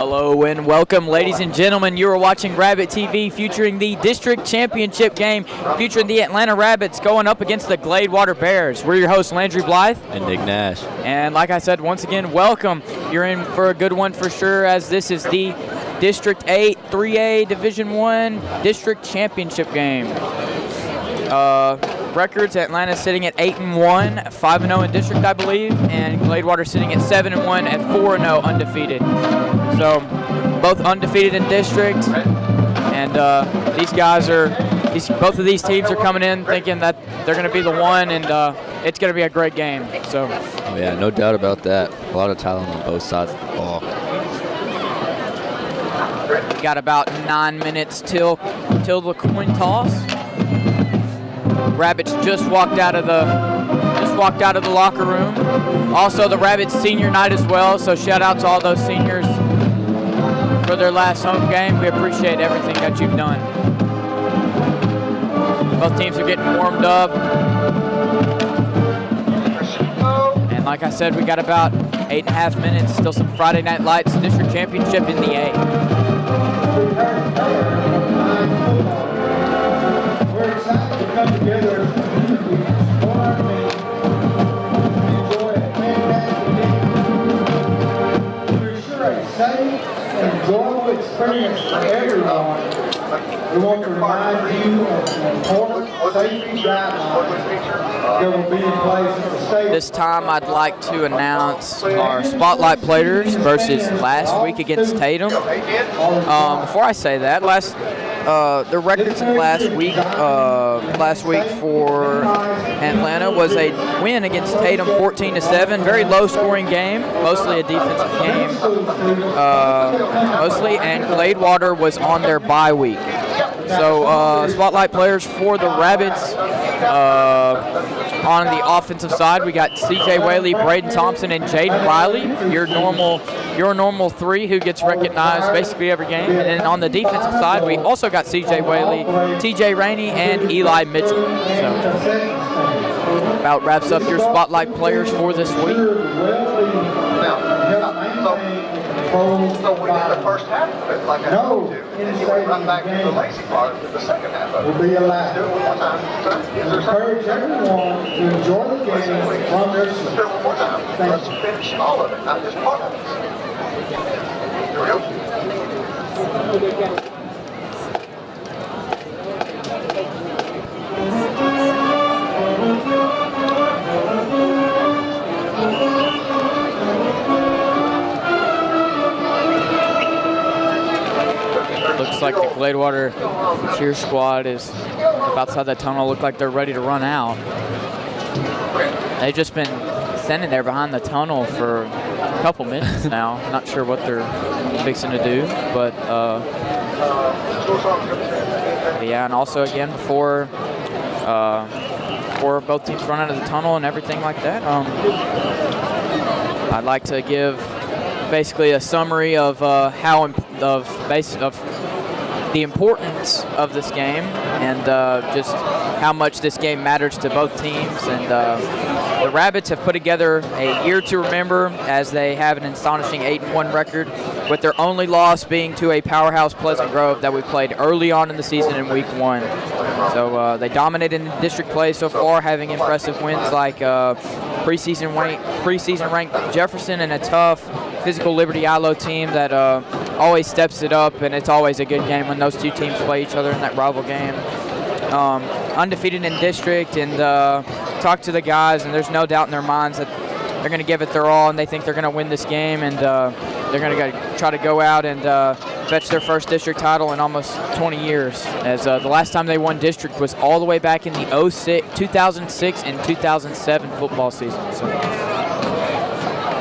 Hello and welcome, ladies and gentlemen. You are watching Rabbit TV, featuring the district championship game, featuring the Atlanta Rabbits going up against the Gladewater Bears. We're your hosts, Landry Blythe and Nick Nash. And like I said, once again, welcome. You're in for a good one for sure, as this is the District 8 3A Division I district championship game. Records: Atlanta sitting at 8-1, 5-0 in district, I believe, and Gladewater sitting at 7-1 and 4-0 undefeated. So both undefeated in district, and both of these teams are coming in thinking that they're going to be the one, and it's going to be a great game. So. Oh yeah, no doubt about that. A lot of talent on both sides of the ball. We got about 9 minutes till the coin toss. Rabbits just walked out of the locker room. Also, the Rabbits senior night as well, so shout out to all those seniors for their last home game. We appreciate everything that you've done. Both teams are getting warmed up. And like I said, we got about 8.5 minutes, still some Friday Night Lights district championship in the A. We're excited to come together as a community, support our team, enjoy a fantastic game. To ensure a safe and enjoyable experience for everyone, we want to remind you of the important safety guidelines that will be in place at the state. This time I'd like to announce our spotlight players versus last week against Tatum. Before I say that, the records last week for Atlanta was a win against Tatum 14-7. Very low scoring game, mostly a defensive game, and Gladewater was on their bye week. So spotlight players for the Rabbits. On the offensive side, we got C.J. Whaley, Braden Thompson, and Jaden Riley. Your normal three who gets recognized basically every game. And then on the defensive side, we also got C.J. Whaley, T.J. Rainey, and Eli Mitchell. So about wraps up your spotlight players for this week. So we did the first half of it like I told you, and then you would run back to the lazy part of the second half of it. Will be allowed. Do it one more time. Encourage everyone to enjoy the game from their seat. Do it one more time. Let's finish all of it, not just part of it. Here we go. Looks like the Gladewater cheer squad is outside the tunnel. Look like they're ready to run out. They've just been standing there behind the tunnel for a couple minutes now. Not sure what they're fixing to do, but yeah. And also again before both teams run out of the tunnel and everything like that, I'd like to give basically a summary of the importance of this game and just how much this game matters to both teams. And the Rabbits have put together a year to remember, as they have an astonishing 8-1 record, with their only loss being to a powerhouse Pleasant Grove that we played early on in the season in week 1. So they dominated in district play so far, having impressive wins like preseason ranked Jefferson and a tough physical Liberty ILO team that always steps it up, and it's always a good game when those two teams play each other in that rival game. Undefeated in district, and talk to the guys, and there's no doubt in their minds that they're going to give it their all, and they think they're going to win this game, and they're going to try to go out and fetch their first district title in almost 20 years, as the last time they won district was all the way back in the 2006 and 2007 football season. So,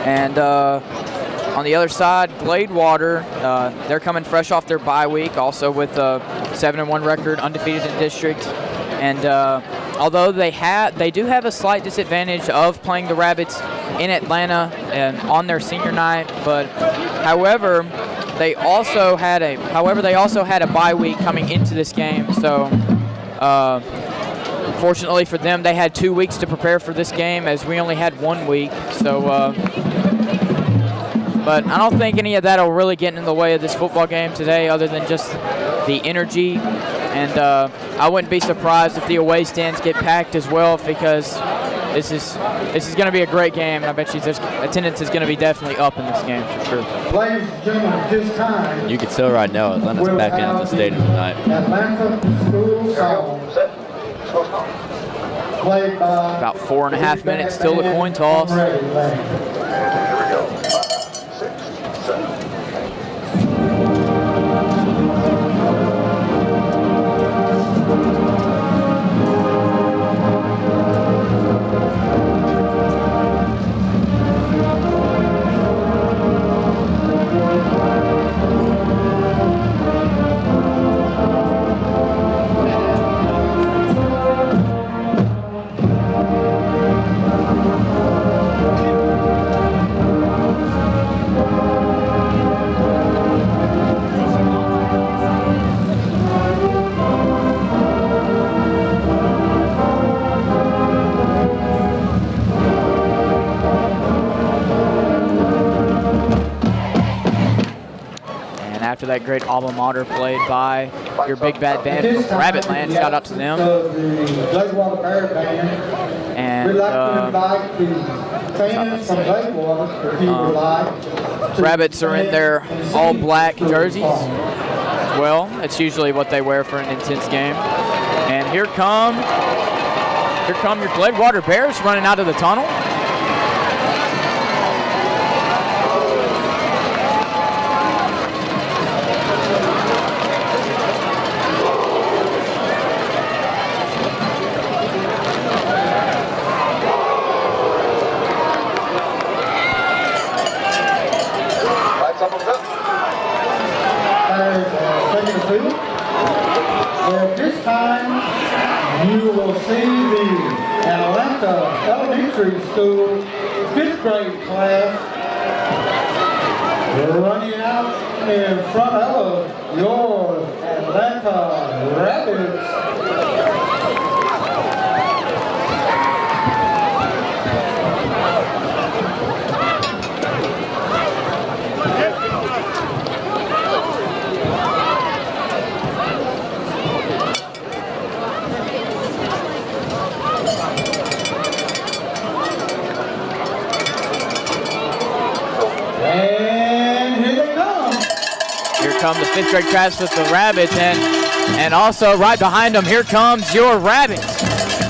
and on the other side, Gladewater, they're coming fresh off their bye week, also with a 7-1 record, undefeated in district. And although they do have a slight disadvantage of playing the Rabbits in Atlanta and on their senior night, but however, they also had a bye week coming into this game. So fortunately for them, they had 2 weeks to prepare for this game, as we only had 1 week. So But I don't think any of that will really get in the way of this football game today, other than just the energy. And I wouldn't be surprised if the away stands get packed as well, because this is going to be a great game. I bet you attendance is going to be definitely up in this game for sure. Ladies and gentlemen, at this time, You can tell right now Atlanta's back in at the stadium tonight. Atlanta School Song, played by About 4.5 minutes till the coin toss. Ready, Lane. Here we go. 5, 6, 7. After that great alma mater played by your big bad band from Rabbitland, shout out to them. The Gladewater Bear Band. And We'd like to invite the fans from Gladewater, if you would like. Rabbits are in their all black jerseys as well. It's usually what they wear for an intense game. And here come your Gladewater Bears running out of the tunnel. At this time, you will see the Atlanta Elementary School 5th grade class running out in front of your Atlanta Rabbits. Come the 5th grade class with the Rabbits, and also right behind them, here comes your Rabbits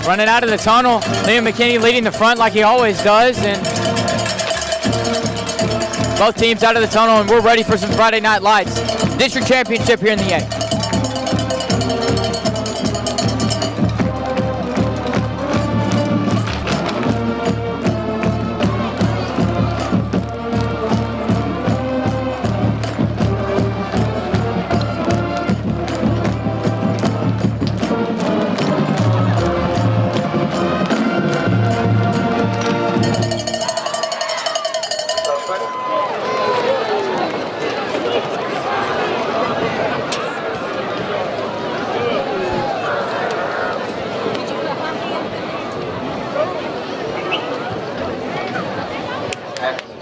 running out of the tunnel. Liam McKinney leading the front like he always does, and both teams out of the tunnel, and we're ready for some Friday Night Lights. District championship here in the A.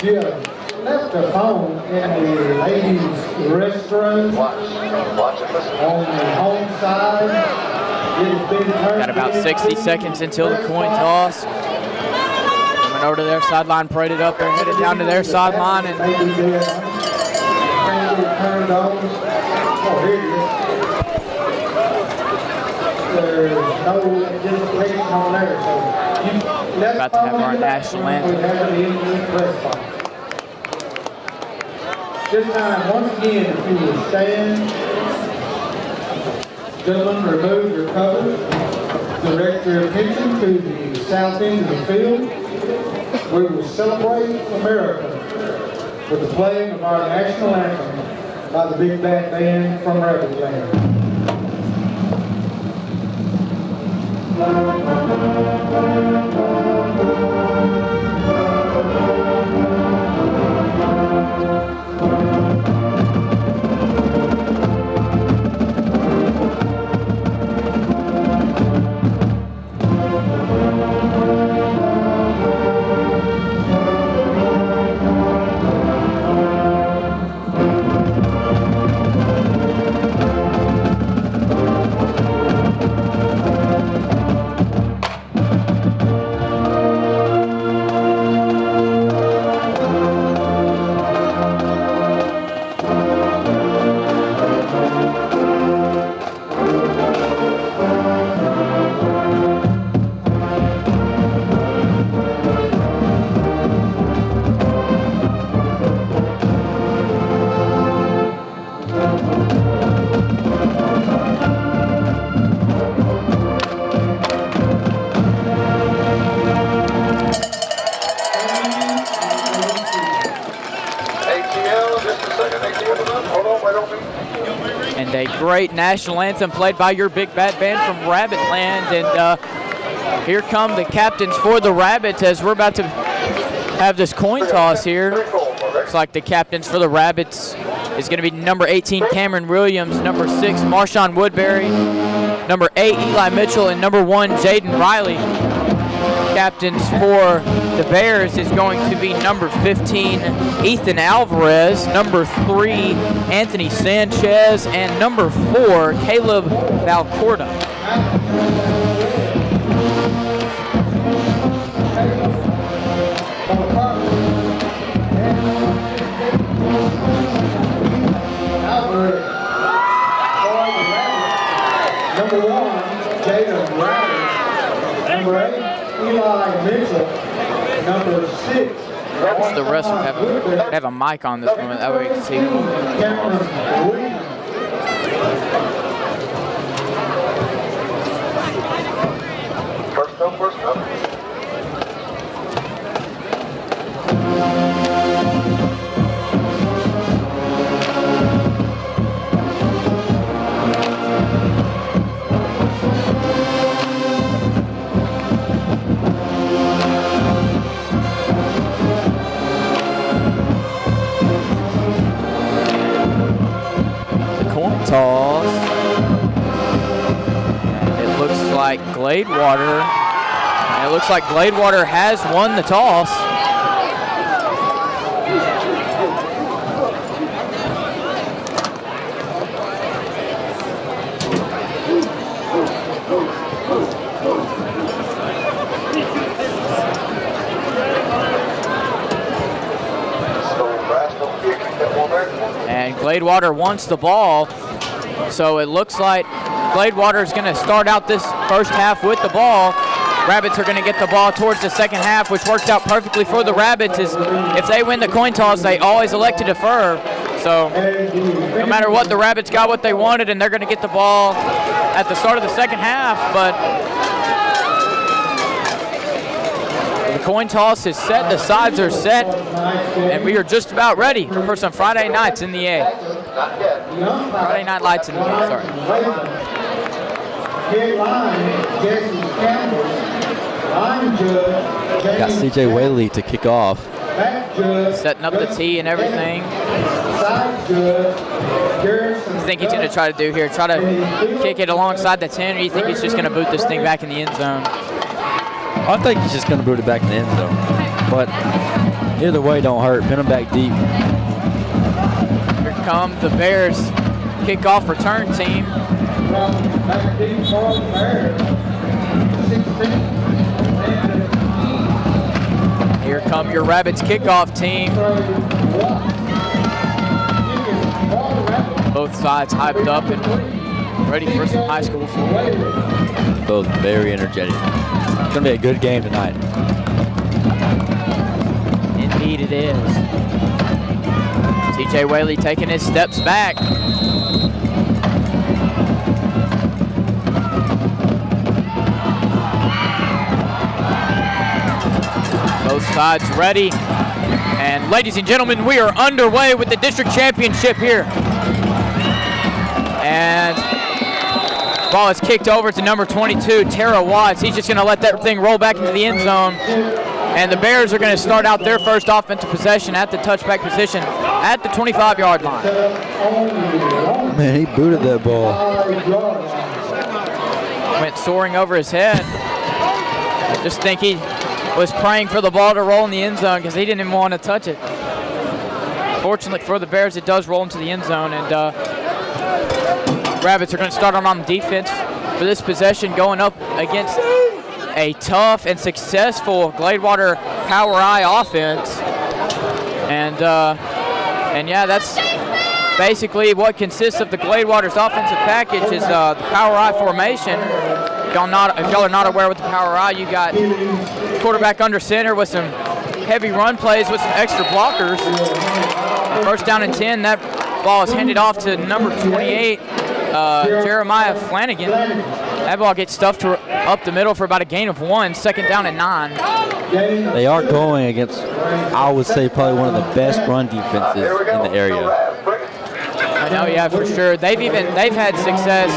You left the phone in the ladies' restroom Watch it, listen. on the home side. It has been turned Got about 60 seconds until the coin toss. Coming over to their sideline, paraded up. They're headed down to their sideline, and maybe they're turned on. Oh, here it is. There's no identification on there, so you left About to have our national anthem. This time, once again, if you will stand, gentlemen, remove your covers, direct your attention to the south end of the field. We will celebrate America with the playing of our national anthem by the big band band from Rabbitland. And a great national anthem played by your big bad band from Rabbitland. And here come the captains for the Rabbits as we're about to have this coin toss here. Looks like the captains for the Rabbits is going to be number 18, Cameron Williams, number 6, Marshawn Woodbury, number 8, Eli Mitchell, and number 1, Jaden Riley. Captains for the Bears is going to be number 15, Ethan Alvarez, number 3, Anthony Sanchez, and number 4, Caleb Valcorda. Number 1, Jaden Riley. Number 8, Eli Mitchell. Number 6. The rest have a mic on this moment, that way you can see who. First up, first up. Toss. And it looks like Gladewater. And it looks like Gladewater has won the toss. And Gladewater wants the ball. So it looks like Gladewater is going to start out this first half with the ball. Rabbits are going to get the ball towards the second half, which works out perfectly for the Rabbits. If they win the coin toss, they always elect to defer. So no matter what, the Rabbits got what they wanted, and they're going to get the ball at the start of the second half. But the coin toss is set, the sides are set, and we are just about ready for some Friday nights in the A. Friday Night Lights in the A, sorry. Got CJ Whaley to kick off. Setting up the tee and everything. What do you think he's going to try to do here? Try to kick it alongside the 10, or do you think he's just going to boot this thing back in the end zone? I think he's just going to boot it back in the end zone. But either way, don't hurt. Pin him back deep. Here come the Bears kickoff return team. Here come your Rabbits kickoff team. Both sides hyped up and ready for some high school football. Both very energetic. It's going to be a good game tonight. Indeed it is. CJ Whaley taking his steps back. Both sides ready. And ladies and gentlemen, we are underway with the district championship here. And ball is kicked over to number 22, Tara Watts. He's just going to let that thing roll back into the end zone. And the Bears are going to start out their first offensive possession at the touchback position at the 25-yard line. Man, he booted that ball. Went soaring over his head. I just think he was praying for the ball to roll in the end zone because he didn't even want to touch it. Fortunately for the Bears, it does roll into the end zone, and Rabbits are going to start on defense for this possession, going up against a tough and successful Gladewater Power Eye offense. And yeah, that's basically what consists of the Gladewater's offensive package is the Power Eye formation. If y'all are not aware with the Power Eye, you got quarterback under center with some heavy run plays with some extra blockers. First down and 10, that ball is handed off to number 28, Jeremiah Flanagan. That ball gets stuffed up the middle for about a gain of 1, second down and 9. They are going against, I would say, probably one of the best run defenses in the area. That No, yeah, for sure. They've had success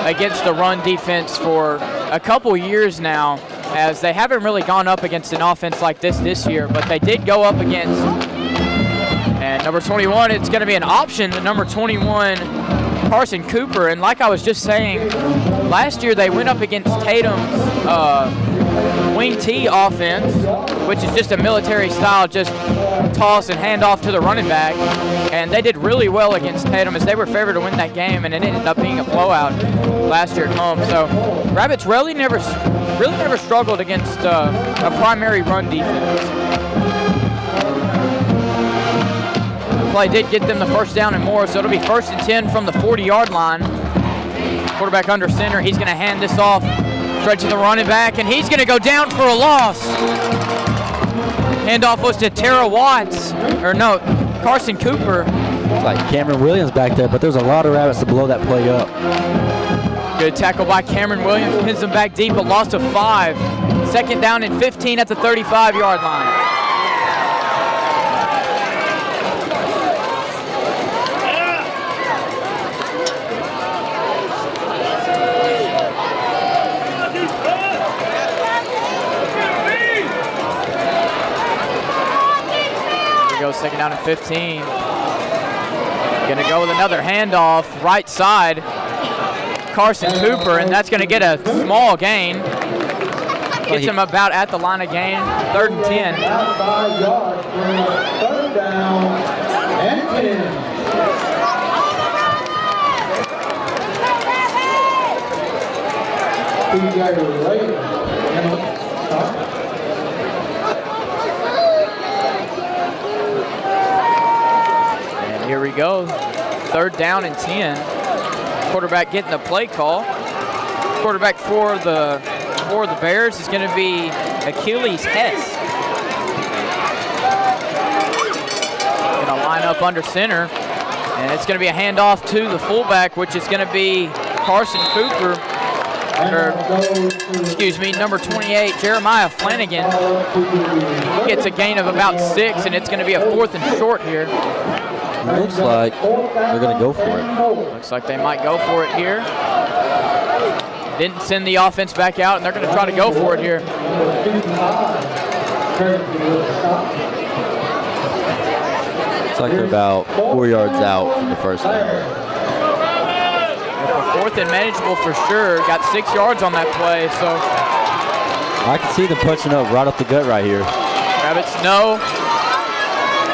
against the run defense for a couple years now, as they haven't really gone up against an offense like this year, but they did go up against, and number 21, it's going to be an option, the number 21, Carson Cooper. And like I was just saying, last year they went up against Tatum's wing T offense, which is just a military style, just toss and hand off to the running back. And they did really well against Tatum, as they were favored to win that game, and it ended up being a blowout last year at home. So Rabbits really never struggled against a primary run defense. Play did get them the first down and more, so it'll be 1st and 10 from the 40-yard line. Quarterback under center. He's going to hand this off straight to the running back, and he's going to go down for a loss. Handoff was to Carson Cooper. It's like Cameron Williams back there, but there's a lot of Rabbits to blow that play up. Good tackle by Cameron Williams. Pins them back deep, a loss of 5. 2nd down and 15 at the 35-yard line. Here we go, 2nd down and 15. Going to go with another handoff, right side. Carson Cooper, and that's going to get a small gain. Gets him about at the line of gain, 3rd and 10. 5 yards, 3rd down and 10. And here we go, 3rd down and 10. Quarterback getting the play call. Quarterback for the Bears is going to be Achilles Hess. Going to line up under center, and it's going to be a handoff to the fullback, which is going to be Carson Cooper, number 28, Jeremiah Flanagan. He gets a gain of about 6, and it's going to be a 4th and short here. Looks like they're going to go for it. Looks like they might go for it here. Didn't send the offense back out, and they're going to try to go for it here. Looks like they're about 4 yards out from the first down. 4th and manageable for sure. Got 6 yards on that play, so. I can see them punching up right up the gut right here. Rabbits know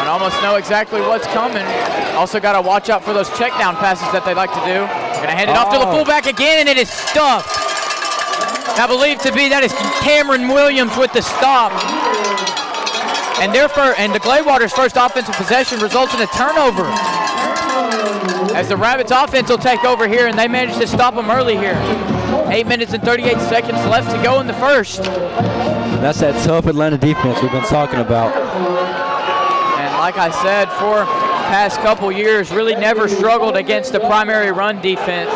and almost know exactly what's coming. Also got to watch out for those check down passes that they like to do. Going to hand it off to the fullback again, and it is stuffed. I believe that is Cameron Williams with the stop. And the Gladewater's first offensive possession results in a turnover, as the Rabbits offense will take over here, and they managed to stop them early here. 8 minutes and 38 seconds left to go in the first. That's that tough Atlanta defense we've been talking about. And like I said, for past couple years, really never struggled against the primary run defense.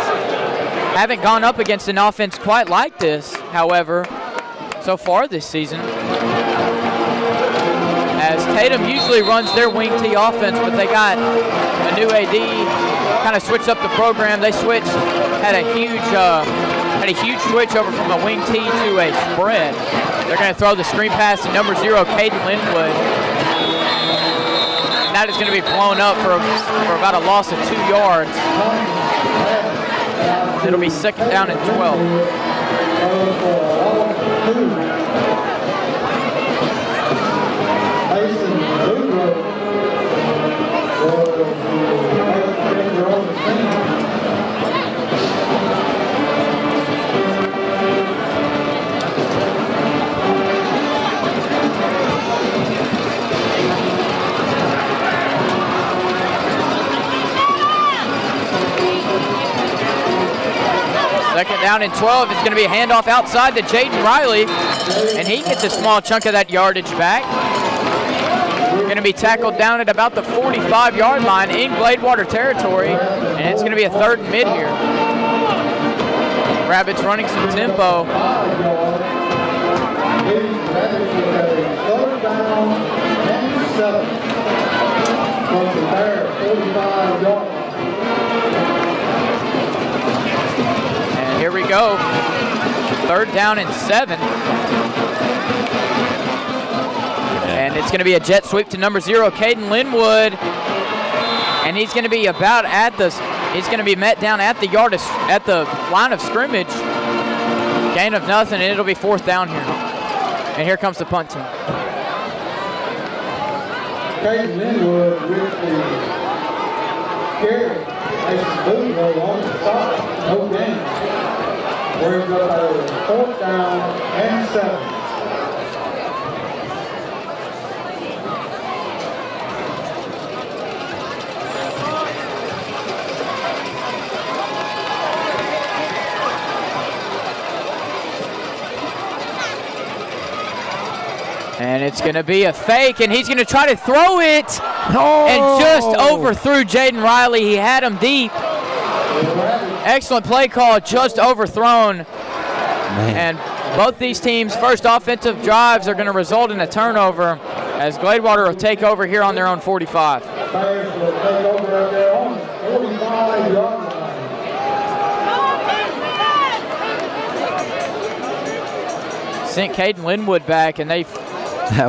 Haven't gone up against an offense quite like this, however, so far this season. As Tatum usually runs their wing T offense, but they got a new AD, kind of switched up the program. They had a huge switch over from a wing T to a spread. They're going to throw the screen pass to number 0, Caden Linwood. And that is going to be blown up for about a loss of 2 yards. It'll be 2nd down and 12. Second down and 12. It's going to be a handoff outside to Jaden Riley, and he gets a small chunk of that yardage back. Going to be tackled down at about the 45-yard line in Gladewater territory, and it's going to be a 3rd and mid here. Rabbits running some tempo. 3rd down and 7 from the Bear, 45 yards. go. 3rd down and 7. And it's going to be a jet sweep to number 0, Caden Linwood. And he's going to be he's going to be met down at the line of scrimmage. Gain of nothing, and it'll be 4th down here. And here comes the punt team. Caden Linwood with the carry. Mason Boudreaux on the spot. No gain. Brings up a 4th down and 7. And it's going to be a fake, and he's going to try to throw it. And just overthrew Jaden Riley. He had him deep. Excellent play call, just overthrown. And both these teams' first offensive drives are going to result in a turnover as Gladewater will take over here on their own 45. Bears will take over at their own 45-yard line. Sent Caden Linwood back, and that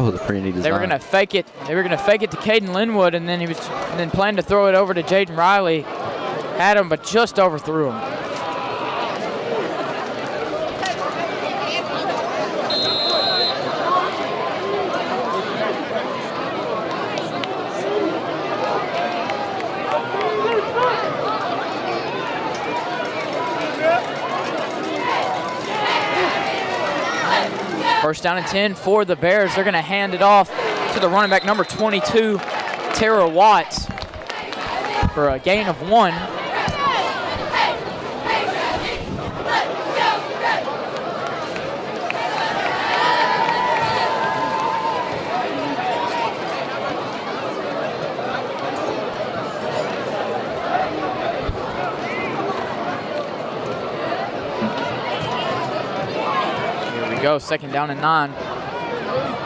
was a pretty neat design. They were going to fake it. They were going to fake it to Caden Linwood, and then planned to throw it over to Jaden Riley. Had him, but just overthrew him. First down and 10 for the Bears. They're going to hand it off to the running back, number 22, Tara Watts, for a gain of 1. Go, 2nd down and 9.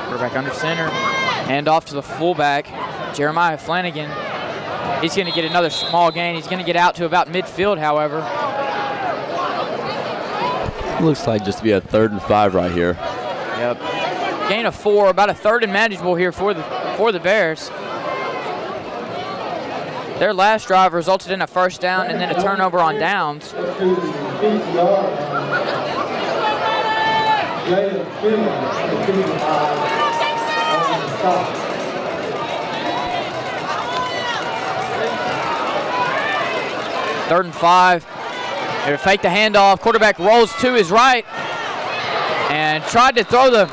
Quarterback under center. Hand off to the fullback, Jeremiah Flanagan. He's going to get another small gain. He's going to get out to about midfield, however. Looks like just to be a 3rd and 5 right here. Yep. Gain of 4, about a 3rd and manageable here for the Bears. Their last drive resulted in a 1st down and then a turnover on downs. Third and 5. They fake the handoff. Quarterback rolls to his right and tried to throw the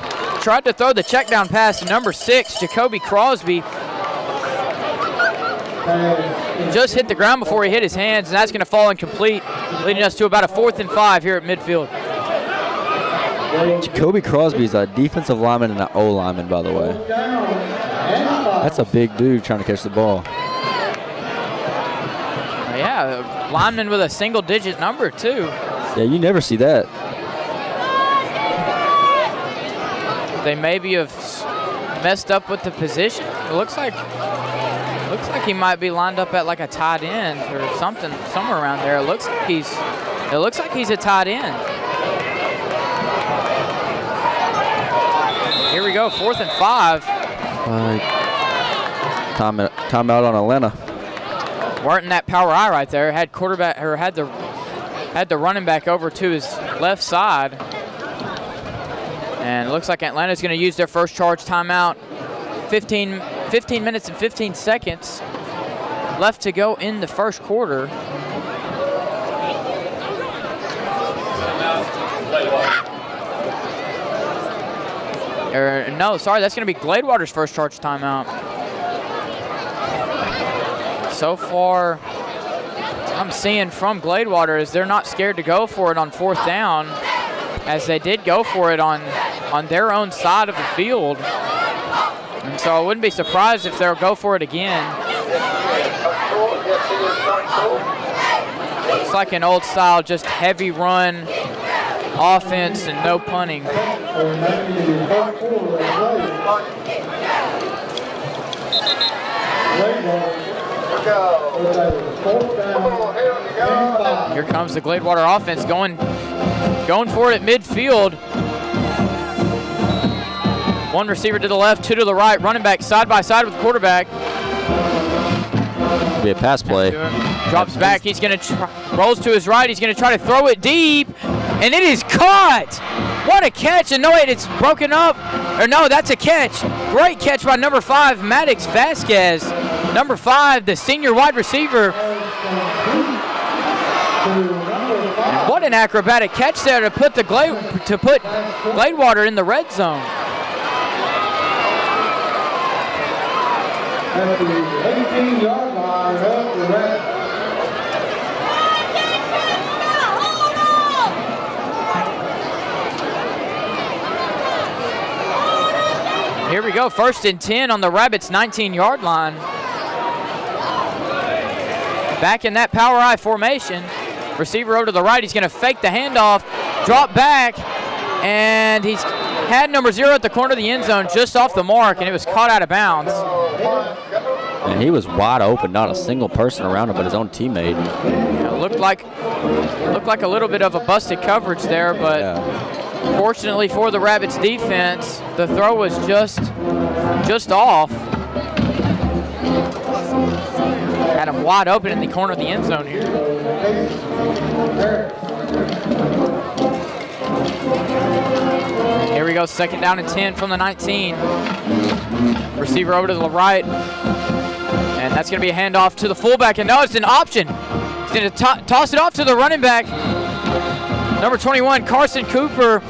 check down pass to number 6, Jacoby Crosby. Just hit the ground before he hit his hands, and that's going to fall incomplete, leading us to about a 4th and 5 here at midfield. Jacoby Crosby is a defensive lineman and an O lineman, by the way. That's a big dude trying to catch the ball. Yeah, lineman with a single-digit number, too. Yeah, you never see that. They maybe have messed up with the position. It looks like he might be lined up at like a tight end or something, somewhere around there. It looks like he's a tight end. Here we go, 4th and 5. Timeout on Atlanta. Weren't in that power eye right there. Had the running back over to his left side. And it looks like Atlanta's going to use their first charge timeout. 15 minutes and 15 seconds left to go in the first quarter. No, sorry, that's going to be Gladewater's first charge timeout. So far, I'm seeing from Gladewater is they're not scared to go for it on 4th down, as they did go for it on their own side of the field. And so I wouldn't be surprised if they'll go for it again. It's like an old style, just heavy run offense and no punting. Here comes the Gladewater offense going for it at midfield. One receiver to the left, two to the right, running back side by side with the quarterback. Be a pass play. Drops back. He's going to rolls to his right. He's going to try to throw it deep, and it is caught. What a catch! And no, wait, it's broken up. Or no, that's a catch. Great catch by number 5, Maddox Vasquez. Number 5, the senior wide receiver. And what an acrobatic catch there to put Gladewater in the red zone. At the 18-yard line of the red. Here we go, 1st and 10 on the Rabbits' 19-yard line. Back in that power I formation. Receiver over to the right, he's gonna fake the handoff, drop back, and he's had number 0 at the corner of the end zone just off the mark, and it was caught out of bounds. And he was wide open, not a single person around him but his own teammate. Yeah, looked like a little bit of a busted coverage there, but fortunately for the Rabbits defense, the throw was just off. Had him wide open in the corner of the end zone here. Here we go, 2nd down and 10 from the 19. Receiver over to the right. And that's going to be a handoff to the fullback. And no, it's an option. He's going to toss it off to the running back. Number 21, Carson Cooper.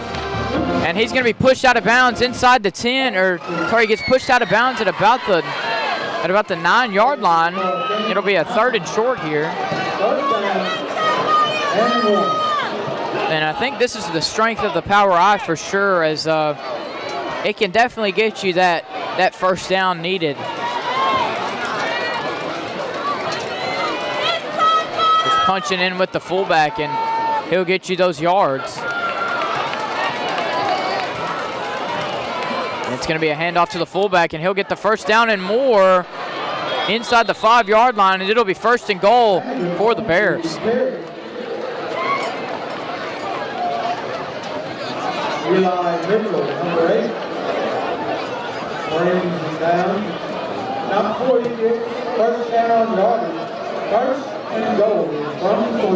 And he's going to be pushed out of bounds inside the 10. He gets pushed out of bounds at about the 9-yard line. It'll be a 3rd and short here. And I think this is the strength of the power I for sure, as it can definitely get you that 1st down needed. Just punching in with the fullback, and he'll get you those yards. And it's going to be a handoff to the fullback, and he'll get the 1st down and more inside the 5-yard line, and it'll be 1st and goal for the Bears. Eli Mitchell, number 8. Brings down. Number 46, 1st down yardage. 1st and goal from 3.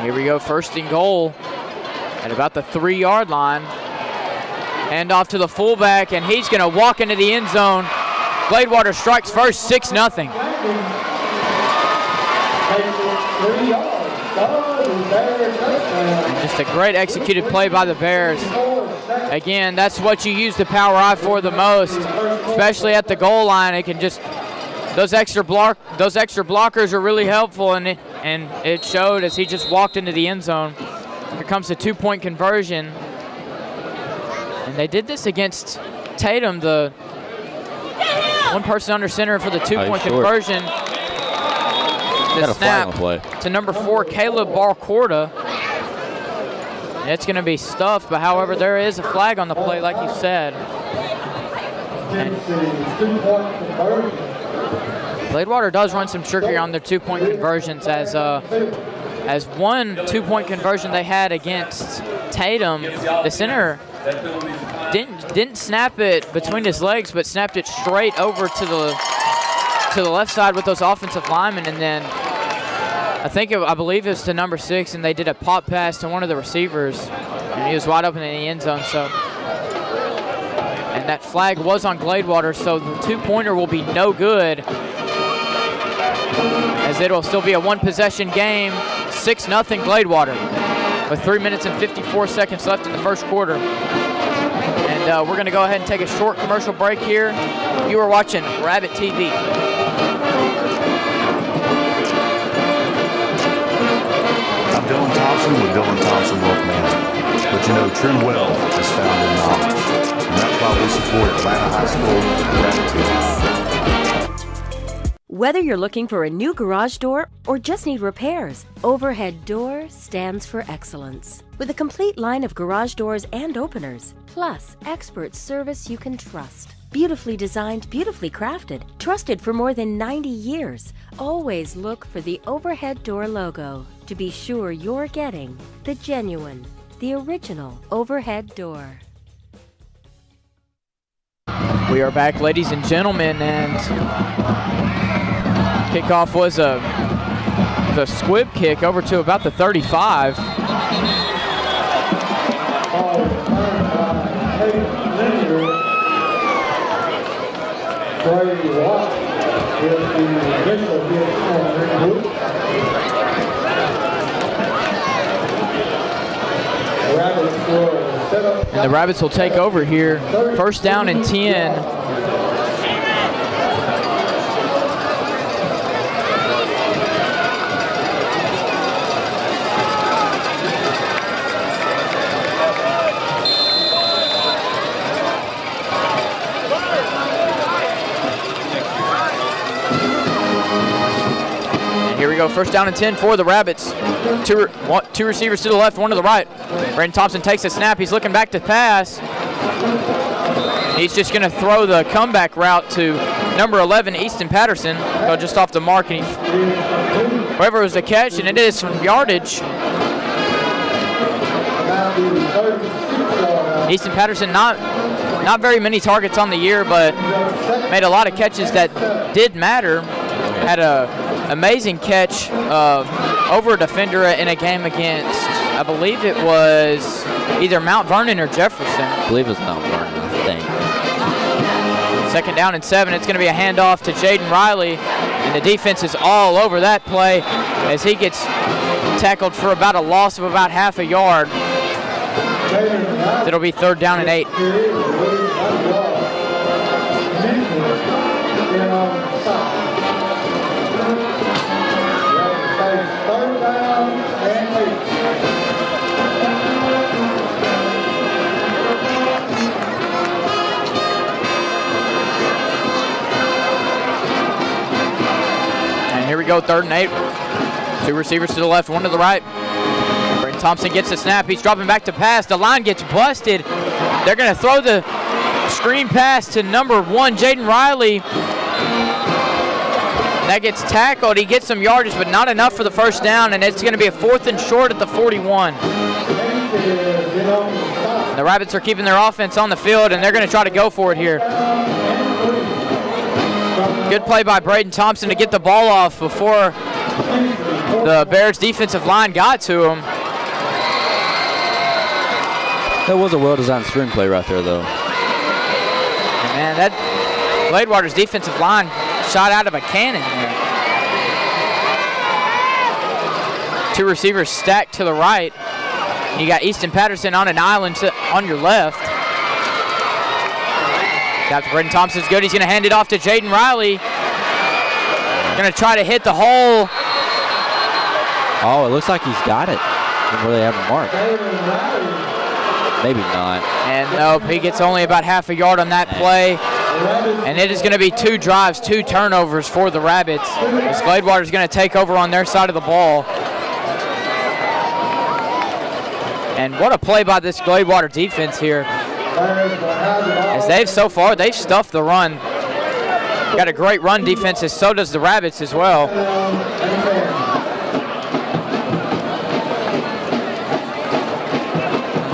Here we go, 1st and goal at about the 3-yard line. Hand off to the fullback, and he's going to walk into the end zone. Gladewater strikes first, 6-0. And just a great executed play by the Bears. Again, that's what you use the power I for the most, especially at the goal line. It can just those extra blockers are really helpful, and it showed as he just walked into the end zone. Here comes the 2-point conversion. And they did this against Tatum, the one person under center for the 2-point conversion. The snap to number 4, Caleb Barcorda. And it's going to be stuffed, but however, there is a flag on the play, like you said. And Gladewater does run some trickery on their 2-point conversions, as one 2-point conversion they had against Tatum, the center didn't snap it between his legs, but snapped it straight over to the left side with those offensive linemen, and then I believe it was to number 6, and they did a pop pass to one of the receivers, and he was wide open in the end zone. So, and that flag was on Gladewater, so the 2-pointer will be no good, as it will still be a 1-possession game, 6-0 Gladewater, with 3 minutes and 54 seconds left in the 1st quarter. And we're going to go ahead and take a short commercial break here. You are watching Rabbit TV. I'm Dylan Thompson with Dylan Thompson Wealth Management. But you know, true wealth is found in knowledge. And that's why we support Atlanta High School Rabbit TV. Whether you're looking for a new garage door or just need repairs, Overhead Door stands for excellence. With a complete line of garage doors and openers, plus expert service you can trust. Beautifully designed, beautifully crafted, trusted for more than 90 years. Always look for the Overhead Door logo to be sure you're getting the genuine, the original Overhead Door. We are back, ladies and gentlemen, and kickoff was a squib kick over to about the 35. And the Rabbits will take over here. First down and 10. Here we go, first down and 10 for the Rabbits. Two receivers to the left, one to the right. Braden Thompson takes a snap, he's looking back to pass. He's just gonna throw the comeback route to number 11, Easton Patterson. Go just off the mark, and whoever was the catch, and it is from yardage. Easton Patterson, not very many targets on the year, but made a lot of catches that did matter. Had a amazing catch over a defender in a game against, I believe it was either Mount Vernon or Jefferson. I believe it was Mount Vernon, I think. Second down and 7. It's going to be a handoff to Jaden Riley, and the defense is all over that play as he gets tackled for about a loss of about half a yard. It'll be third down and 8. Here we go, third and 8. Two receivers to the left, one to the right. Braden Thompson gets the snap. He's dropping back to pass. The line gets busted. They're going to throw the screen pass to number 1, Jaden Riley. That gets tackled. He gets some yardage, but not enough for the first down, and it's going to be a 4th and short at the 41. The Rabbits are keeping their offense on the field, and they're going to try to go for it here. Good play by Braden Thompson to get the ball off before the Bears defensive line got to him. That was a well-designed screenplay right there, though. And man, that Gladewater's defensive line shot out of a cannon there. Two receivers stacked to the right. You got Easton Patterson on an island on your left. Captain Braden Thompson's good. He's going to hand it off to Jaden Riley. Going to try to hit the hole. Oh, it looks like he's got it. Where they have a mark. Maybe not. And nope, he gets only about half a yard on that play. And it is going to be 2 drives, 2 turnovers for the Rabbits. As Gladewater's going to take over on their side of the ball. And what a play by this Gladewater defense here. As they've stuffed the run. Got a great run defense, and so does the Rabbits as well.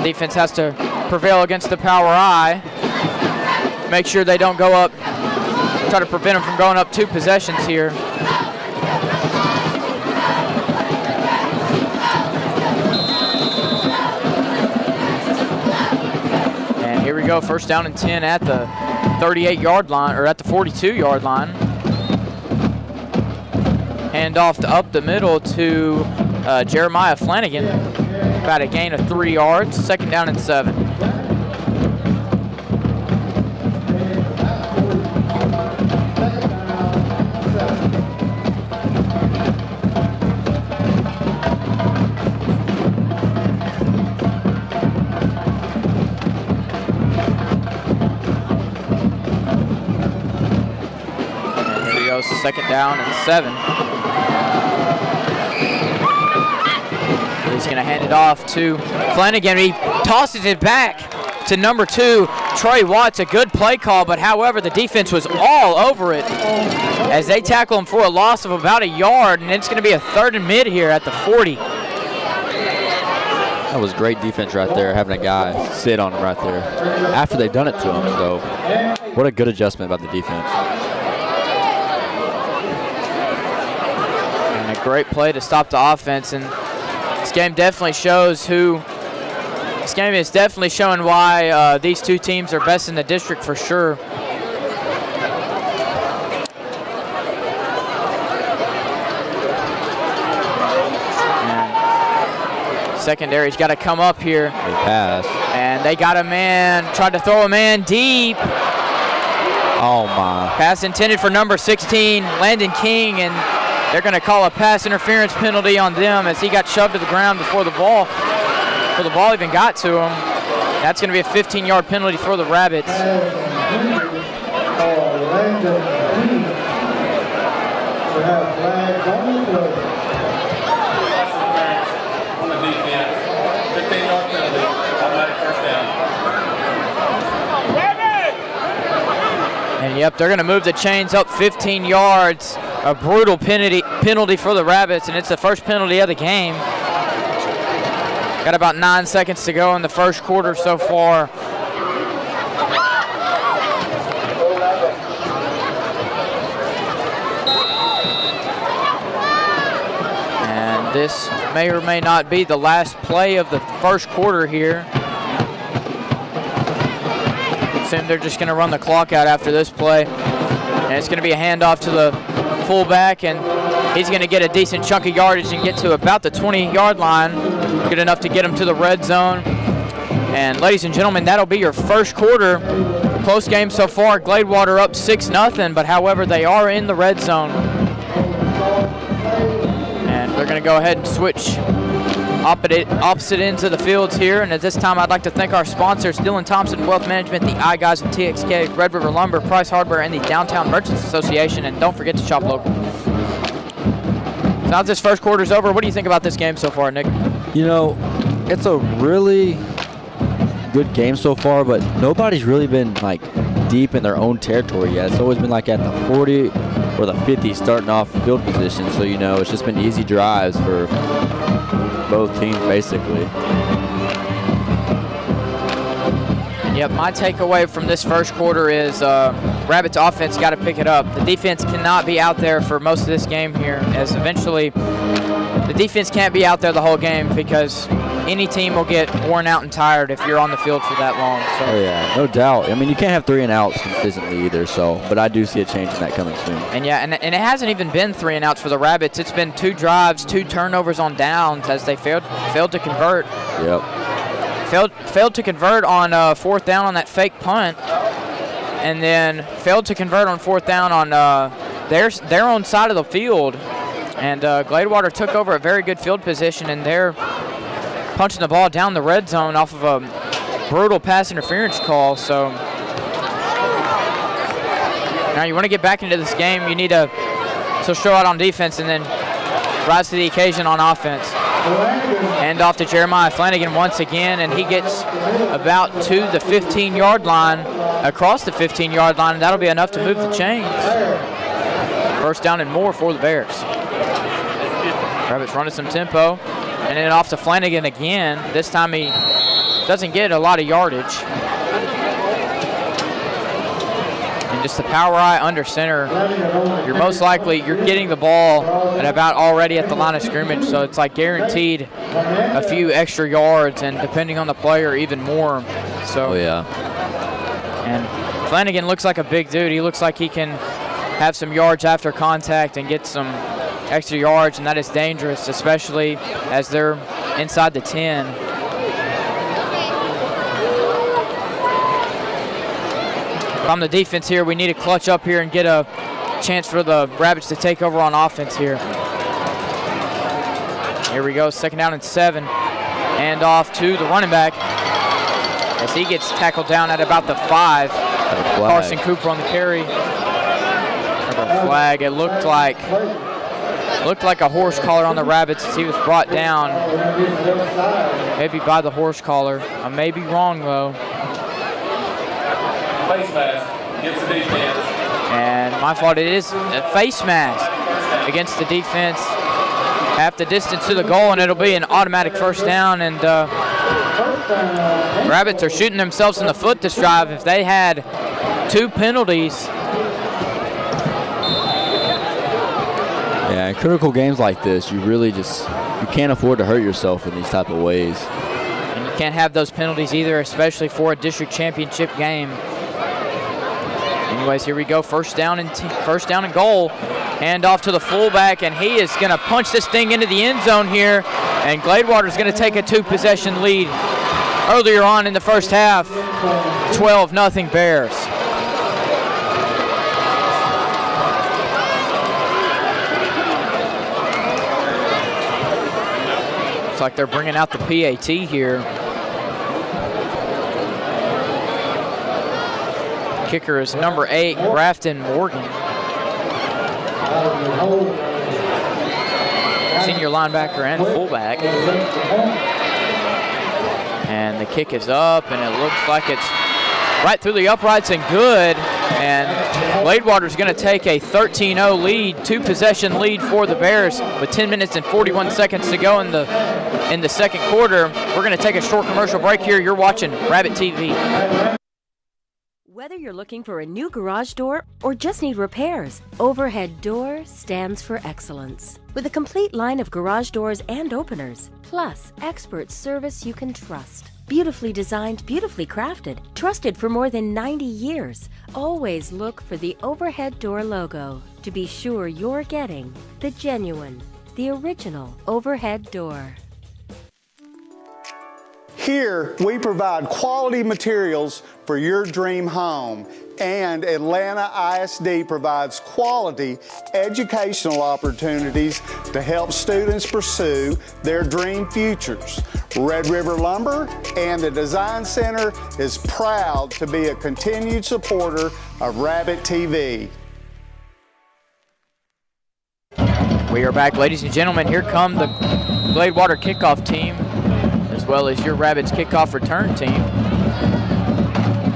Defense has to prevail against the power I. Make sure they don't go up. Try to prevent them from going up 2 possessions here. Here we go, first down and 10 at the 38-yard line, or at the 42-yard line. Handoff up the middle to Jeremiah Flanagan. About a gain of 3 yards, second down and 7. second down and 7. He's going to hand it off to Flanagan. He tosses it back to number 2, Trey Watts. A good play call, but however, the defense was all over it as they tackle him for a loss of about a yard, and it's going to be a 3rd and mid here at the 40. That was great defense right there, having a guy sit on him right there after they've done it to him. So what a good adjustment by the defense. And a great play to stop the offense. And this game definitely shows who. This game is definitely showing why these two teams are best in the district for sure. Secondary's got to come up here. They pass. And they got a man, tried to throw a man deep. Oh my. Pass intended for number 16, Landon King, and they're going to call a pass interference penalty on them as he got shoved to the ground before the ball even got to him. That's going to be a 15-yard penalty for the Rabbits. And yep, they're going to move the chains up 15 yards. A brutal penalty for the Rabbits, and it's the first penalty of the game. Got about 9 seconds to go in the first quarter so far. And this may or may not be the last play of the first quarter here. Assume they're just going to run the clock out after this play. And it's going to be a handoff to the fullback, and he's going to get a decent chunk of yardage and get to about the 20-yard line. Good enough to get him to the red zone. And ladies and gentlemen, that'll be your first quarter. Close game so far. Gladewater up 6-0, but however, they are in the red zone. And they're going to go ahead and switch opposite ends of the fields here. And at this time, I'd like to thank our sponsors, Dylan Thompson Wealth Management, the iGuys of TXK, Red River Lumber, Price Hardware, and the Downtown Merchants Association. And don't forget to shop local. Now this first quarter's over, what do you think about this game so far, Nick? You know, it's a really good game so far, but nobody's really been like deep in their own territory yet. It's always been like at the 40 or the 50 starting off field position. So, you know, it's just been easy drives for both teams basically. And yep, my takeaway from this first quarter is Rabbits offense got to pick it up. The defense cannot be out there for most of this game here, as eventually the defense can't be out there the whole game because any team will get worn out and tired if you're on the field for that long. So. Oh yeah, no doubt. I mean, you can't have 3 and outs consistently either. So, but I do see a change in that coming soon. And yeah, and it hasn't even been 3 and outs for the Rabbits. It's been 2 drives, 2 turnovers on downs as they failed to convert. Yep. Failed to convert on 4th down on that fake punt, and then failed to convert on 4th down on their own side of the field. And Gladewater took over a very good field position, and they're punching the ball down the red zone off of a brutal pass interference call. So now you want to get back into this game, you need to show out on defense and then rise to the occasion on offense. Hand off to Jeremiah Flanagan once again, and he gets about to the 15-yard line, across the 15-yard line, and that'll be enough to move the chains. First down and more for the Bears. Rabbits running some tempo, and then off to Flanagan again. This time he doesn't get a lot of yardage. And just the power eye under center, you're most likely getting the ball at about already at the line of scrimmage, so it's like guaranteed a few extra yards, and depending on the player, even more. So. Oh yeah. And Flanagan looks like a big dude. He looks like he can have some yards after contact and get some extra yards, and that is dangerous, especially as they're inside the 10. On the defense here, we need to clutch up here and get a chance for the Rabbits to take over on offense here. Here we go, 2nd down and 7. And off to the running back as he gets tackled down at about the 5. Carson Cooper on the carry. Another flag. It looked like a horse collar on the Rabbits as he was brought down, maybe by the horse collar. I may be wrong though. Face mask against the defense. And my fault, it is a face mask against the defense. Half the distance to the goal, and it'll be an automatic first down. And Rabbits are shooting themselves in the foot this drive. If they had 2 penalties. Yeah, in critical games like this, you really you can't afford to hurt yourself in these type of ways. And you can't have those penalties either, especially for a district championship game. Anyways, here we go. First down and goal. Hand off to the fullback, and he is going to punch this thing into the end zone here. And Gladewater is going to take a 2-possession lead earlier on in the first half. 12-0 Bears. Looks like they're bringing out the PAT here. Kicker is number 8, Grafton Morgan. Senior linebacker and fullback. And the kick is up, and it looks like it's right through the uprights and good. And Gladewater's going to take a 13-0 lead, 2-possession lead for the Bears with 10 minutes and 41 seconds to go in the second quarter. We're going to take a short commercial break here. You're watching Rabbit TV. Whether you're looking for a new garage door or just need repairs, Overhead Door stands for excellence. With a complete line of garage doors and openers, plus expert service you can trust. Beautifully designed, beautifully crafted, trusted for more than 90 years. Always look for the Overhead Door logo to be sure you're getting the genuine, the original Overhead Door. Here, we provide quality materials for your dream home, and Atlanta ISD provides quality educational opportunities to help students pursue their dream futures. Red River Lumber and the Design Center is proud to be a continued supporter of Rabbit TV. We are back, ladies and gentlemen. Here come the Gladewater kickoff team, as well as your Rabbits kickoff return team.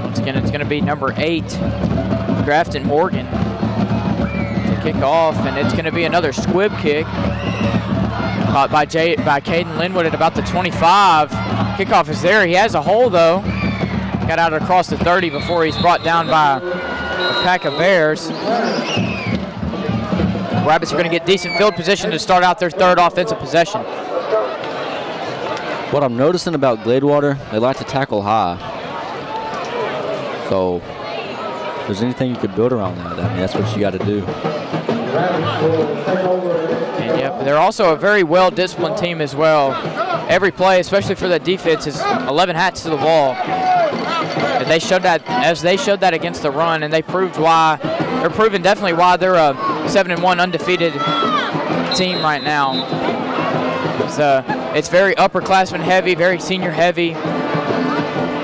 Once again, it's going to be number 8, Grafton Morgan, to kick off, and it's going to be another squib kick caught by Caden Linwood at about the 25. Kickoff is there. He has a hole, though. Got out across the 30 before he's brought down by a pack of Bears. The Rabbits are going to get decent field position to start out their third offensive possession. What I'm noticing about Gladewater, they like to tackle high. So if there's anything you could build around that, I mean, that's what you got to do. And yeah, they're also a very well-disciplined team as well. Every play, especially for the defense, is 11 hats to the wall. And they showed that against the run, and they're proving definitely why they're a 7-1 undefeated team right now. It's very upperclassman heavy, very senior heavy.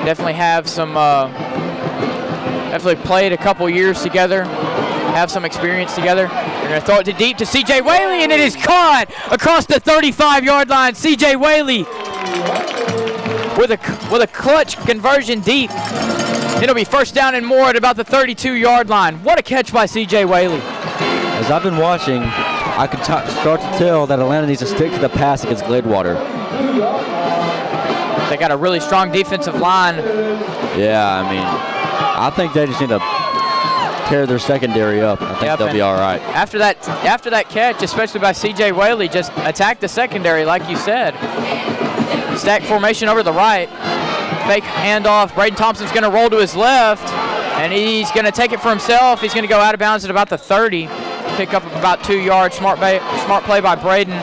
Definitely have some, definitely played a couple years together, have some experience together. They're going to throw it deep to C.J. Whaley, and it is caught across the 35-yard line. C.J. Whaley with a clutch conversion deep. It'll be first down and more at about the 32-yard line. What a catch by C.J. Whaley. As I've been watching, I can start to tell that Atlanta needs to stick to the pass against Gladewater. They got a really strong defensive line. Yeah, I mean, I think they just need to tear their secondary up. I think they'll be all right. After that catch, especially by C.J. Whaley, just attack the secondary like you said. Stack formation over the right. Fake handoff. Braden Thompson's going to roll to his left, and he's going to take it for himself. He's going to go out of bounds at about the 30. Pick up about 2 yards. Smart play by Braden.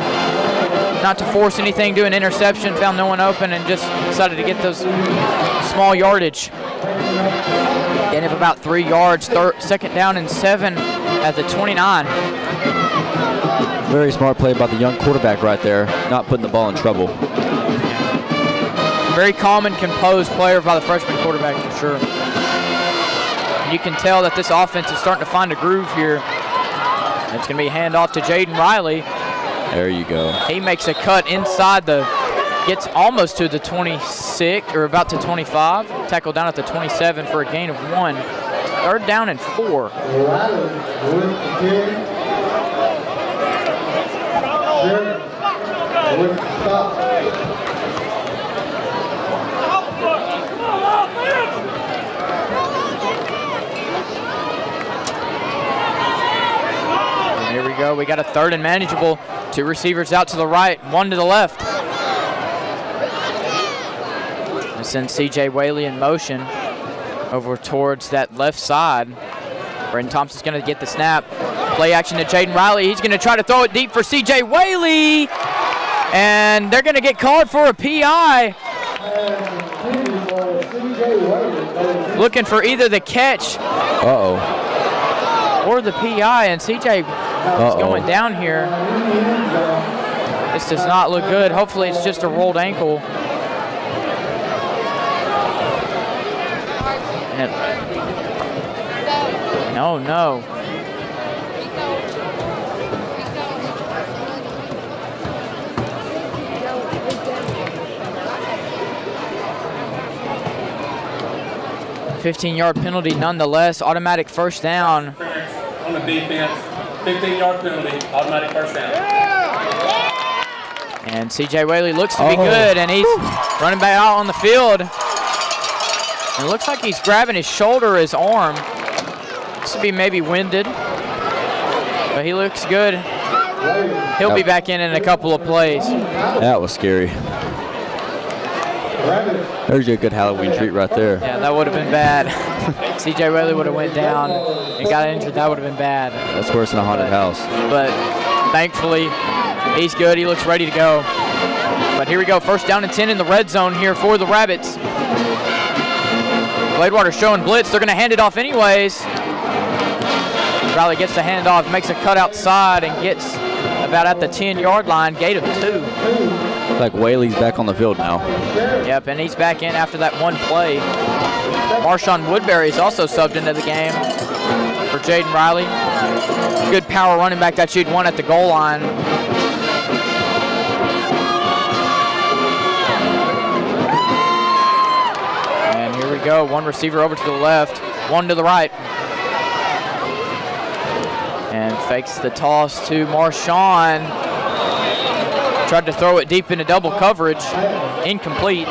Not to force anything, do an interception, found no one open, and just decided to get those small yardage. Gain of about 3 yards, second down and 7 at the 29. Very smart play by the young quarterback right there, not putting the ball in trouble. Very calm and composed player by the freshman quarterback for sure. And you can tell that this offense is starting to find a groove here. It's going to be a handoff to Jaden Riley. There you go. He makes a cut inside gets almost to the 26, or about to 25. Tackle down at the 27 for a gain of 1. 3rd down and 4. Riley with the carry. Sheridan with the stop. And here we go. We got a 3rd and manageable. 2 receivers out to the right, 1 to the left. And send C.J. Whaley in motion over towards that left side. Braden Thompson's going to get the snap. Play action to Jaden Riley. He's going to try to throw it deep for C.J. Whaley. And they're going to get called for a PI. Looking for either the catch or the PI. And C.J. is going down here. This does not look good. Hopefully it's just a rolled ankle. No. 15-yard penalty nonetheless. Automatic 1st down. On the defense, 15-yard penalty, automatic 1st down. And C.J. Whaley looks to be good, and he's running back out on the field. And it looks like he's grabbing his shoulder, his arm. Looks to be maybe winded, but he looks good. He'll be back in a couple of plays. That was scary. There's your good Halloween treat right there. Yeah, that would have been bad. C.J. Whaley would have went down and got injured. That would have been bad. That's worse than a haunted house. But thankfully, he's good. He looks ready to go. But here we go. 1st down and 10 in the red zone here for the Rabbits. Gladewater showing blitz. They're going to hand it off anyways. Riley gets the handoff, makes a cut outside, and gets about at the 10-yard line, gain of 2. Like Whaley's back on the field now. Yep, and he's back in after that 1 play. Marshawn Woodbury is also subbed into the game for Jaden Riley. Good power running back that you'd want at the goal line. And here we go. 1 receiver over to the left, 1 to the right. And fakes the toss to Marshawn. Tried to throw it deep into double coverage. Incomplete.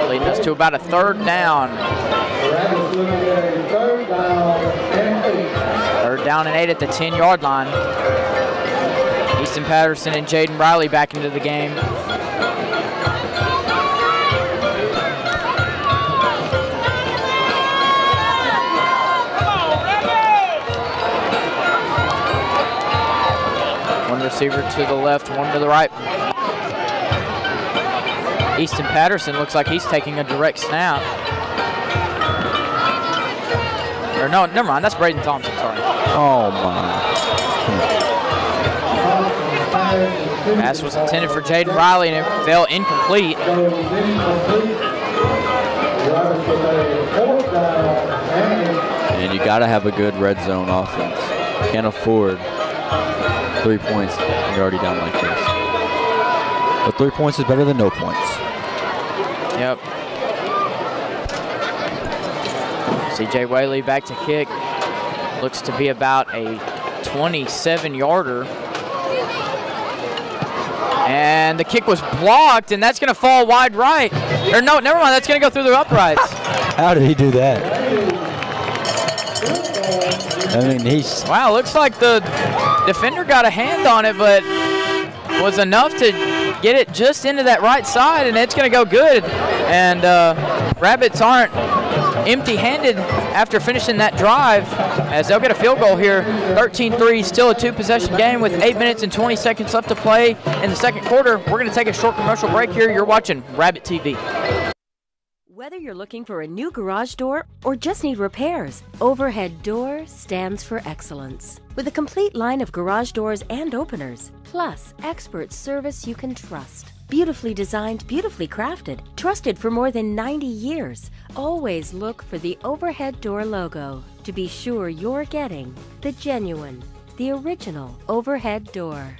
Leading us to about a 3rd down. 3rd down and 8 at the 10-yard line. Easton Patterson and Jaden Riley back into the game. Receiver to the left, 1 to the right. Easton Patterson looks like he's taking a direct snap. Or no, never mind, that's Braden Thompson, sorry. Oh my. Pass was intended for Jaden Riley and it fell incomplete. And you got to have a good red zone offense. Can't afford 3 points when you're already down like this. But 3 points is better than no points. Yep. C.J. Whaley back to kick. Looks to be about a 27-yarder. And the kick was blocked, and that's going to fall wide right. Or no, never mind, that's going to go through the uprights. How did he do that? I mean, he's... Wow, looks like the defender got a hand on it, but was enough to get it just into that right side, and it's going to go good. And Rabbits aren't empty-handed after finishing that drive, as they'll get a field goal here. 13-3, still a 2-possession game with 8 minutes and 20 seconds left to play in the 2nd quarter. We're going to take a short commercial break here. You're watching Rabbit TV. Whether you're looking for a new garage door or just need repairs, Overhead Door stands for excellence. With a complete line of garage doors and openers, plus expert service you can trust. Beautifully designed, beautifully crafted, trusted for more than 90 years. Always look for the Overhead Door logo to be sure you're getting the genuine the original overhead door.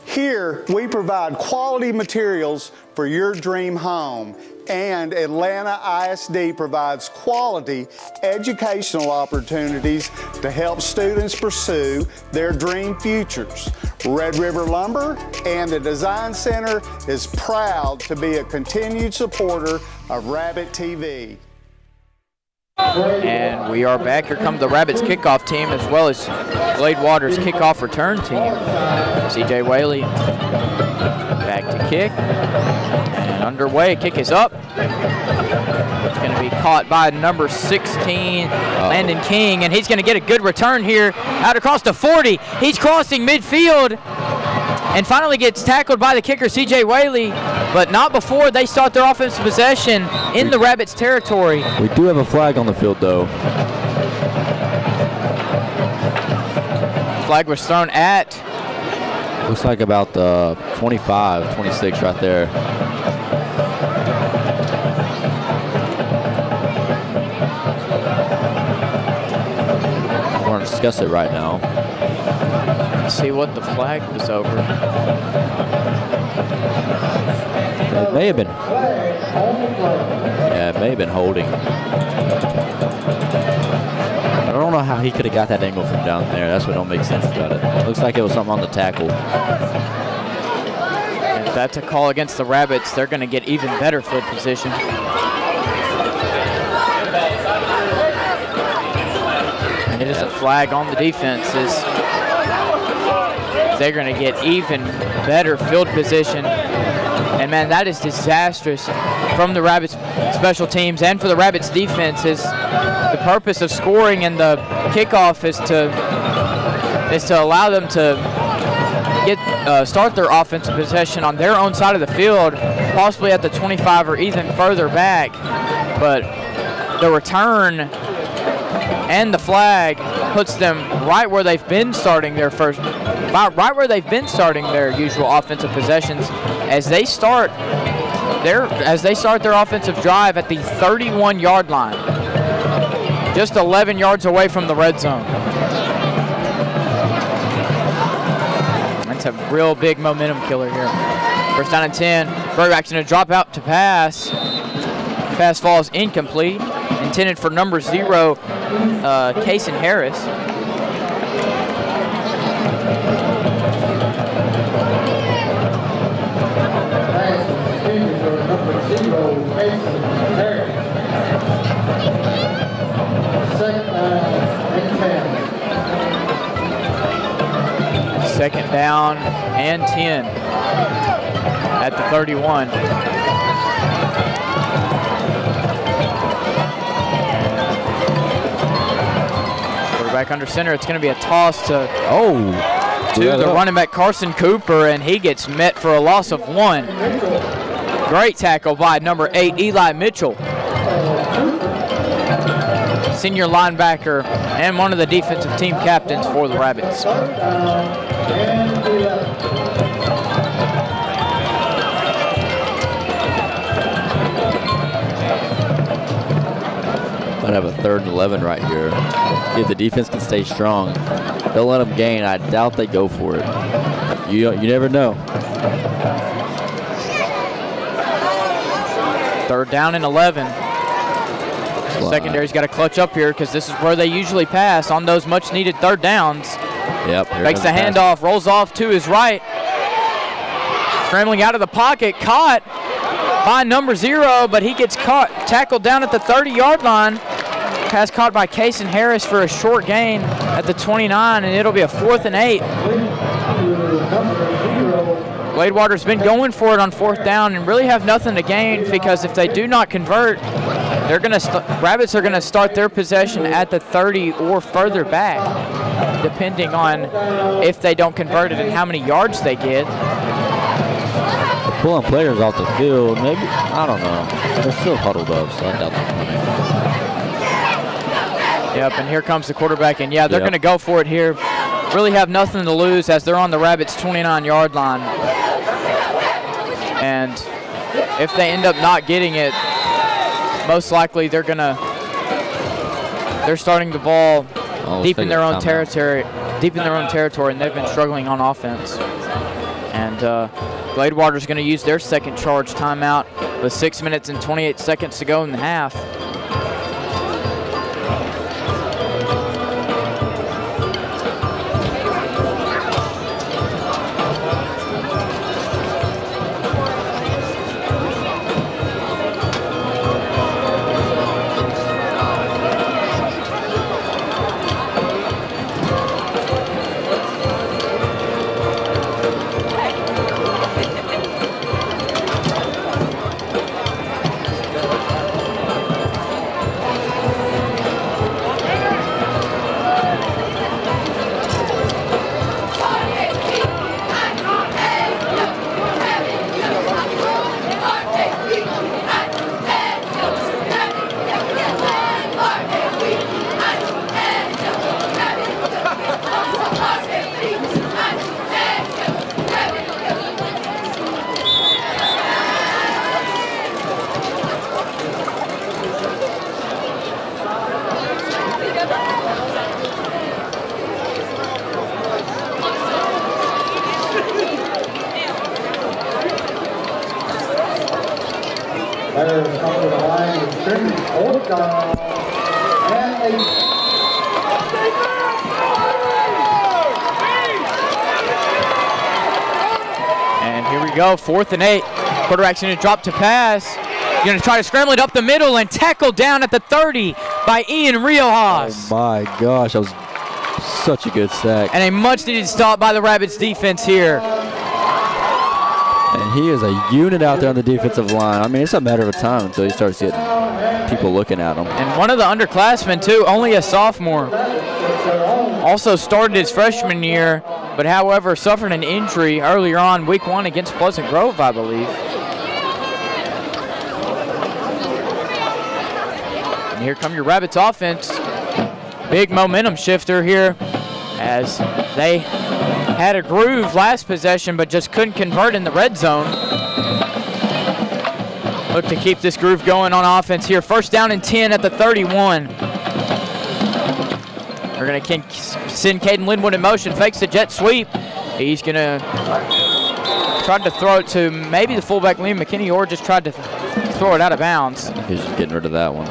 Here, we provide quality materials for your dream home, and Atlanta ISD provides quality educational opportunities to help students pursue their dream futures. Red River Lumber and the Design Center is proud to be a continued supporter of Rabbit TV. And we are back. Here comes the Rabbits kickoff team as well as Gladewater's kickoff return team. CJ Whaley back to kick. And underway, kick is up. It's going to be caught by number 16, Landon King, and he's going to get a good return here out across the 40. He's crossing midfield and finally gets tackled by the kicker, CJ Whaley, but not before they start their offensive possession in the Rabbits territory. We do have a flag on the field, though. Flag was thrown at, Looks like about the 25, 26 right there. We're going to discuss it right now. let's see what the flag was over. It may have been. Yeah, it may have been holding. I don't know how he could have got that angle from down there. That's what don't make sense about it. Looks like it was something on the tackle. If that's a call against the Rabbits, they're going to get even better field position. And it is a flag on the defenses. They're going to get even better field position. And man, that is disastrous from the Rabbits special teams and for the Rabbits defenses. The purpose of scoring in the kickoff is to allow them to start their offensive possession on their own side of the field, possibly at the 25 or even further back. But the return and the flag puts them right where they've been starting their usual offensive possessions as they start their offensive drive at the 31-yard line, just 11 yards away from the red zone. That's a real big momentum killer here. First down and 10. Quarterback's going to drop out to pass. Pass falls incomplete. Intended for number 0, Kason Harris. Second down and 10 at the 31. Quarterback under center. It's going to be a toss to the running back Carson Cooper, and he gets met for a loss of 1. Great tackle by number 8, Eli Mitchell, senior linebacker and one of the defensive team captains for the Rabbits. Might have a 3rd and 11 right here. See if the defense can stay strong. They'll let them gain. I doubt they go for it. You never know. 3rd down and 11. Secondary's got to clutch up here because this is where they usually pass on those much-needed 3rd downs. Yep. Makes the handoff, rolls off to his right. Scrambling out of the pocket, caught by number 0, but he gets tackled down at the 30-yard line. Pass caught by Kason Harris for a short gain at the 29, and it'll be a 4th and 8. Gladewater's been going for it on 4th down and really have nothing to gain because if they do not convert, Rabbits are going to start their possession at the 30 or further back, depending on if they don't convert it and how many yards they get. Pulling players off the field, maybe, I don't know. They're still huddled up, so I doubt they're coming. Yep, and here comes the quarterback, and yeah, they're going to go for it here. Really have nothing to lose as they're on the Rabbits' 29-yard line. And if they end up not getting it, most likely they're gonna they're starting the ball deep in take their a own timeout. territory, and they've been struggling on offense. And Gladewater's going to use their second charge timeout with 6 minutes and 28 seconds to go in the half. There's come to the line with scrimmage, fourth down, and 8. And here we go, 4th and 8. Quarterback's going to drop to pass. Going to try to scramble it up the middle and tackle down at the 30 by Ian Riojas. Oh my gosh, that was such a good sack. And a much-needed stop by the Rabbits defense here. And he is a unit out there on the defensive line. I mean, it's a matter of time until he starts getting people looking at him. And one of the underclassmen, too, only a sophomore. Also started his freshman year, but however, suffered an injury earlier on week 1 against Pleasant Grove, I believe. And here come your Rabbits offense. Big momentum shifter here as they had a groove last possession, but just couldn't convert in the red zone. Look to keep this groove going on offense here. 1st down and 10 at the 31. We're going to send Caden Linwood in motion, fakes the jet sweep. He's going to try to throw it to maybe the fullback Liam McKinney, or just tried to throw it out of bounds. He's just getting rid of that one.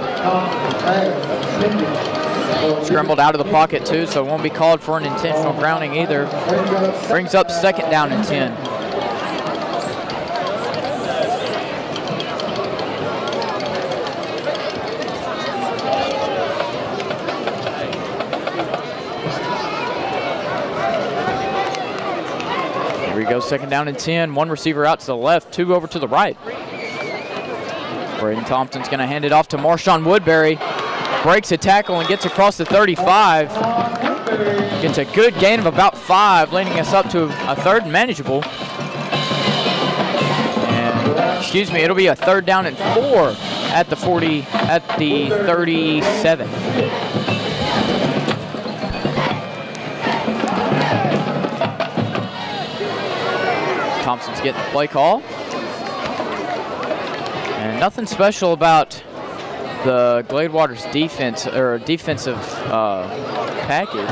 Scrambled out of the pocket too, so it won't be called for an intentional grounding either. Brings up 2nd down and 10. Here we go, 2nd down and 10. 1 receiver out to the left, 2 over to the right. Braden Thompson's going to hand it off to Marshawn Woodbury. Breaks a tackle and gets across the 35. Gets a good gain of about 5, leading us up to a 3rd and manageable. And, excuse me, it'll be a 3rd down and 4 at the 37. Thompson's getting the play call. And nothing special about the Gladewater's defense or defensive package.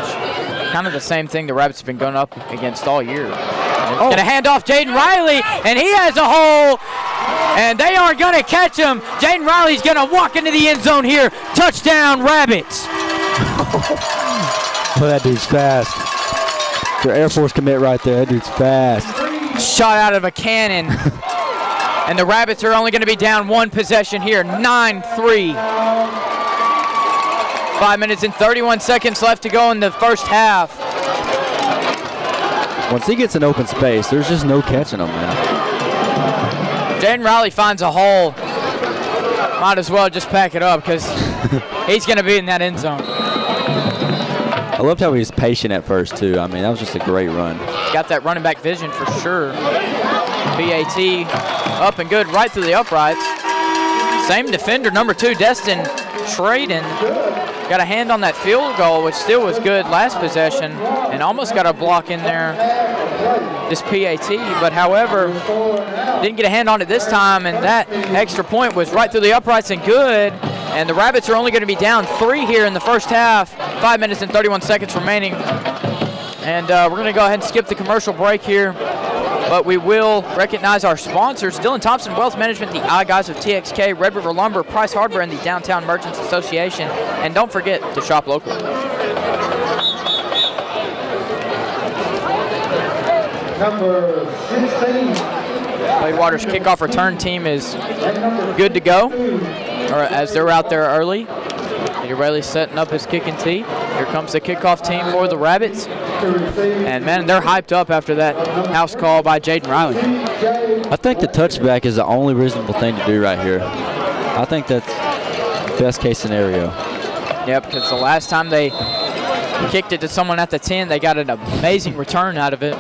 Kind of the same thing the Rabbits have been going up against all year. Going to hand off Jaden Riley, and he has a hole, and they aren't going to catch him. Jaden Riley's going to walk into the end zone here. Touchdown, Rabbits. Oh, that dude's fast. Your Air Force commit right there. That dude's fast. Shot out of a cannon. And the Rabbits are only going to be down 1 possession here, 9-3. 5 minutes and 31 seconds left to go in the first half. Once he gets an open space, there's just no catching him, man. Jaden Riley finds a hole. Might as well just pack it up because he's going to be in that end zone. I loved how he was patient at first, too. I mean, that was just a great run. Got that running back vision for sure. BAT up and good right through the uprights. Same defender, number 2, Destin Schraden. Got a hand on that field goal, which still was good last possession, and almost got a block in there, this PAT, but however, didn't get a hand on it this time, and that extra point was right through the uprights and good, And the Rabbits are only going to be down 3 here in the first half. 5 minutes and 31 seconds remaining. And we're going to go ahead and skip the commercial break here. But we will recognize our sponsors, Dylan Thompson Wealth Management, the iGuys of TXK, Red River Lumber, Price Hardware, and the Downtown Merchants Association. And don't forget to shop local. Number 16. Gladewater's kickoff return team is good to go, or as they're out there early. Eddie Rayleigh setting up his kicking tee. Here comes the kickoff team for the Rabbits. And, man, they're hyped up after that house call by Jaden Riley. I think the touchback is the only reasonable thing to do right here. I think that's best case scenario. Yeah, because the last time they kicked it to someone at the 10, they got an amazing return out of it.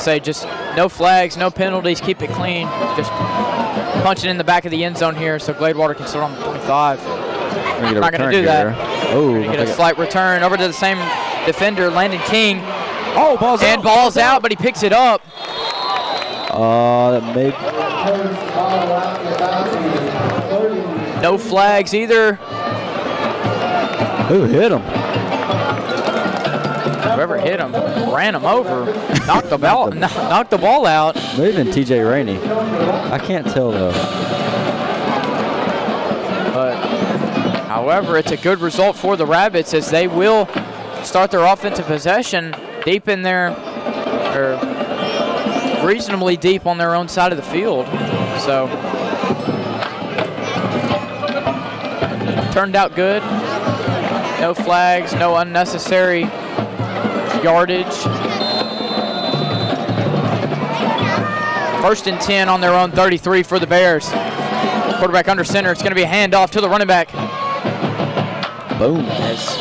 So just no flags, no penalties, keep it clean. Just punch it in the back of the end zone here so Gladewater can start on the 25. Not going to do that. Oh, get a slight return over to the same defender, Landon King. Oh, ball's out. And ball's out, but he picks it up. That may. No flags either. Who hit him? Whoever hit him ran him over, knocked the ball out. Maybe been TJ Rainey. I can't tell though. But however, it's a good result for the Rabbits as they will start their offensive possession deep in their, or reasonably deep on their own side of the field. So turned out good. No flags, no unnecessary yardage. 1st and 10 on their own 33 for the Bears. Quarterback under center. It's going to be a handoff to the running back. Boom. As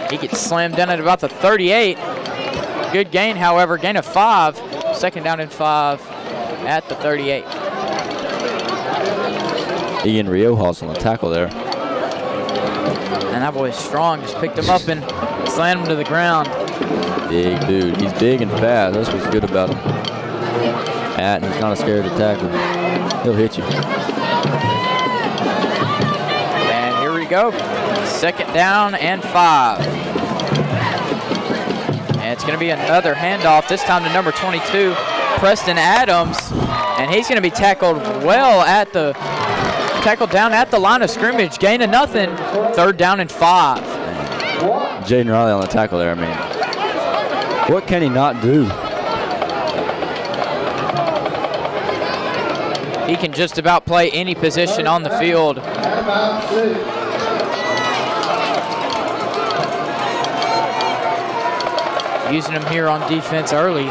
he gets slammed down at about the 38. Good gain, however, gain of 5. 2nd down and 5 at the 38. Ian Riojas on the tackle there. And that boy is strong. Just picked him up and slammed him to the ground. Big dude. He's big and fast. That's what's good about him. And he's not scared to tackle. He'll hit you. And here we go. 2nd down and 5. And it's going to be another handoff, this time to number 22, Preston Adams. And he's going to be tackled down at the line of scrimmage. Gain of nothing. 3rd down and 5. Jaden Riley on the tackle there, I mean. What can he not do? He can just about play any position on the field. Using him here on defense early.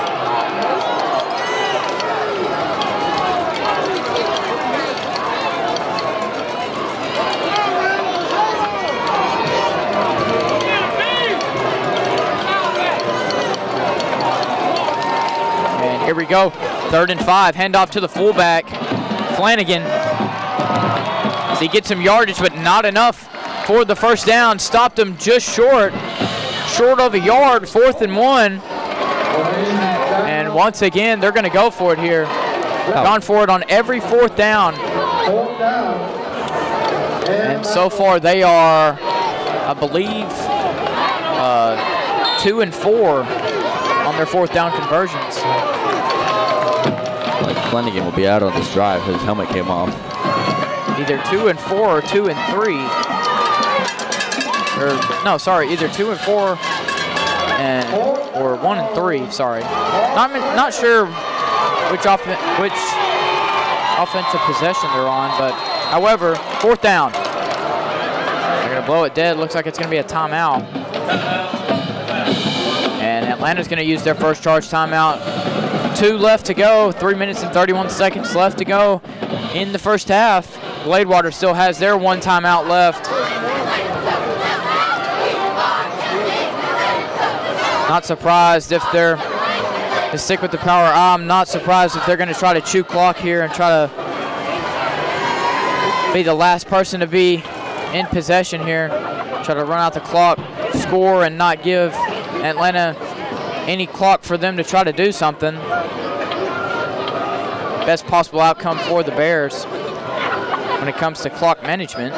And here we go. 3rd and 5. Handoff to the fullback, Flanagan. So he gets some yardage, but not enough for the 1st down. Stopped him just short of a yard. 4th and 1. And once again, they're going to go for it here. Gone for it on every 4th down. And so far they are, I believe, 2 and 4 on their 4th down conversions. Like Flanagan will be out on this drive. His helmet came off. Either 2 and 4 or 2 and 3. Or no, sorry, either 2 and 4 or 1 and 3. Sorry, not sure which offensive possession they're on, but however, 4th down. They're gonna blow it dead. Looks like it's gonna be a timeout. And Atlanta's gonna use their first charge timeout. 2 left to go. 3 minutes and 31 seconds left to go in the first half. Gladewater still has their 1 timeout left. Not surprised if they're to stick with the power. I'm not surprised if they're going to try to chew clock here and try to be the last person to be in possession here. Try to run out the clock, score, and not give Atlanta any clock for them to try to do something. Best possible outcome for the Bears when it comes to clock management.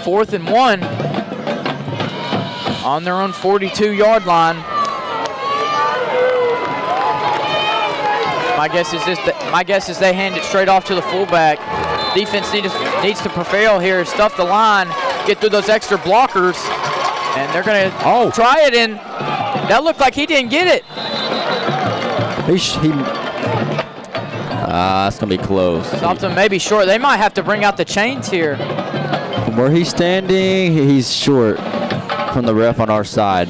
4th and 1 on their own 42-yard line. My guess is they hand it straight off to the fullback. Defense needs to prevail here, stuff the line, get through those extra blockers, and they're going to try it in. That looked like he didn't get it. That's going to be close. Something maybe short. They might have to bring out the chains here. From where he's standing, he's short from the ref on our side.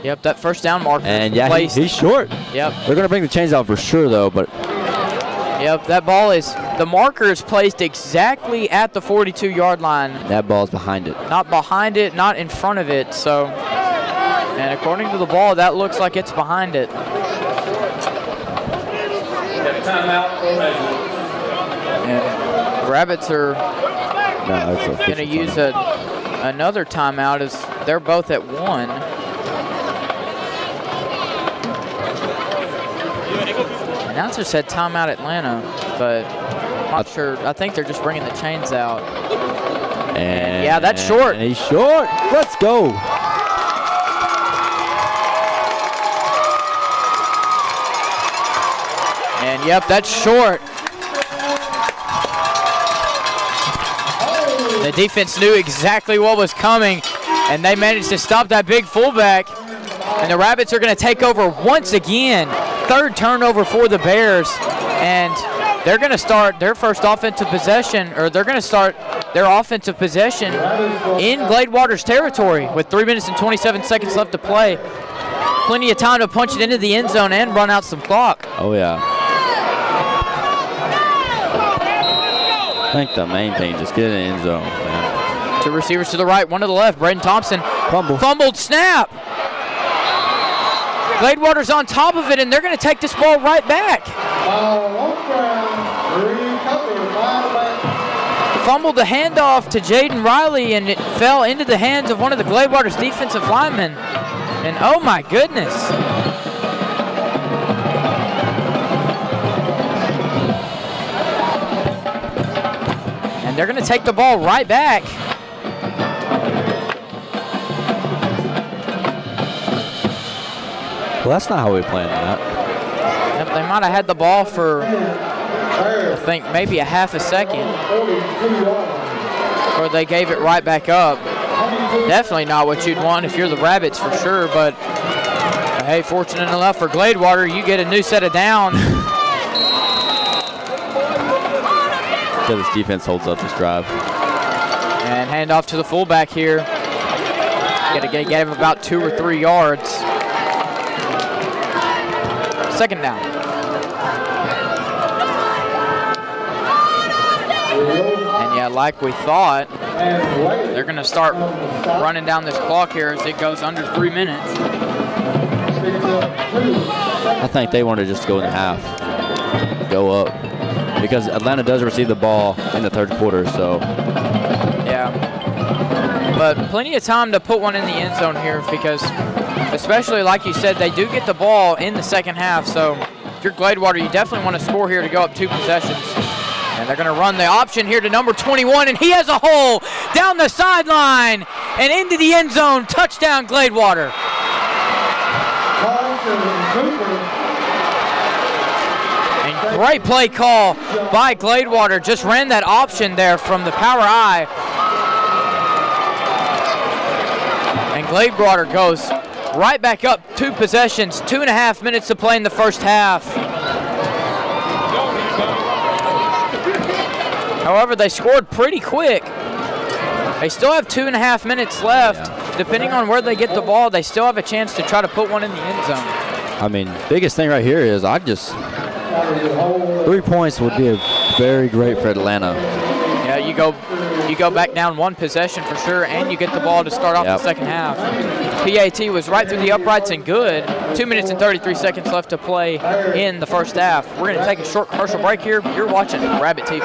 Yep, that first down marker. And yeah, he's short. Yep. They're going to bring the chains out for sure, though. But yep, that ball is, the marker is placed exactly at the 42-yard line. That ball's behind it. Not behind it, not in front of it. So, and according to the ball, that looks like it's behind it. Timeout for measurement. And Rabbits are going to use another timeout as they're both at 1. Announcer said timeout Atlanta, but I'm not sure. I think they're just bringing the chains out. And yeah, that's short. And he's short. Let's go. And yep, that's short. The defense knew exactly what was coming, and they managed to stop that big fullback. And the Rabbits are going to take over once again. 3rd turnover for the Bears, and they're going to start their first offensive possession, or they're going to start their offensive possession in Gladewater's territory with 3 minutes and 27 seconds left to play. Plenty of time to punch it into the end zone and run out some clock. Oh, yeah. I think the main thing, just get in the end zone, man. 2 receivers to the right, 1 to the left. Braden Thompson fumbled snap. Gladewater's on top of it, and they're going to take this ball right back. Fumbled the handoff to Jaden Riley, and it fell into the hands of one of the Gladewater's defensive linemen. And oh my goodness. And they're going to take the ball right back. Well, that's not how we planned that. Yep, they might have had the ball for, I think, maybe a half a second. Or they gave it right back up. Definitely not what you'd want if you're the Rabbits for sure, but hey, fortunate enough for Gladewater, you get a new set of downs. So this defense holds up this drive. And hand off to the fullback here. Got to get him about 2 or 3 yards. 2nd down. And yeah, like we thought, they're going to start running down this clock here as it goes under 3 minutes. I think they want to just go in the half, go up, because Atlanta does receive the ball in the 3rd quarter, so. Yeah, but plenty of time to put one in the end zone here because, especially like you said, they do get the ball in the 2nd half, so if you're Gladewater, you definitely want to score here to go up 2 possessions. And they're going to run the option here to number 21, and he has a hole down the sideline and into the end zone. Touchdown, Gladewater. And great play call by Gladewater. Just ran that option there from the power eye. And Gladewater goes right back up 2 possessions, 2.5 minutes to play in the 1st half. However, they scored pretty quick. They still have 2.5 minutes left. Depending on where they get the ball, they still have a chance to try to put one in the end zone. I mean, biggest thing right here is 3 points would be very great for Atlanta. Yeah, you go back down 1 possession for sure, and you get the ball to start off the 2nd half. PAT was right through the uprights and good. 2 minutes and 33 seconds left to play in the 1st half. We're going to take a short commercial break here. You're watching Rabbit TV.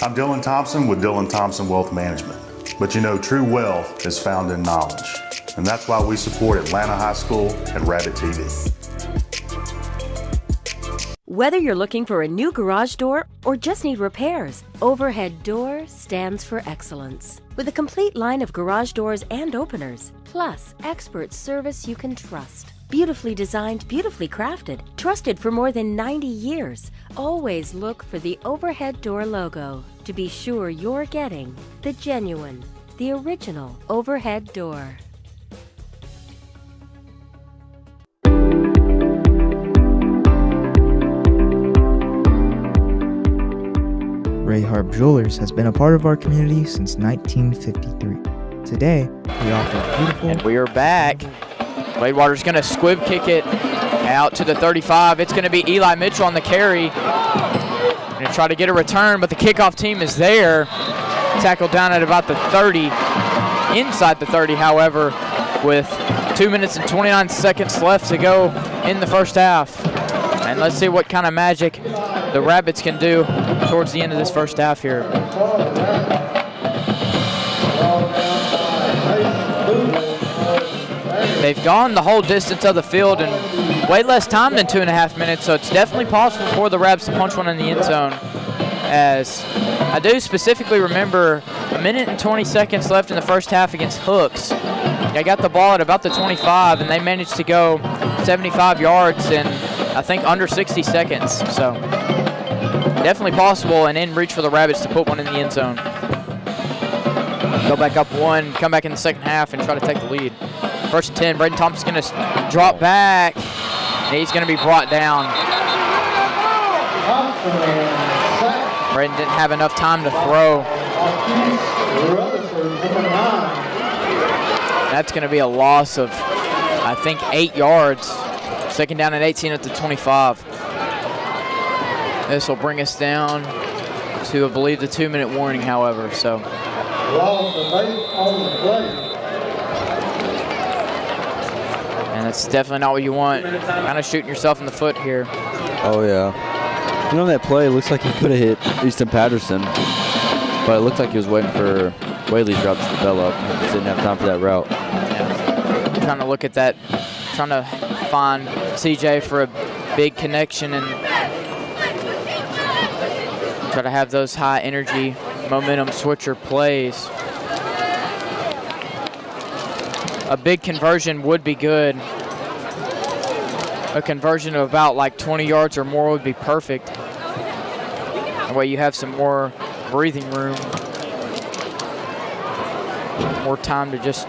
I'm Dylan Thompson with Dylan Thompson Wealth Management. But you know, true wealth is found in knowledge. And that's why we support Atlanta High School and Rabbit TV. Whether you're looking for a new garage door or just need repairs, Overhead Door stands for excellence. With a complete line of garage doors and openers, plus expert service you can trust. Beautifully designed, beautifully crafted, trusted for more than 90 years. Always look for the Overhead Door logo to be sure you're getting the genuine, the original Overhead Door. Ray Harp Jewelers has been a part of our community since 1953. Today, we offer beautiful... And we are back. Gladewater's going to squib kick it out to the 35. It's going to be Eli Mitchell on the carry. Going to try to get a return, but the kickoff team is there. Tackled down at about the 30. Inside the 30, however, with 2 minutes and 29 seconds left to go in the first half. And let's see what kind of magic the Rabbits can do towards the end of this first half here. They've gone the whole distance of the field in way less time than 2.5 minutes, so it's definitely possible for the Rabbits to punch one in the end zone. As I do specifically remember 1 minute and 20 seconds left in the first half against Hooks. They got the ball at about the 25, and they managed to go 75 yards in, I think, under 60 seconds. So definitely possible and in reach for the Rabbits to put one in the end zone. Go back up one, come back in the second half, and try to take the lead. First and 10, Braden Thompson's going to drop back. And he's going to be brought down. Braden didn't have enough time to throw. That's going to be a loss of, I think, 8 yards. Second down and 18 at the 25. This will bring us down to, I believe, the 2-minute warning, however. So. And that's definitely not what you want. Kind of shooting yourself in the foot here. Oh, yeah. You know, that play looks like he could have hit Easton Patterson, but it looked like he was waiting for Whaley's route to develop. He just didn't have time for that route. Yeah. Trying to look at that, trying to find CJ for a big connection and try to have those high energy momentum switcher plays. A big conversion would be good. A conversion of about like 20 yards or more would be perfect. That way you have some more breathing room, more time to just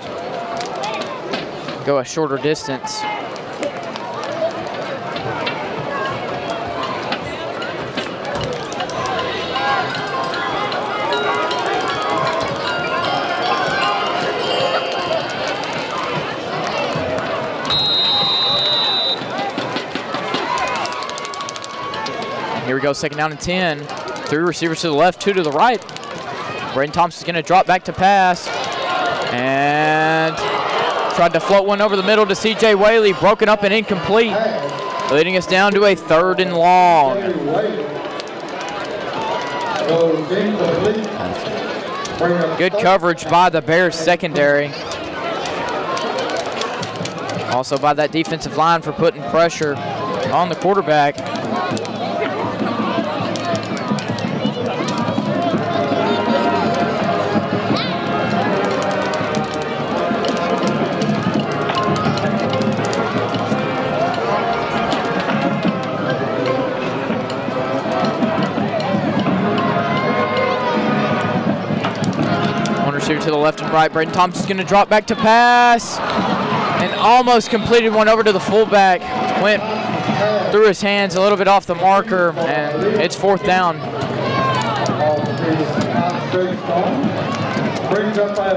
go a shorter distance. Here we go, second down and 10. 3 receivers to the left, 2 to the right. Braden Thompson's going to drop back to pass. And tried to float one over the middle to C.J. Whaley. Broken up and incomplete. Leading us down to a 3rd and long. Good coverage by the Bears secondary. Also by that defensive line for putting pressure on the quarterback. To the left and right. Braden Thompson's going to drop back to pass and almost completed one over to the fullback. Went through his hands a little bit off the marker, and it's 4th down.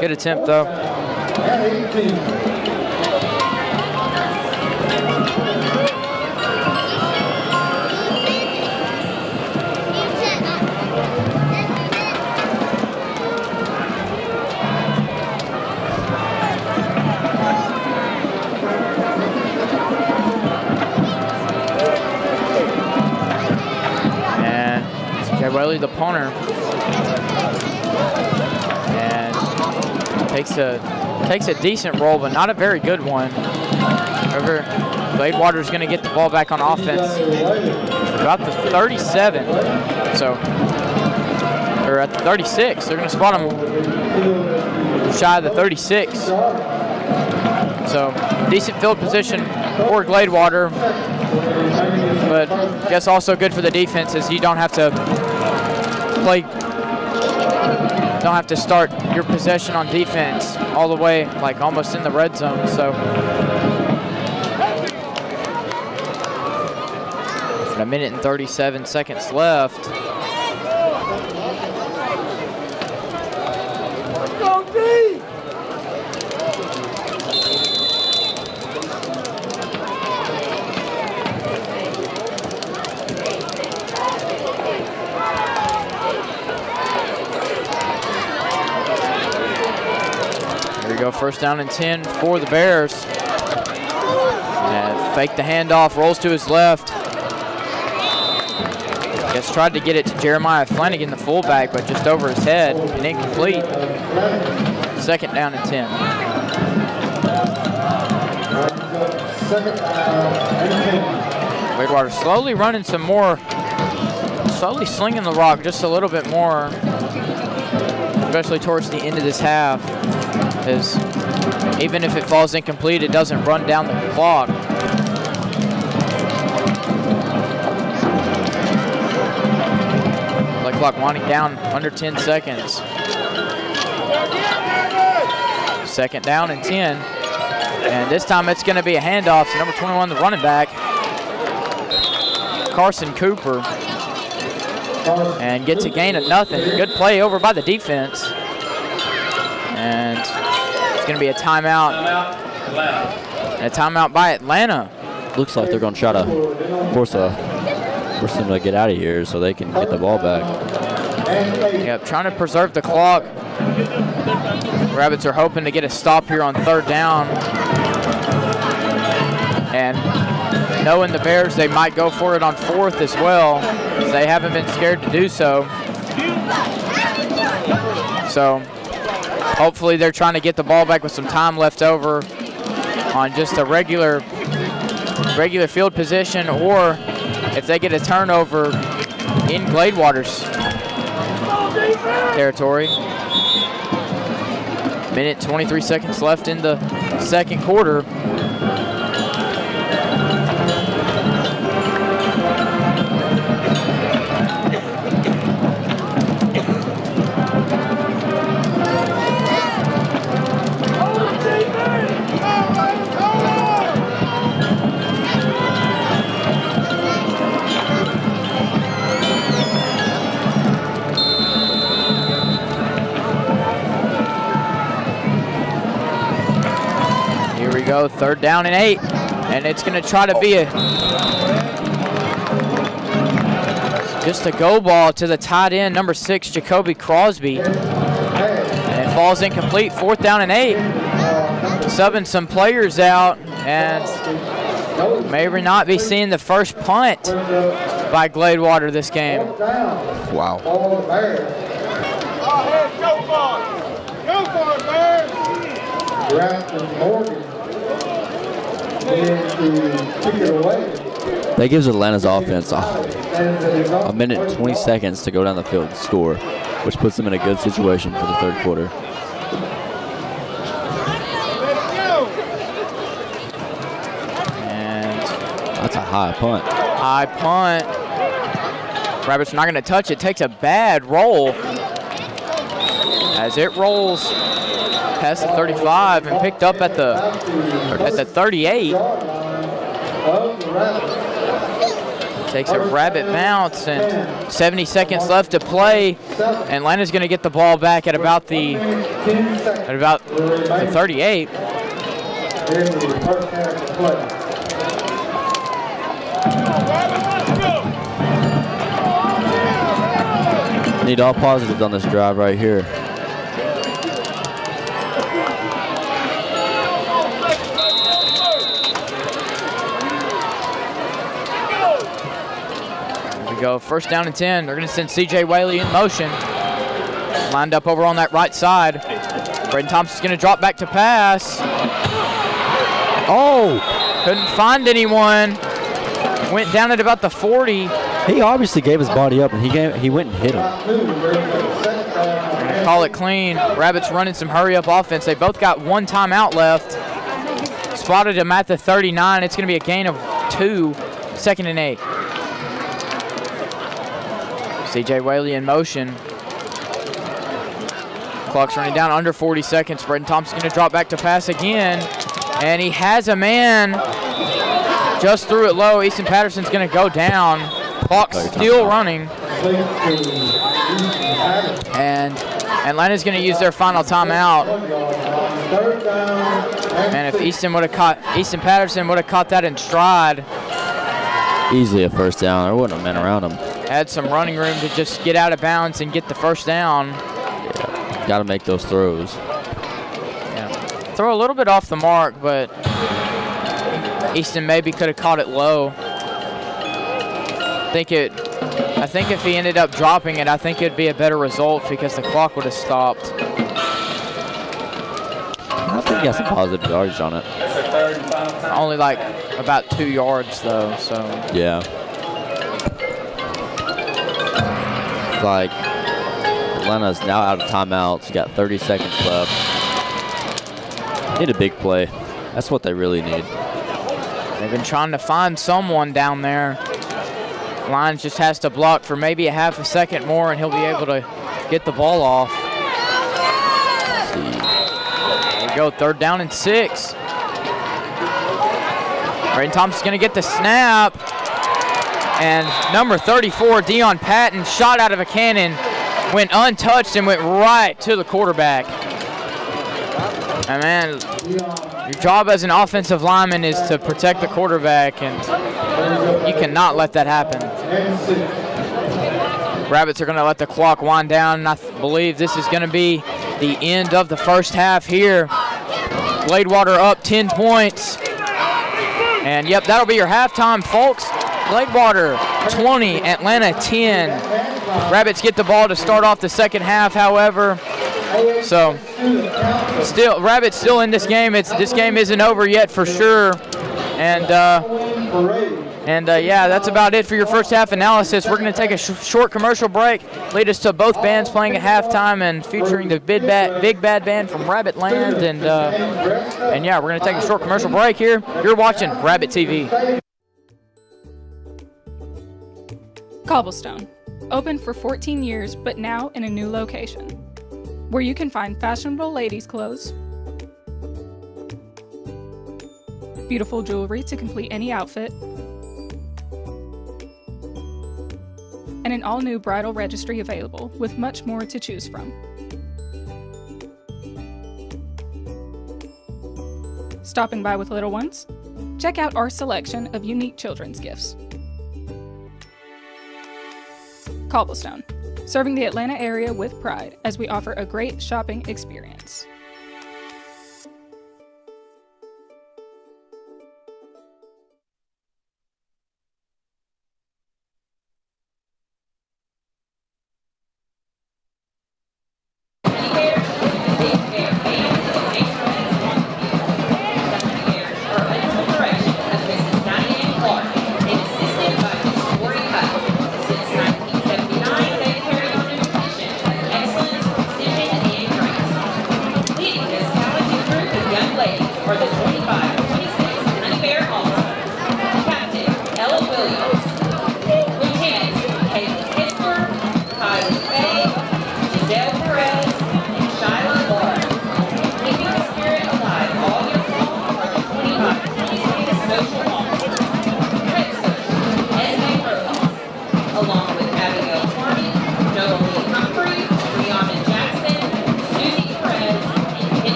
Good attempt, though. Whaley, the punter, and takes a takes a decent roll, but not a very good one. However, Gladewater's going to get the ball back on offense about the 37. So, or at the 36. They're going to spot him shy of the 36. So, decent field position for Gladewater, but I guess also good for the defense as you don't have to start your possession on defense all the way, like almost in the red zone. So, a minute and 37 seconds left. Here we go, first down and 10 for the Bears. And fake the handoff, rolls to his left. Just tried to get it to Jeremiah Flanagan, the fullback, but just over his head and incomplete. Second down and 10. Gladewater slowly running some more, slowly slinging the rock just a little bit more, especially towards the end of this half. Is even if it falls incomplete, it doesn't run down the clock. Play clock winding down under 10 seconds. Second down and 10. And this time it's going to be a handoff to number 21, the running back, Carson Cooper. And gets a gain of nothing. Good play over by the defense. And it's going to be a timeout. And a timeout by Atlanta. Looks like they're going to try to force them to get out of here so they can get the ball back. Yep, trying to preserve the clock. Rabbits are hoping to get a stop here on third down. And knowing the Bears, they might go for it on fourth as well. They haven't been scared to do so. So hopefully they're trying to get the ball back with some time left over on just a regular field position, or if they get a turnover in Gladewater's territory. Minute 23 seconds left in the second quarter. Go third down and 8, and it's going to try to be just a go ball to the tight end, number 6, Jacoby Crosby, and it falls incomplete. Fourth down and 8. Subbing some players out, and may not be seeing the first punt by Gladewater this game. Wow. Go for it, Bears! Morgan. That gives Atlanta's offense a minute and 20 seconds to go down the field and score, which puts them in a good situation for the third quarter. And that's a high punt. High punt. Rabbits are not going to touch it. Takes a bad roll as it rolls past the 35 and picked up at the 38. Takes a rabbit bounce, and 70 seconds left to play. Atlanta's going to get the ball back at about the 38. Need all positives on this drive right here. Go first down and 10. They're going to send C.J. Whaley in motion. Lined up over on that right side. Braden Thompson's going to drop back to pass. Oh! Couldn't find anyone. Went down at about the 40. He obviously gave his body up, and he went and hit him. Gonna call it clean. Rabbits running some hurry-up offense. They both got 1 timeout left. Spotted him at the 39. It's going to be a gain of 2, 2nd and 8. C.J. Whaley in motion. Clock's running down under 40 seconds. Braden Thompson's going to drop back to pass again. And he has a man. Just threw it low. Easton Patterson's going to go down. Clock's still running. And Atlanta's going to use their final timeout. And if Easton Patterson would have caught that in stride. Easily a first down. There wouldn't have been around him. Had some running room to just get out of bounds and get the first down. Yeah, got to make those throws. Yeah. Throw a little bit off the mark, but Easton maybe could have caught it low. I think if he ended up dropping it, I think it'd be a better result because the clock would have stopped. I think he got some positive yardage on it. Only like about 2 yards though, so. Yeah. It's like Atlanta's now out of timeouts. Got 30 seconds left. Need a big play. That's what they really need. They've been trying to find someone down there. Lyons just has to block for maybe a half a second more and he'll be able to get the ball off. Let's see. There we go, 3rd down and 6. Braden Thompson's gonna get the snap. And number 34, Deion Patton, shot out of a cannon, went untouched and went right to the quarterback. And man, your job as an offensive lineman is to protect the quarterback, and you cannot let that happen. Rabbits are going to let the clock wind down, and I believe this is going to be the end of the first half here. Gladewater up 10 points. And yep, that'll be your halftime, folks. Gladewater 20, Atlanta 10. Rabbits get the ball to start off the second half, however. So, Rabbits still in this game. This game isn't over yet for sure. And yeah, that's about it for your first half analysis. We're going to take a short commercial break. Lead us to both bands playing at halftime and featuring the Big Bad Band from Rabbit Land. And yeah, we're going to take a short commercial break here. You're watching Rabbit TV. Cobblestone, open for 14 years, but now in a new location, where you can find fashionable ladies' clothes, beautiful jewelry to complete any outfit, and an all-new bridal registry available with much more to choose from. Stopping by with little ones? Check out our selection of unique children's gifts. Cobblestone, serving the Atlanta area with pride as we offer a great shopping experience.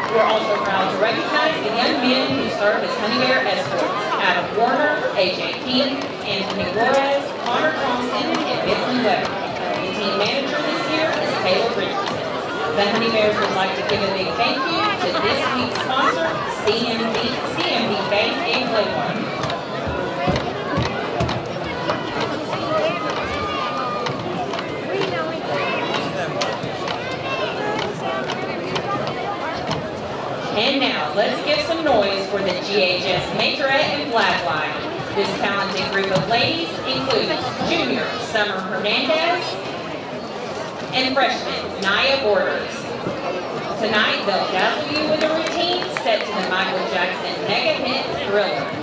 We're also proud to recognize the young men who serve as Honey Bear escorts: Adam Warner, AJ King, Anthony Flores, Connor Thompson, and Bentley Weber. The team manager this year is Taylor Richardson. The Honey Bears would like to give a big thank you to this week's sponsor, CMB Bank in Gladewater. And now, let's give some noise for the GHS Majorette and Flag Line. This talented group of ladies includes junior Summer Hernandez and freshman Naya Borders. Tonight, they'll dazzle you with a routine set to the Michael Jackson mega hit Thriller.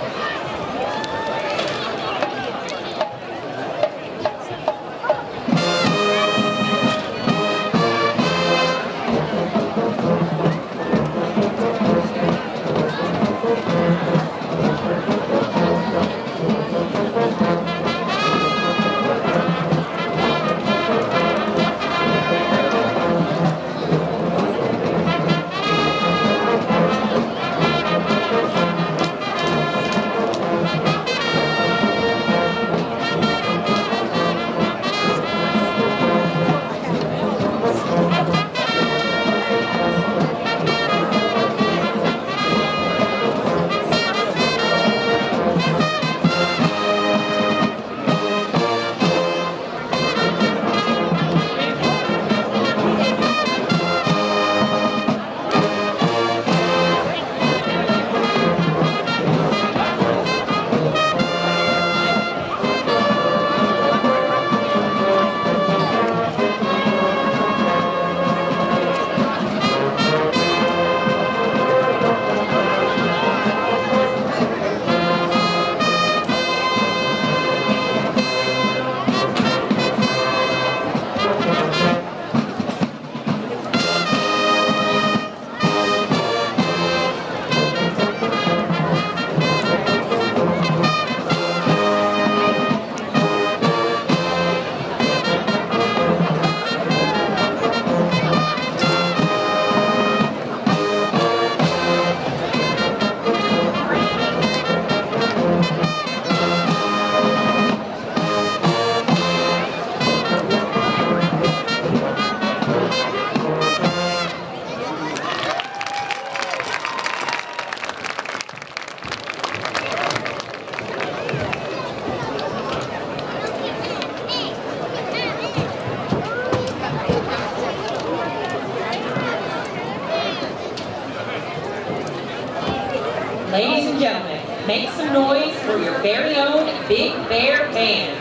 Ladies and gentlemen, make some noise for your very own Big Bear Band.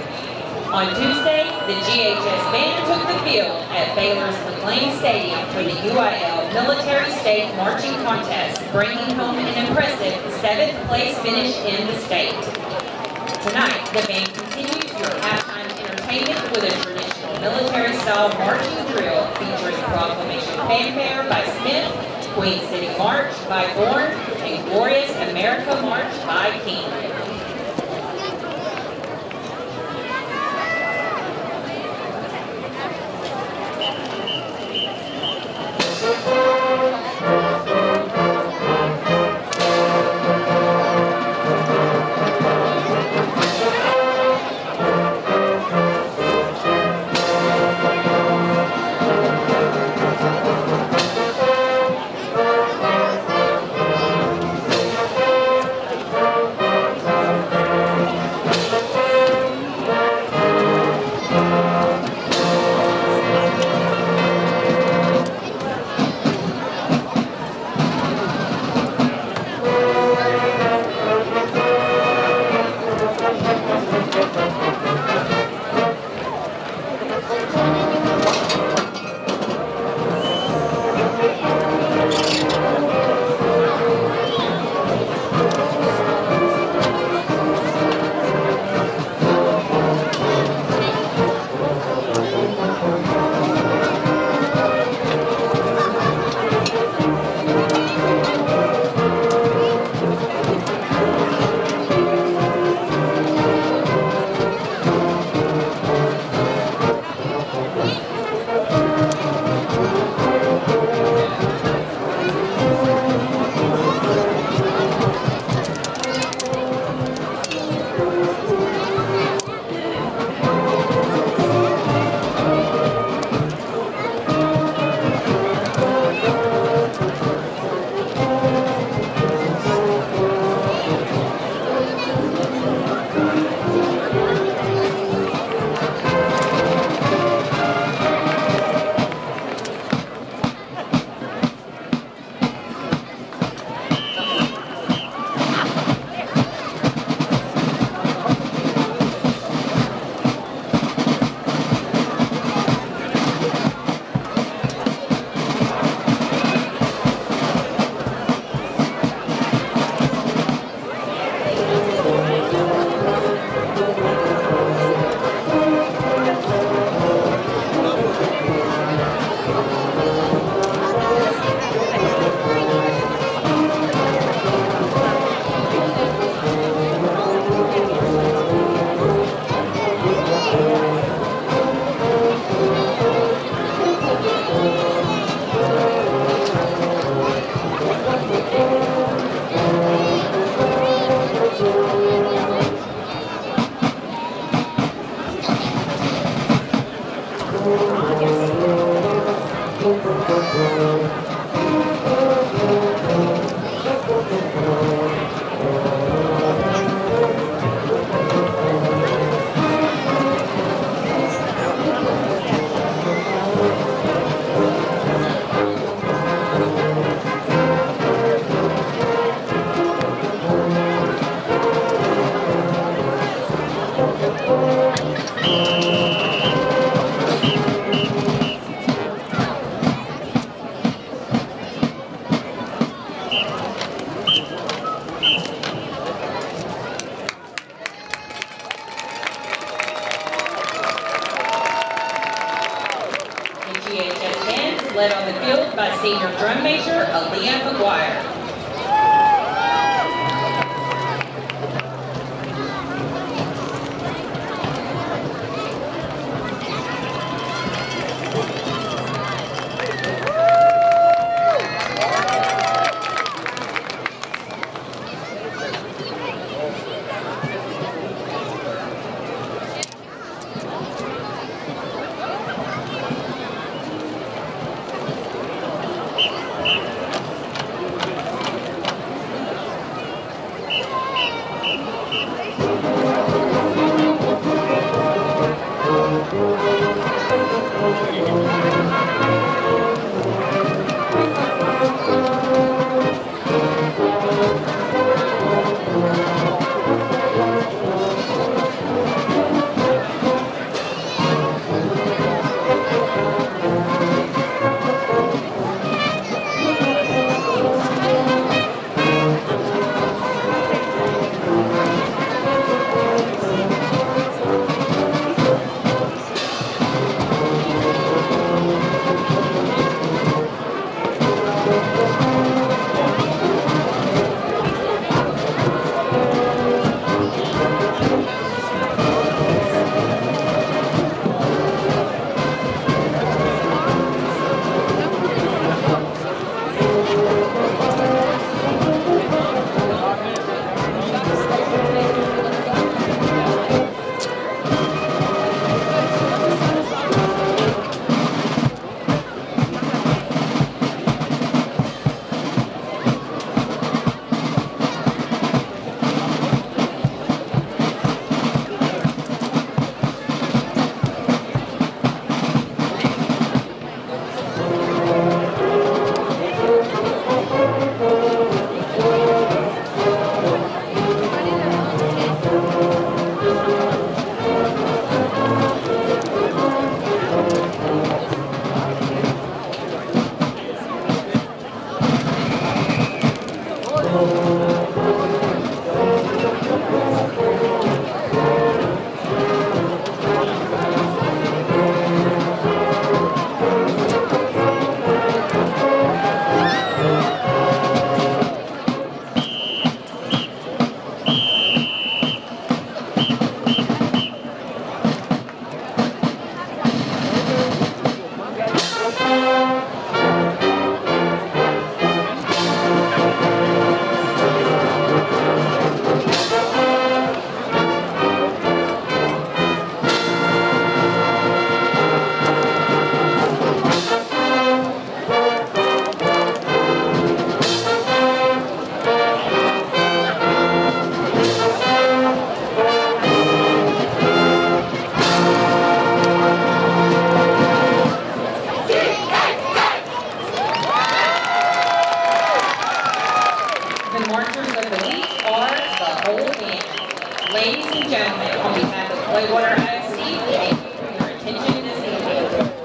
On Tuesday, the GHS Band took the field at Baylor's McLean Stadium for the UIL Military State Marching Contest, bringing home an impressive 7th place finish in the state. Tonight, the band continues your halftime entertainment with a traditional military-style marching drill featuring Proclamation Fanfare by Smith, Queen City March by Bourne, and Glorious America March by King. field by senior drum major Aaliyah McGuire. Ladies and gentlemen, on behalf of Gladewater ISD, thank you for your attention this evening.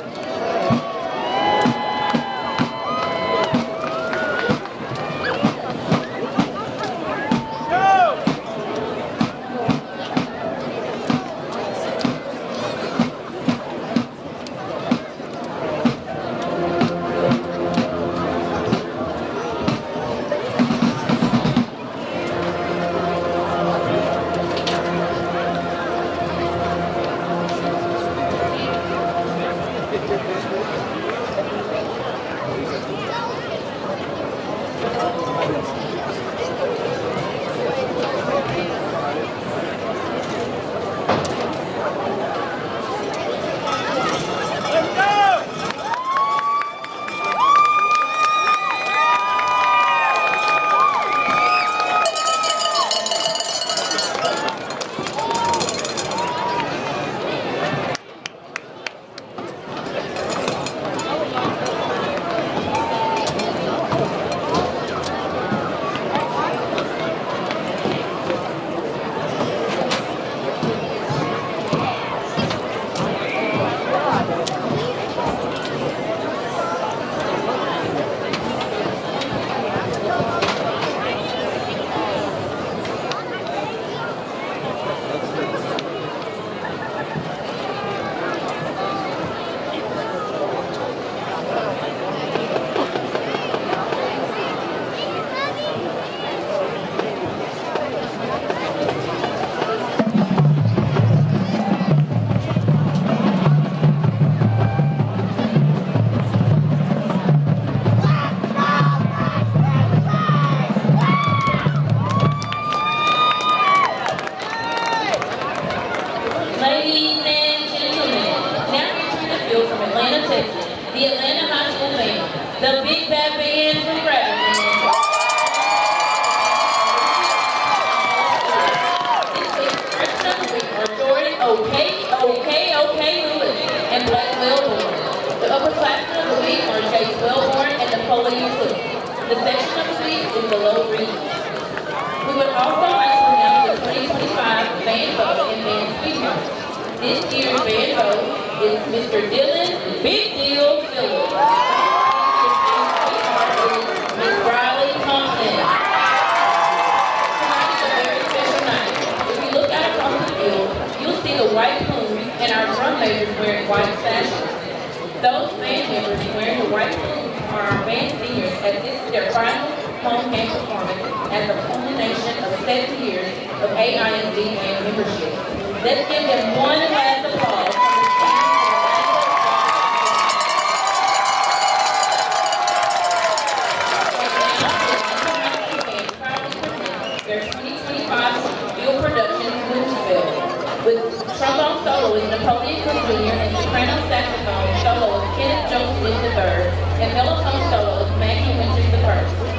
the Big Bad Band from Bradley. This week's first of the week are Jordan OK Lewis and Blake Wellborn. The upperclassmen of the week are Chase Wellborn and Napoleon Cook. The section of the week is the Low Reed. We would also like to announce the 2025 Band Vote and Band Speaker. This year's Band Vote is Mr. Dylan Big Deal Phillips. Ms. Riley Thompson. Tonight is a very special night. If you look out across the field, you'll see the white plumes and our drum majors wearing white sashes. Those band members wearing the white plumes are our band seniors, as this is their final home game performance as a culmination of 7 years of AISD band membership. Let's give them one last applause. Their 2025 field production Bluesville. With trombone soloist Napoleon Cook Jr. and soprano saxophone soloist Kenneth Jones Smith III and mellophone soloist Maggie Winters I.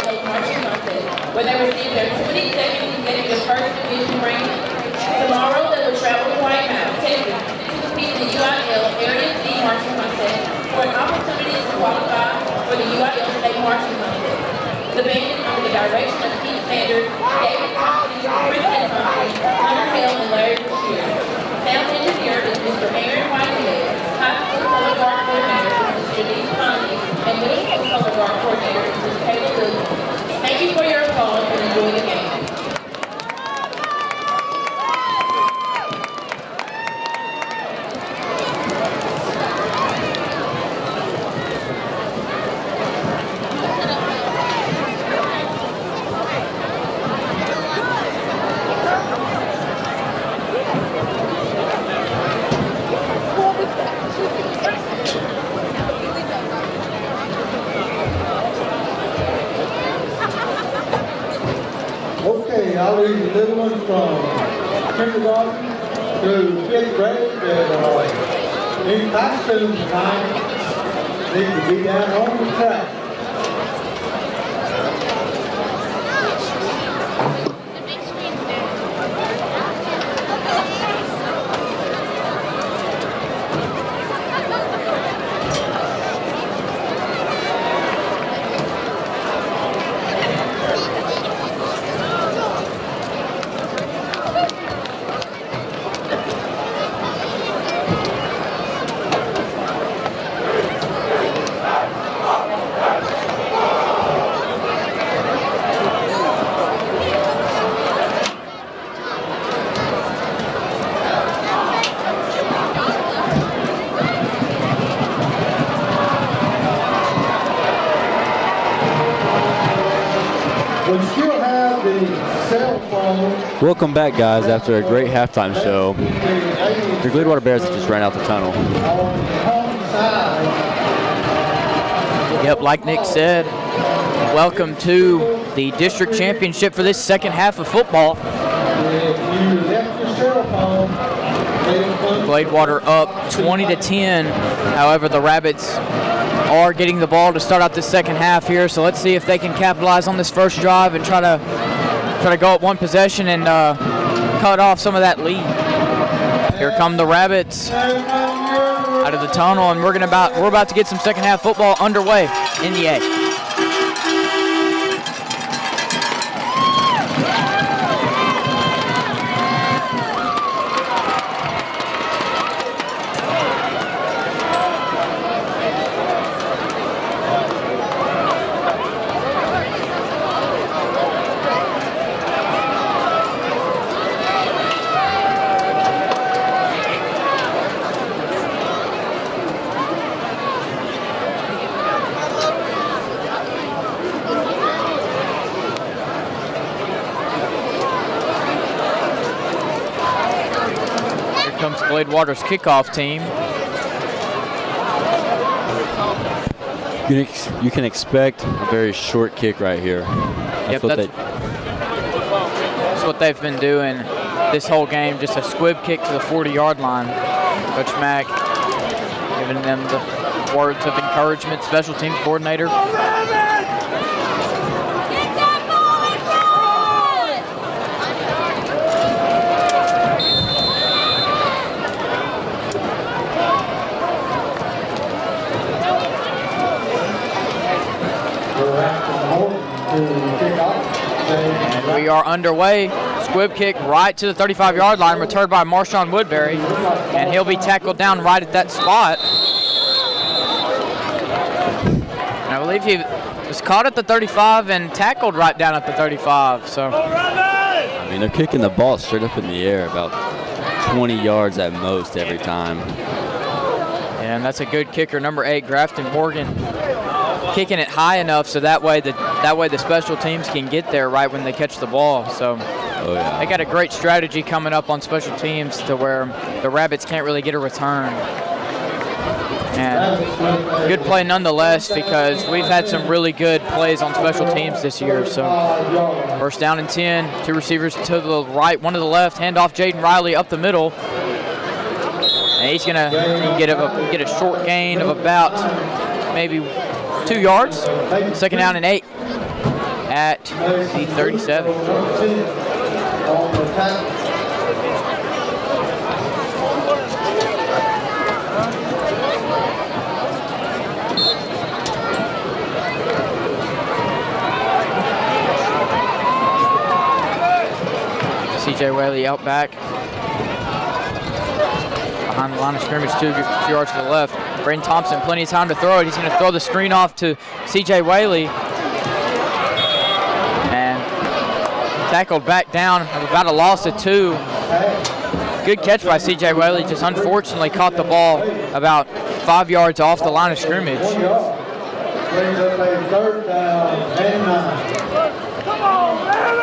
Lake Marching Contest, where they received their 22nd consecutive First Division ranking. Tomorrow, they will travel to White House, Texas, to compete in the UIL Area C Marching Contest for an opportunity to qualify for the UIL State Marching Contest. The band is under the direction of Keith Sanders, David Thompson, Kristen Thompson, Hunter Hill, and Larry Brashear. Sound engineer is Mr. Aaron Whitehead. High school color guard coordinator is Mr. Denise Conley, and middle school color guard coordinator is Ms. Kayla Lewis. Thank you for your applause and enjoy the game. Okay, I'll read the little ones from kindergarten through 5th grade that in costume tonight need to be down on the track. We still have the cell phone. Welcome back, guys, after a great halftime show. The Gladewater Bears just ran out the tunnel. Yep, like Nick said, welcome to the district championship for this second half of football. Gladewater up 20-10. However, the Rabbits are getting the ball to start out the second half here. So let's see if they can capitalize on this first drive and try to go up one possession and cut off some of that lead. Here come the Rabbits out of the tunnel, and we're about to get some second half football underway in the A. Comes Gladewater's kickoff team. You can expect a very short kick right here. That's what they've been doing this whole game, just a squib kick to the 40-yard line. Coach Mack giving them the words of encouragement, special teams coordinator. And we are underway. Squib kick right to the 35-yard line, returned by Marshawn Woodbury, and he'll be tackled down right at that spot. And I believe he was caught at the 35 and tackled right down at the 35. So, I mean, they're kicking the ball straight up in the air, about 20 yards at most every time. And that's a good kicker, number 8, Grafton Morgan, kicking it high enough so that way the special teams can get there right when they catch the ball. So they got a great strategy coming up on special teams to where the Rabbits can't really get a return. And good play nonetheless, because we've had some really good plays on special teams this year. So first down and 10, 2 receivers to the right, 1 to the left, handoff Jaden Riley up the middle. And he's gonna get a short gain of about maybe 2 yards. Second down and 8. at the 37. On the tackle. C.J. Whaley out back. Behind the line of scrimmage, two yards to the left. Braden Thompson, plenty of time to throw it. He's going to throw the screen off to C.J. Whaley. And tackled back down, about a loss of 2. Good catch by C.J. Whaley, just unfortunately caught the ball about 5 yards off the line of scrimmage. Brings up a 3rd down and 9. Come on, man!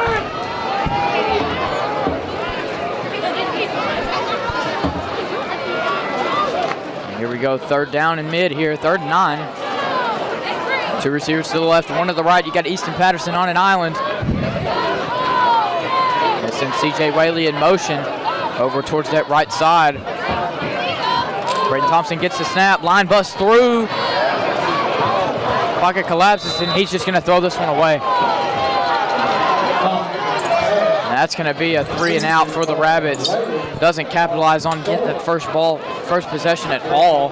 Here we go, 3rd down and mid here, 3rd and 9. 2 receivers to the left, 1 to the right. You got Easton Patterson on an island. And sends C.J. Whaley in motion over towards that right side. Braden Thompson gets the snap, line busts through. Pocket collapses, and he's just going to throw this one away. And that's going to be a 3 and out for the Rabbits. Doesn't capitalize on getting that first possession at all.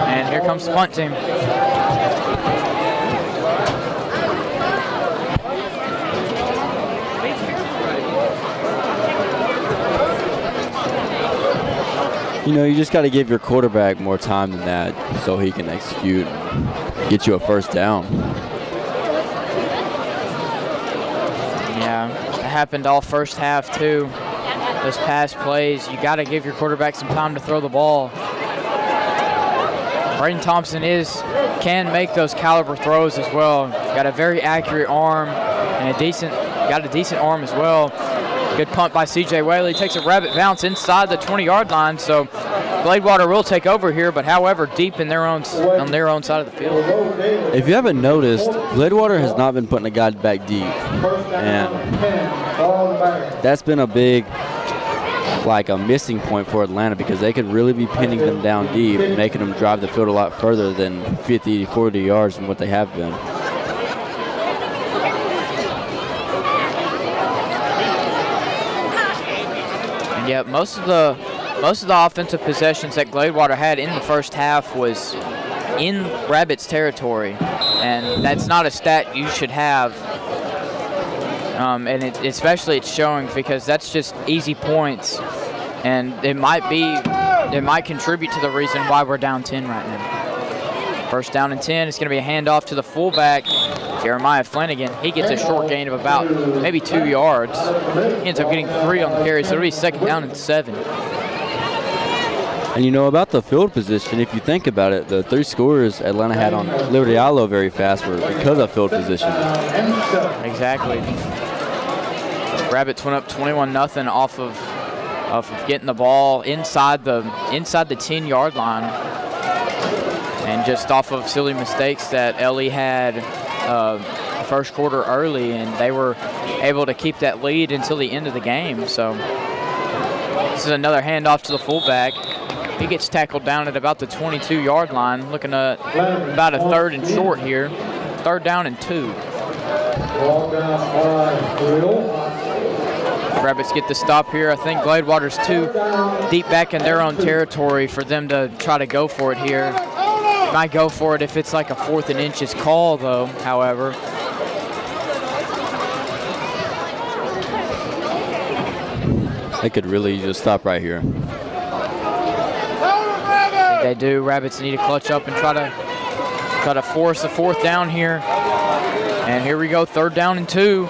And here comes the punt team. You know, you just got to give your quarterback more time than that so he can execute and get you a 1st down. Yeah, it happened all first half too. Those pass plays, you got to give your quarterback some time to throw the ball. Braden Thompson can make those caliber throws as well. Got a very accurate arm and a decent arm as well. Good punt by C.J. Whaley. Takes a rabbit bounce inside the 20-yard line. So Gladewater will take over here, but however, deep in on their own side of the field. If you haven't noticed, Gladewater has not been putting a guy back deep, and that's been a big, a missing point for Atlanta, because they could really be pinning them down deep, making them drive the field a lot further than 50, 40 yards than what they have been. Yeah, most of the offensive possessions that Gladewater had in the first half was in Rabbits territory, and that's not a stat you should have. And especially it's showing because that's just easy points, and it might contribute to the reason why we're down 10 right now. 1st down and 10. It's going to be a handoff to the fullback, Jeremiah Flanagan. He gets a short gain of about maybe 2 yards. He ends up getting 3 on the carry, so it'll be 2nd down and 7. And you know, about the field position, if you think about it, the 3 scores Atlanta had on Liberty Ilo very fast were because of field position. Exactly. Rabbits went up 21-0 off of getting the ball inside the 10-yard line, and just off of silly mistakes that Ellie had first quarter early, and they were able to keep that lead until the end of the game. So this is another handoff to the fullback. He gets tackled down at about the 22-yard line, looking at about a 3rd and short here. 3rd down and 2. Rabbits get the stop here. I think Gladewater's too deep back in their own territory for them to try to go for it here. Might go for it if it's like a 4th and inches call, though, however. They could really just stop right here. They do. Rabbits need to clutch up and try to force a 4th down here. And here we go, 3rd down and 2.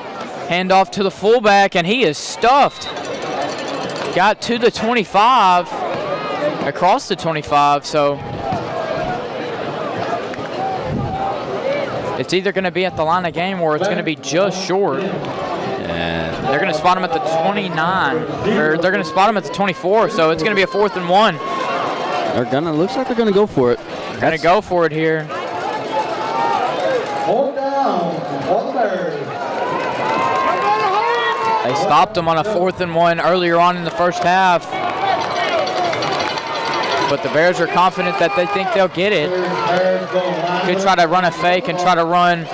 Handoff to the fullback, and he is stuffed. Got to the 25, across the 25, so it's either going to be at the line of game or it's going to be just short. Yeah. They're going to spot him at the 29, or they're going to spot him at the 24, so it's going to be a 4th and 1. Looks like they're going to go for it. They're going to go for it here. Hold down, 1/3. They stopped him on a 4th and 1 earlier on in the first half. But the Bears are confident that they think they'll get it. Could try to run a fake and try to run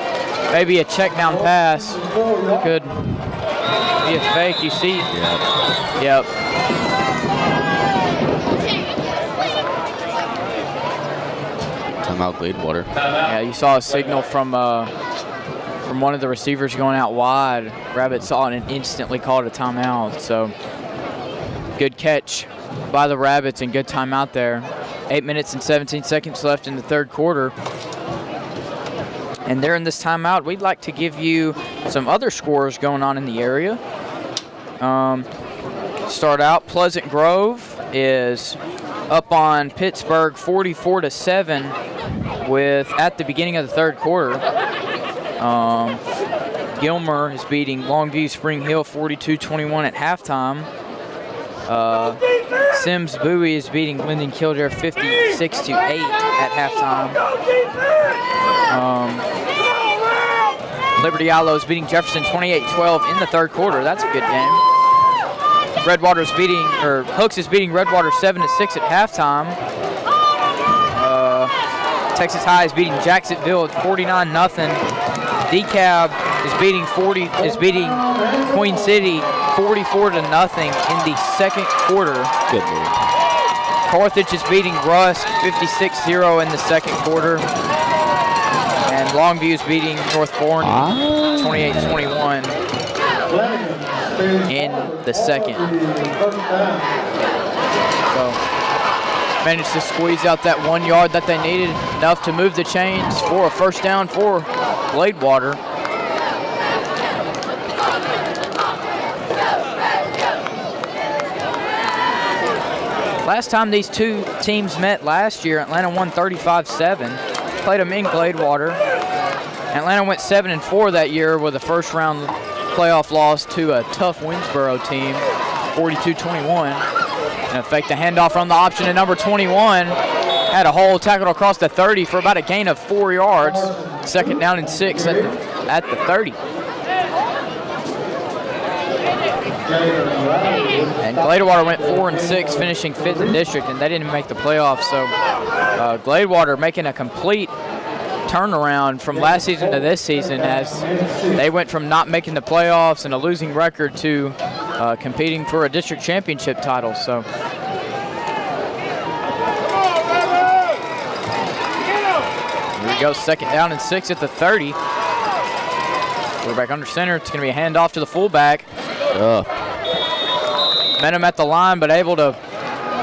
maybe a check down pass. Could be a fake. You see? Yep. Timeout Gladewater. Yeah, you saw a signal from one of the receivers going out wide. Rabbit saw it and instantly called a timeout. So good catch by the Rabbits and good timeout there. 8 minutes and 17 seconds left in the third quarter. And during this timeout, we'd like to give you some other scores going on in the area. Start out, Pleasant Grove is up on Pittsburgh 44-7 with at the beginning of the third quarter. Gilmer is beating Longview Spring Hill 42-21 at halftime. Sims Bowie is beating Linden Kildare 56-8 at halftime. Liberty Islo is beating Jefferson 28-12 in the third quarter. That's a good game. Hooks is beating Redwater 7-6 at halftime. Texas High is beating Jacksonville at 49-0. DeKalb is beating Queen City 44-0 in the second quarter. Good move. Carthage is beating Rusk 56-0 in the second quarter. And Longview is beating North Forney 28-21 in the second. So managed to squeeze out that 1 yard that they needed, enough to move the chains for a first down for Gladewater. Last time these two teams met last year, Atlanta won 35-7. Played them in Gladewater. Atlanta went 7-4 that year with a first round playoff loss to a tough Winsboro team, 42-21. In effect, the handoff from the option at number 21. Had a hole tackled across the 30 for about a gain of 4 yards. Second down and 6 at the 30. And Gladewater went 4-6, finishing 5th in district, and they didn't make the playoffs. So Gladewater making a complete turnaround from last season to this season, as they went from not making the playoffs and a losing record to competing for a district championship title. So here we go, second down and 6 at the 30. Quarterback under center. It's going to be a handoff to the fullback. Met him at the line, but able to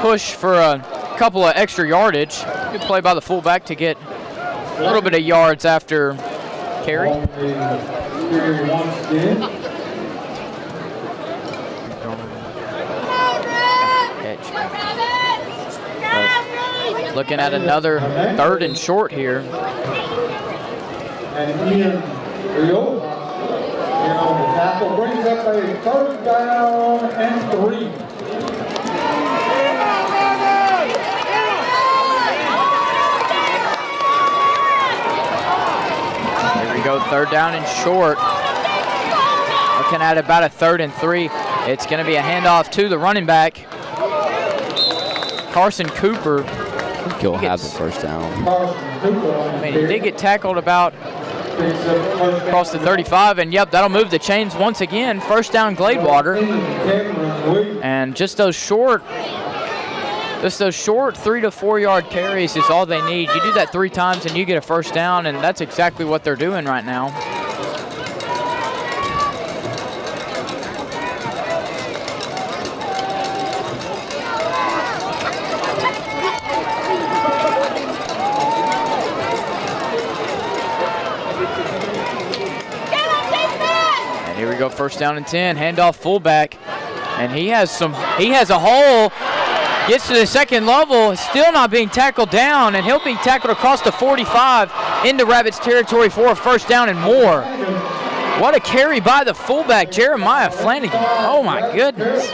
push for a couple of extra yardage. Good play by the fullback to get a little bit of yards after carry. Looking at another 3rd and short here. And Ian Rioja on the tackle brings up a 3rd down and 3. Here we go, 3rd down and short. Looking at about a 3rd and 3. It's going to be a handoff to the running back, Carson Cooper. I think he'll have the first down. I mean, he did get tackled about across the 35, and yep, that'll move the chains once again. First down Gladewater. And just those short 3 to 4 yard carries is all they need. You do that 3 times and you get a first down, and that's exactly what they're doing right now. Here we go, first down and 10, handoff fullback, and he has a hole, gets to the second level, still not being tackled down, and he'll be tackled across the 45 into Rabbits territory for a first down and more. What a carry by the fullback, Jeremiah Flanagan. Oh my goodness.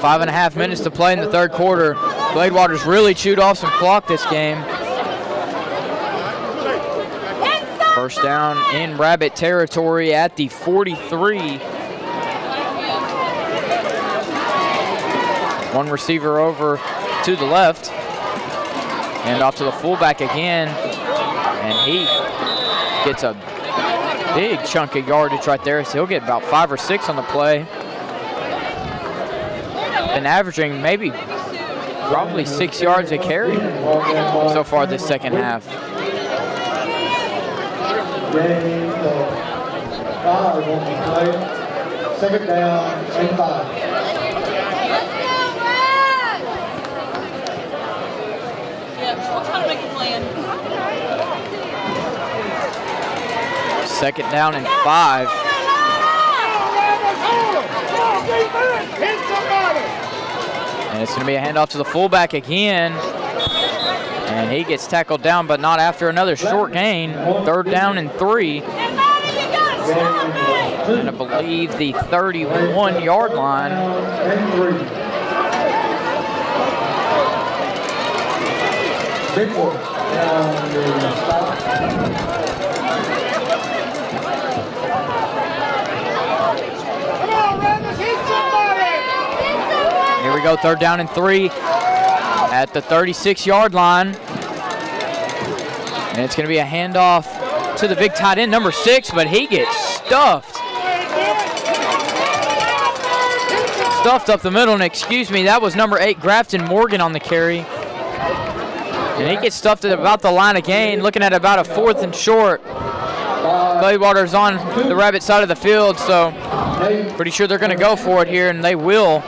Five and a half minutes to play in the third quarter. Gladewater's really chewed off some clock this game. First down in Rabbit territory at the 43. One receiver over to the left. And off to the fullback again. And he gets a big chunk of yardage right there. So he'll get about 5 or 6 on the play. Been averaging probably 6 yards a carry so far this second half. Second down and 5. Second down and 5. And it's going to be a handoff to the fullback again. And he gets tackled down, but not after another short gain. Third down and 3. And I believe the 31-yard line. Here we go, third down and 3 at the 36-yard line. And it's going to be a handoff to the big tight end, number 6, but he gets stuffed. Stuffed up the middle, and excuse me, that was number 8, Grafton Morgan on the carry. And he gets stuffed at about the line of gain, looking at about a 4th and short. Gladewater's on the Rabbit side of the field, so pretty sure they're going to go for it here, and they will.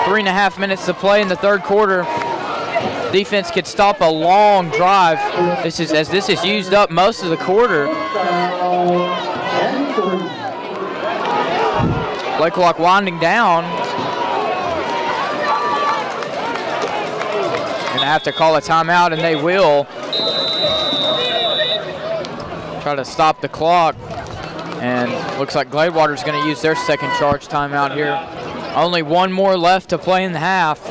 3.5 minutes to play in the third quarter. Defense could stop a long drive. This is used up most of the quarter. Play clock winding down. Gonna have to call a timeout, and they will. Try to stop the clock. And looks like Gladewater's gonna use their second charge timeout here. Only one more left to play in the half.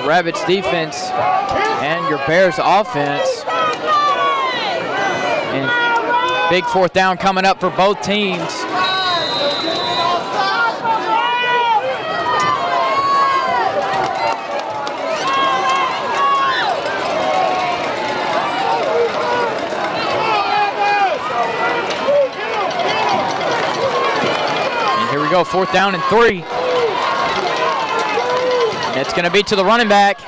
Rabbits defense and your Bears offense. And big fourth down coming up for both teams. And here we go, fourth down and 3. It's going to be to the running back,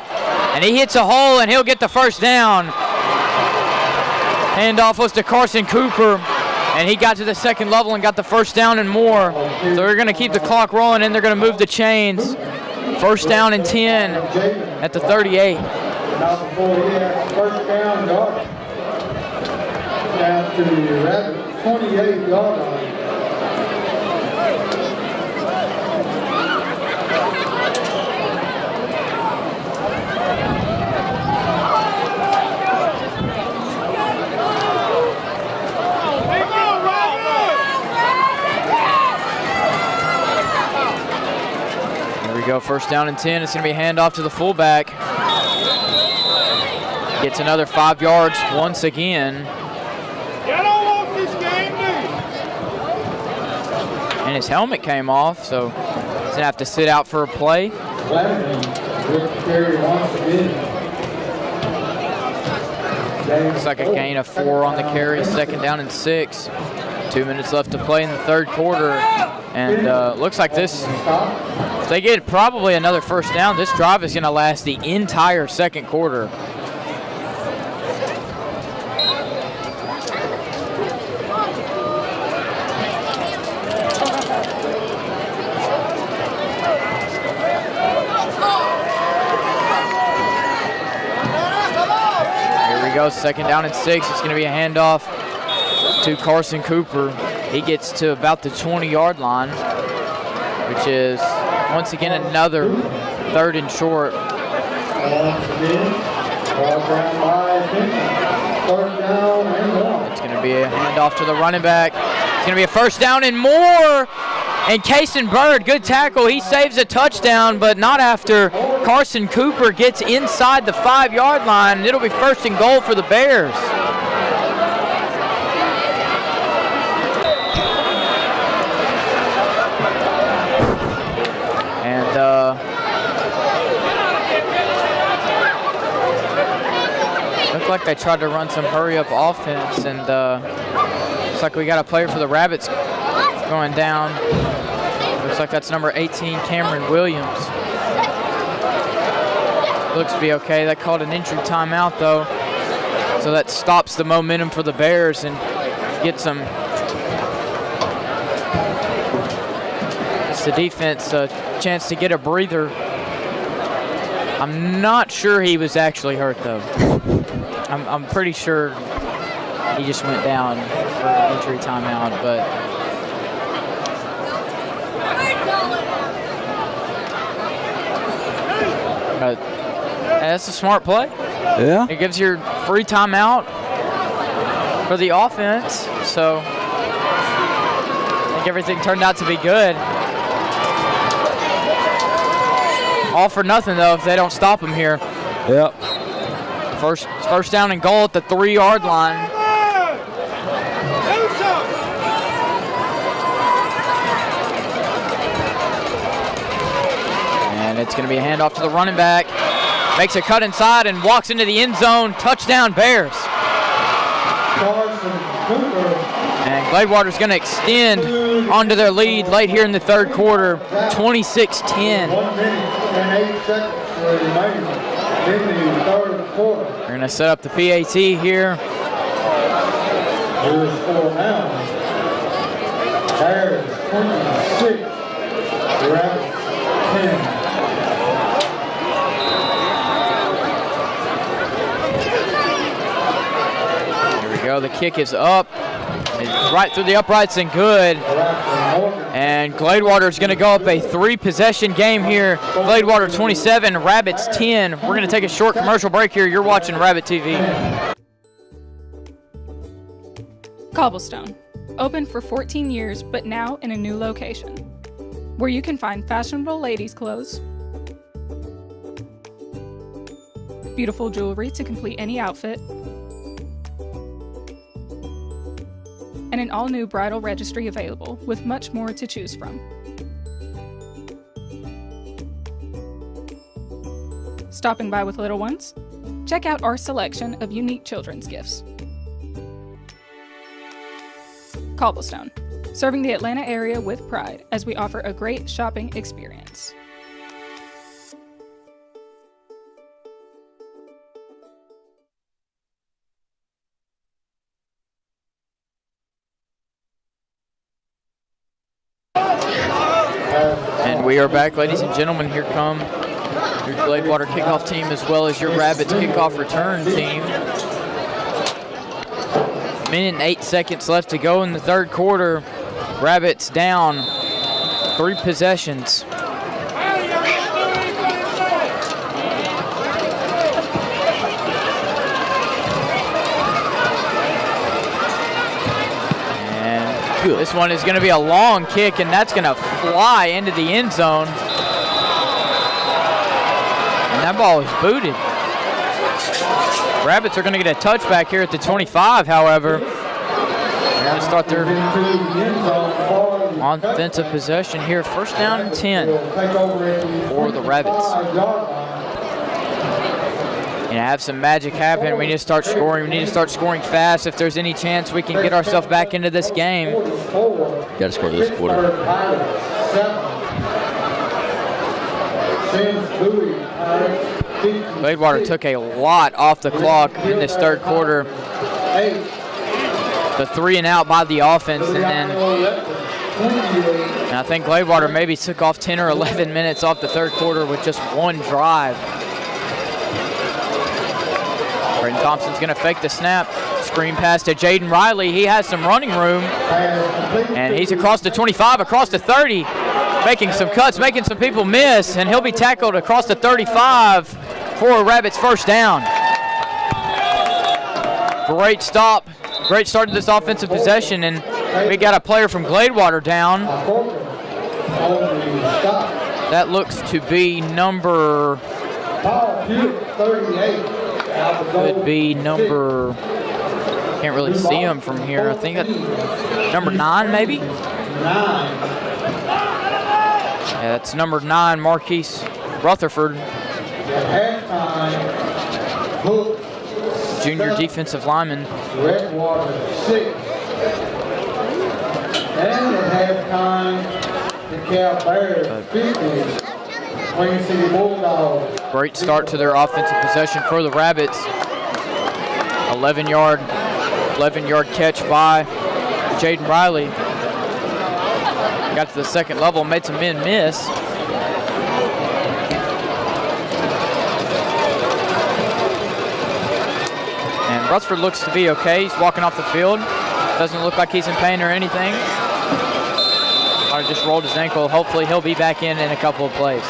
and he hits a hole, and he'll get the first down. Handoff was to Carson Cooper, and he got to the second level and got the first down and more. So they're going to keep the clock rolling, and they're going to move the chains. First down and 10 at the 38. First down, yard. Down to the Rabbit 28-yard line. Go first down and 10. It's going to be a handoff to the fullback. Gets another 5 yards once again. And his helmet came off, so he's going to have to sit out for a play. Looks like a gain of 4 on the carry. Second down and 6. 2 minutes left to play in the third quarter, and looks like this, if they get probably another first down, this drive is going to last the entire second quarter. Here we go, 2nd down and 6. It's going to be a handoff to Carson Cooper. He gets to about the 20-yard line, which is once again another 3rd and short. It's going to be a handoff to the running back. It's going to be a first down and more. And Kason Bird, good tackle. He saves a touchdown, but not after Carson Cooper gets inside the 5-yard line. It'll be 1st and goal for the Bears. Looked like they tried to run some hurry-up offense, and looks like we got a player for the Rabbits going down. Looks like that's number 18, Cameron Williams. Looks to be okay. They called an injury timeout, though, so that stops the momentum for the Bears and gets them. It's the defense a chance to get a breather. I'm not sure he was actually hurt, though. I'm pretty sure he just went down for an injury timeout, but that's a smart play. Yeah. It gives you free timeout for the offense, so I think everything turned out to be good. All for nothing, though, if they don't stop him here. Yep. First down and goal at the 3-yard line. And it's going to be a handoff to the running back. Makes a cut inside and walks into the end zone. Touchdown, Bears. And Gladewater's going to extend onto their lead late here in the third quarter, 26-10. 1 minute and 8 seconds remaining in the third quarter. They're going to set up the PAT here. Here's score now. Bears 26, Rabbits 10. The kick is up. It's right through the uprights and good. And Gladewater is going to go up a 3-possession game here. Gladewater 27, Rabbits 10. We're going to take a short commercial break here. You're watching Rabbit TV. Cobblestone, open for 14 years, but now in a new location, where you can find fashionable ladies' clothes, beautiful jewelry to complete any outfit, and an all-new bridal registry available with much more to choose from. Stopping by with little ones? Check out our selection of unique children's gifts. Cobblestone, serving the Atlanta area with pride as we offer a great shopping experience. And we are back, ladies and gentlemen. Here come your Gladewater kickoff team as well as your Rabbits kickoff return team. 1 minute and 8 seconds left to go in the third quarter. Rabbits down 3 possessions. This one is going to be a long kick, and that's going to fly into the end zone. And that ball is booted. Rabbits are going to get a touchback here at the 25, however. They're going to start their offensive possession here. First down and 10 for the Rabbits. have some magic happen. We need to start scoring. We need to start scoring fast if there's any chance we can get ourselves back into this game. Got to score this quarter. Gladewater took a lot off the clock in this third quarter. The 3 and out by the offense, and I think Gladewater maybe took off 10 or 11 minutes off the third quarter with just one drive. Braden Thompson's going to fake the snap. Screen pass to Jaden Riley. He has some running room, and he's across the 25, across the 30, making some cuts, making some people miss, and he'll be tackled across the 35 for a Rabbits first down. Great stop. Great start to this offensive possession, and we got a player from Gladewater down. That looks to be number, could be number, can't really see him from here. I think that's number 9 maybe? Yeah, that's number 9, Marquise Rutherford. Junior defensive lineman. Redwater 6. And at halftime, the Cal Bears 50. Queen City Bulldogs. Great start to their offensive possession for the Rabbits. 11-yard catch by Jaden Riley. Got to the second level, made some men miss. And Rutherford looks to be okay. He's walking off the field. Doesn't look like he's in pain or anything. Might have just rolled his ankle. Hopefully he'll be back in a couple of plays.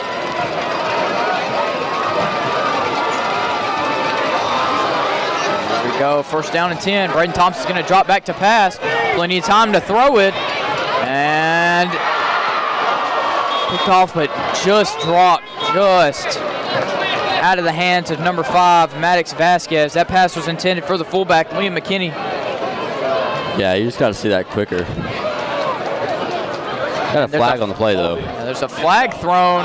Here we go, first down and 10. Braden Thompson's going to drop back to pass. Plenty of time to throw it. And picked off, but just dropped, just out of the hands of number 5, Maddox Vasquez. That pass was intended for the fullback, Liam McKinney. Yeah, you just got to see that quicker. Got a flag on the play, though. Yeah, there's a flag thrown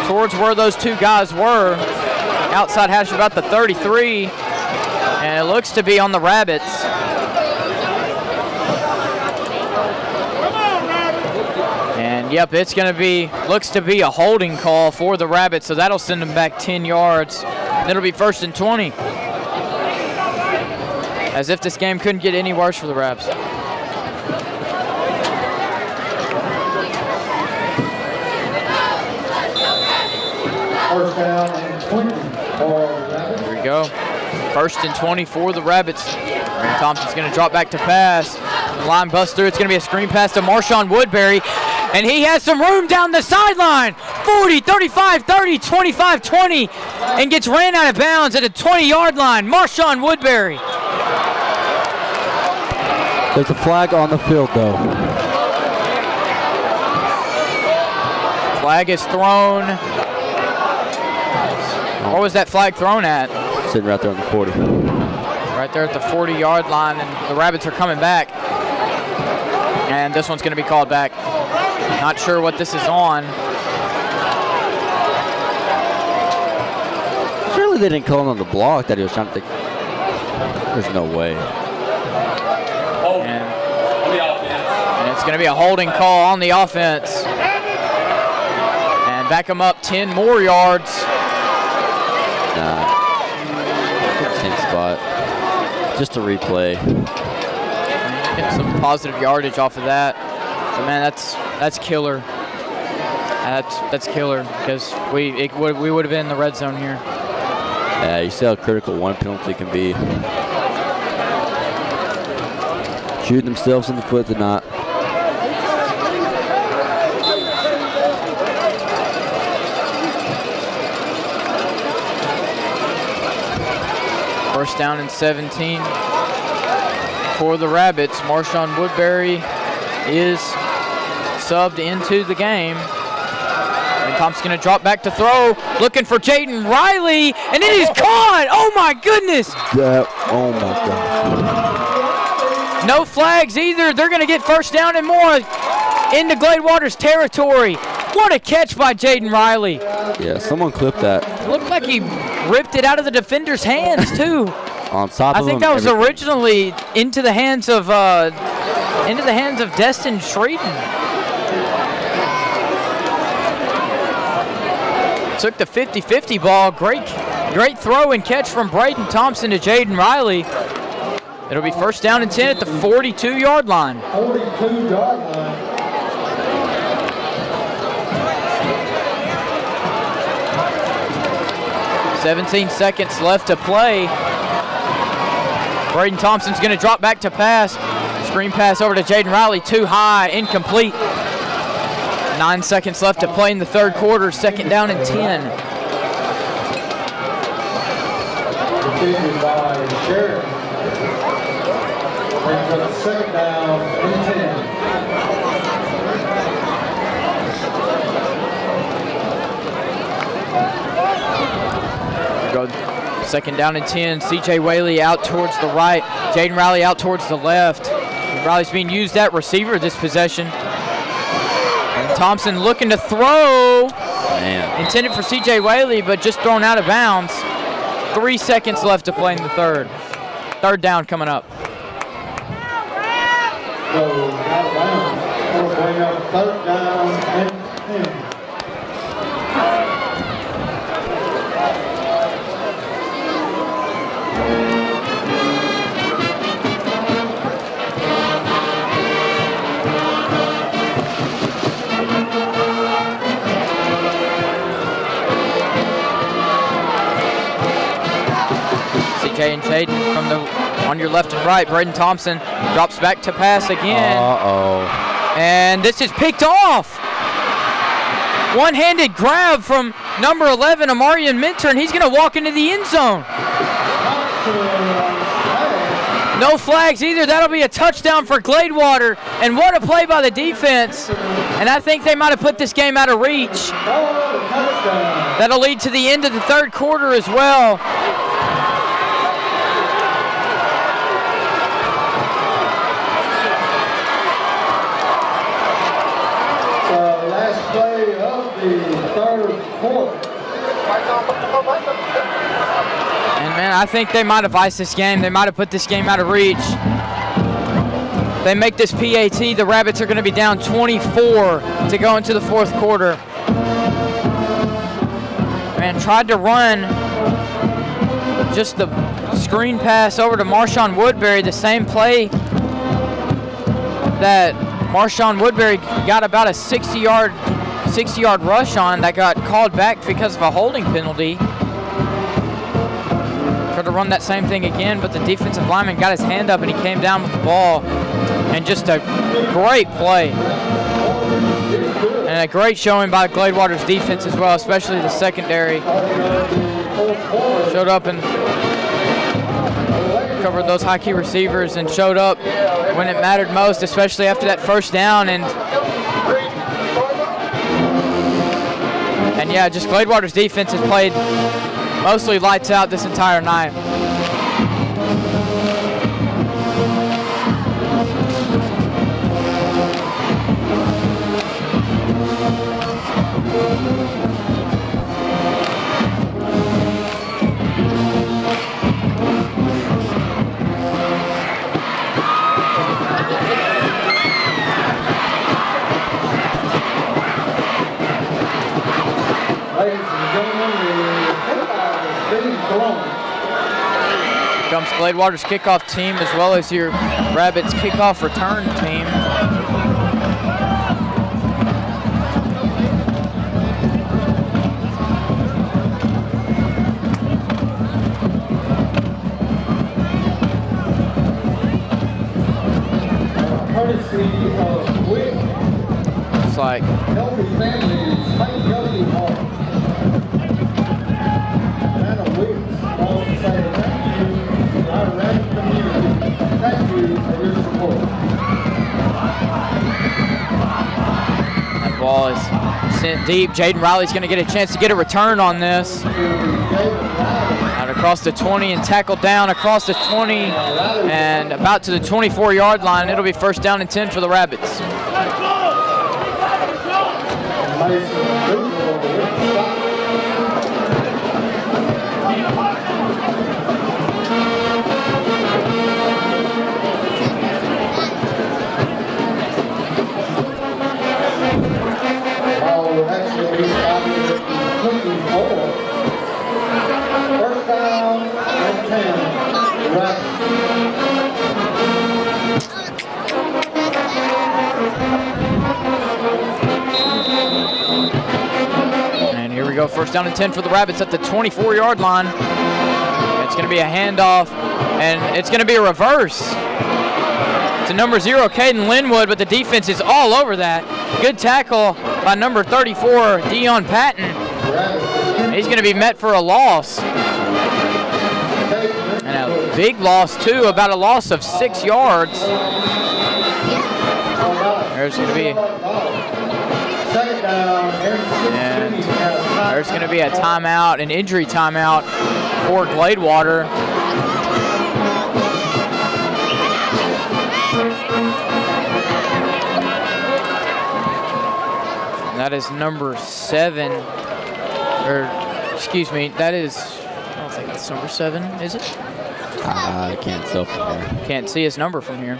towards where those two guys were. Outside hash about the 33, and it looks to be on the Rabbits. And yep, it's going to be, looks to be a holding call for the Rabbits, so that'll send them back 10 yards. It'll be first and 20. As if this game couldn't get any worse for the Raps. First down and 20 for the Rabbits. Here we go. First and 20 for the Rabbits. Braden Thompson's going to drop back to pass. The line busts through. It's going to be a screen pass to Marshawn Woodbury. And he has some room down the sideline. 40, 35, 30, 25, 20. And gets ran out of bounds at a 20-yard line. Marshawn Woodbury. There's a flag on the field, though. Flag is thrown. Where was that flag thrown at? Sitting right there on the 40. Right there at the 40-yard line, and the Rabbits are coming back. And this one's going to be called back. Not sure what this is on. Surely they didn't call him on the block that he was trying to think. There's no way. And it's going to be a holding call on the offense. And back them up 10 more yards. Nah. Same spot. Just a replay. Get some positive yardage off of that. But man, that's killer. That's killer because we would have been in the red zone here. Yeah, you see how critical one penalty can be. Shooting themselves in the foot to not. First down and 17 for the Rabbits. Marshawn Woodbury is subbed into the game. And Thompson's going to drop back to throw, looking for Jaden Riley, and it is caught! Oh my goodness! Oh my gosh. No flags either. They're going to get first down and more into Gladewater's territory. What a catch by Jaden Riley. Yeah, someone clipped that. It looked like he ripped it out of the defender's hands, too. On top of I think him, that was originally into the hands of Destin Shreeden. Took the 50-50 ball. Great throw and catch from Braden Thompson to Jaden Riley. It'll be first down and 10 at the 42-yard line. 42-yard line. 17 seconds left to play. Braden Thompson's going to drop back to pass. Screen pass over to Jaden Riley, too high, incomplete. 9 seconds left to play in the third quarter, second down and 10. Continued by Sheriff. Brings up second down and 10. Go second down and 10. C.J. Whaley out towards the right. Jaden Riley out towards the left. Riley's being used at receiver this possession. And Thompson looking to throw. Man. Intended for C.J. Whaley, but just thrown out of bounds. 3 seconds left to play in the third. Third down coming up. So out of bounds. That'll bring up third down and 10. CJ and Jaden on your left and right. Braden Thompson drops back to pass again. Uh-oh. And this is picked off. One-handed grab from number 11, Amarian Minter, and he's going to walk into the end zone. No flags either. That'll be a touchdown for Gladewater. And what a play by the defense. And I think they might have put this game out of reach. That'll lead to the end of the third quarter as well. Last play of the third quarter. And man, I think they might have iced this game. They might have put this game out of reach. They make this PAT. The Rabbits are going to be down 24 to go into the fourth quarter. Man, tried to run just the screen pass over to Marshawn Woodbury, the same play that Marshawn Woodbury got about a 60-yard rush on that got called back because of a holding penalty. Tried to run that same thing again, but the defensive lineman got his hand up and he came down with the ball. And just a great play. And a great showing by Gladewater's defense as well, especially the secondary. Showed up and covered those high key receivers and showed up when it mattered most, especially after that first down. And yeah, just Gladewater's defense has played mostly lights out this entire night. Comes Gladewater's kickoff team as well as your Rabbits kickoff return team. Courtesy of WIC. Looks like Healthy families, make healthy hearts. And a WIC wants to say thank you to our Rabbit community. Thank you for your support. that ball is sent deep. Jaden Riley's going to get a chance to get a return on this. Out across the 20 and tackled down across the 20 and about to the 24-yard line. It'll be first down and 10 for the Rabbits. First down and 10. And here we go, first down and 10 for the Rabbits at the 24-yard line. It's going to be a handoff, and it's going to be a reverse to number 0, Caden Linwood, but the defense is all over that. Good tackle by number 34, Dion Patton. He's going to be met for a loss. And a big loss, too, about a loss of 6 yards. There's going to be... And there's going to be a timeout, an injury timeout for Gladewater. That is number 7, or excuse me, that is, I don't think it's number 7, is it? I can't tell from here. Can't see his number from here.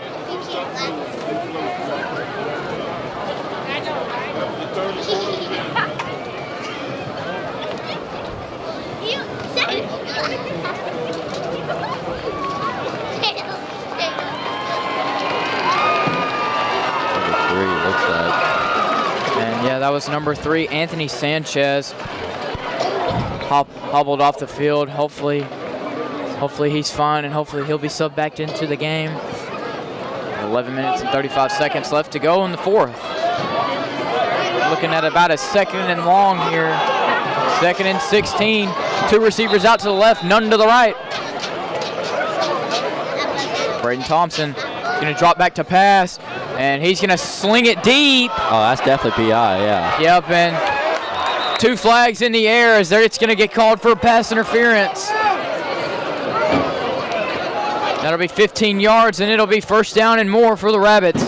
Yeah, that was number 3, Anthony Sanchez. Hobbled off the field. Hopefully he's fine, and hopefully he'll be subbed back into the game. 11 minutes and 35 seconds left to go in the 4th. Looking at about a 2nd and long here. 2nd and 16. 2 receivers out to the left, none to the right. Braden Thompson is going to drop back to pass. And he's going to sling it deep. Oh, that's definitely PI, yeah. Yep, and 2 flags in the air as it's going to get called for pass interference. That'll be 15 yards, and it'll be first down and more for the Rabbits.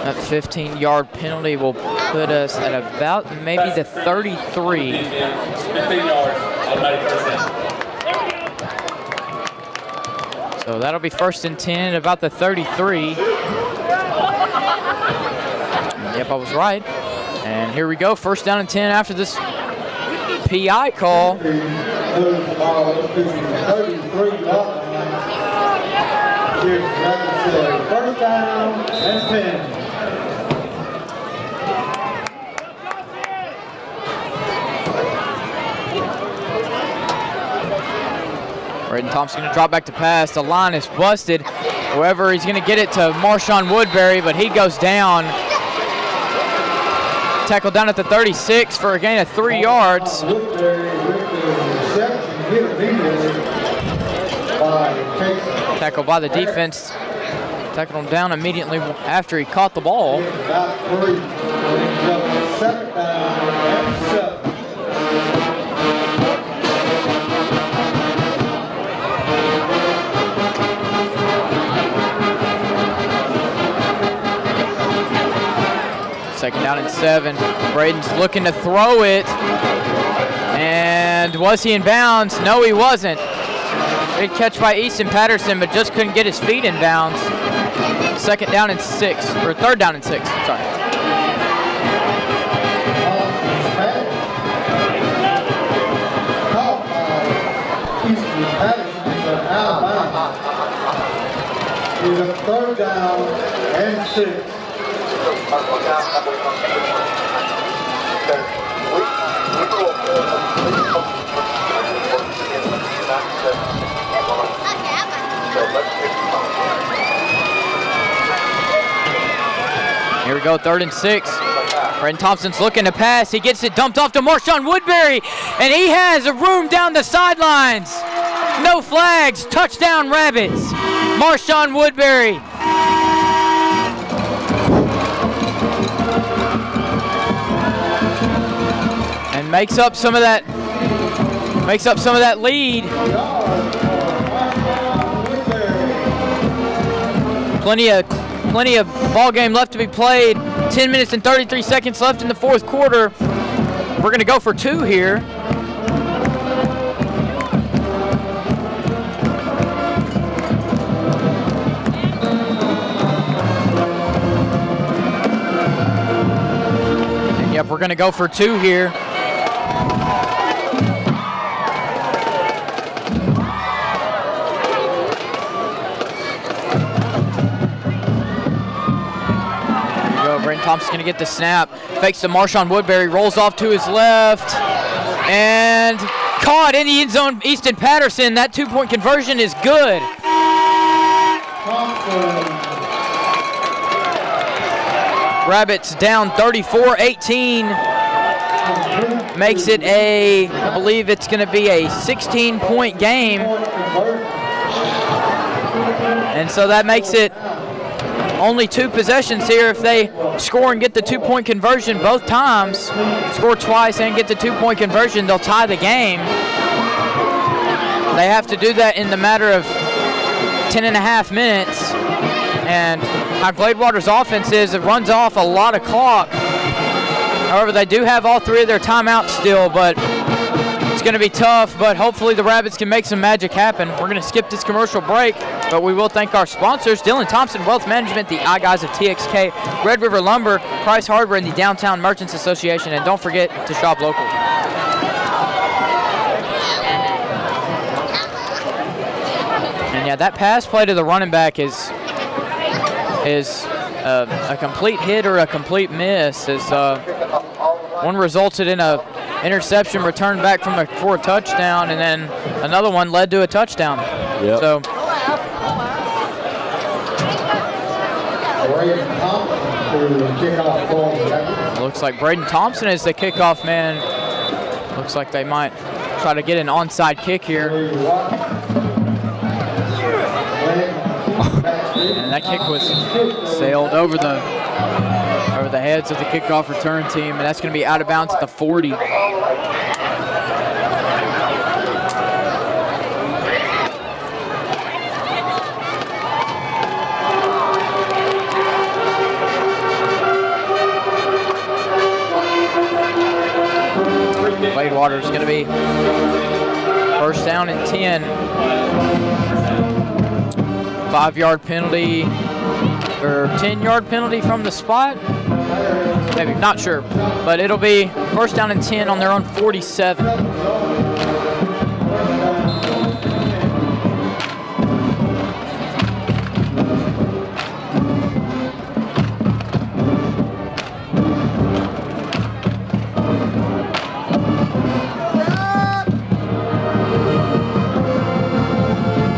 That 15-yard penalty will put us at about maybe the 33. 15 yards, automatic first down. So that'll be first and 10 at about the 33. Yep, I was right. And here we go, first down and 10 after this PI call. First down and 10. Braden Thompson going to drop back to pass. The line is busted. However, he's going to get it to Marshawn Woodbury, but he goes down. Tackled down at the 36 for a gain of 3 yards. Tackled by the defense. Tackled him down immediately after he caught the ball. Second down and 7. Braden's looking to throw it. And was he in bounds? No, he wasn't. Good catch by Easton Patterson, but just couldn't get his feet in bounds. Second down and 6, or third down and 6, sorry. Easton Patterson of Alabama. Is a third down and 6. Here we go, third and 6. Braden Thompson's looking to pass. He gets it dumped off to Marshawn Woodbury, and he has a room down the sidelines. No flags, touchdown Rabbits. Marshawn Woodbury. And makes up some of that makes up some of that lead. Plenty of ball game left to be played. 10 minutes and 33 seconds left in the fourth quarter. We're going to go for 2 here. And yep, we're going to go for 2 here. Braden Thompson's going to get the snap. Fakes to Marshawn Woodbury. Rolls off to his left. And caught in the end zone. Easton Patterson. That 2-point conversion is good. Rabbits down 34-18. Makes it I believe it's going to be a 16-point game. And so that makes it only 2 possessions here. If they score and get the 2-point conversion both times, score twice and get the 2-point conversion, they'll tie the game. They have to do that in the matter of 10.5 minutes. And how Gladewater's offense is, it runs off a lot of clock. However, they do have all 3 of their timeouts still, but it's going to be tough, but hopefully the Rabbits can make some magic happen. We're going to skip this commercial break, but we will thank our sponsors, Dylan Thompson Wealth Management, the iGuys of TXK, Red River Lumber, Price Hardware, and the Downtown Merchants Association, and don't forget to shop local. And yeah, that pass play to the running back is a complete hit or a complete miss, as one resulted in a interception returned back for a touchdown, and then another one led to a touchdown. Yep. So looks like Braden Thompson is the kickoff man. Looks like they might try to get an onside kick here. And that kick was sailed over the heads of the kickoff return team, and that's going to be out of bounds at the 40. Gladewater is going to be first down and 10. 5-yard penalty or 10-yard penalty from the spot. Maybe, not sure. But it'll be first down and 10 on their own 47.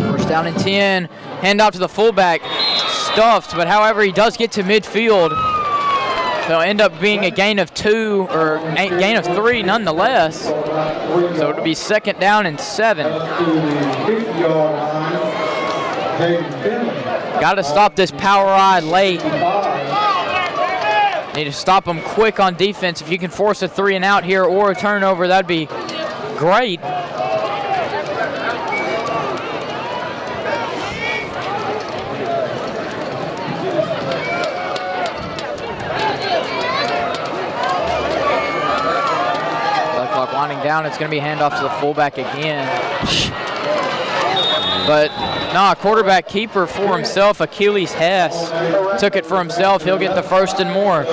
First down and 10. Hand off to the fullback. Stuffed, but however, he does get to midfield. They'll end up being a gain of 2 or a gain of 3 nonetheless. So it'll be second down and 7. Got to stop this power eye late. Need to stop them quick on defense. If you can force a 3 and out here or a turnover, that'd be great. Winding down, it's going to be handoff to the fullback again. But no, quarterback keeper for himself, Achilles Hess, took it for himself. He'll get the first and more.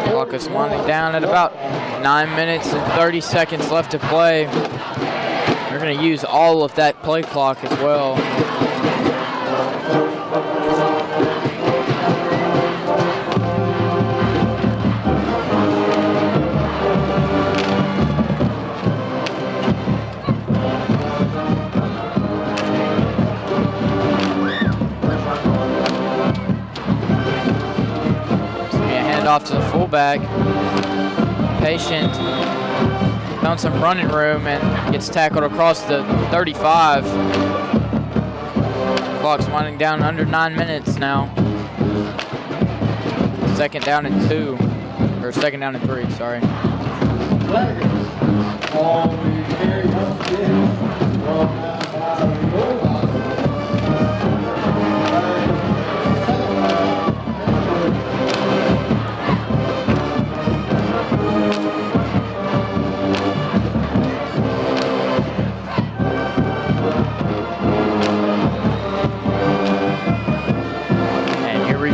Clock is winding down at about 9 minutes and 30 seconds left to play. They're going to use all of that play clock as well. Off to the fullback. Patient found some running room and gets tackled across the 35. Clock's winding down under 9 minutes now. Second down and 2, or second down and 3, sorry.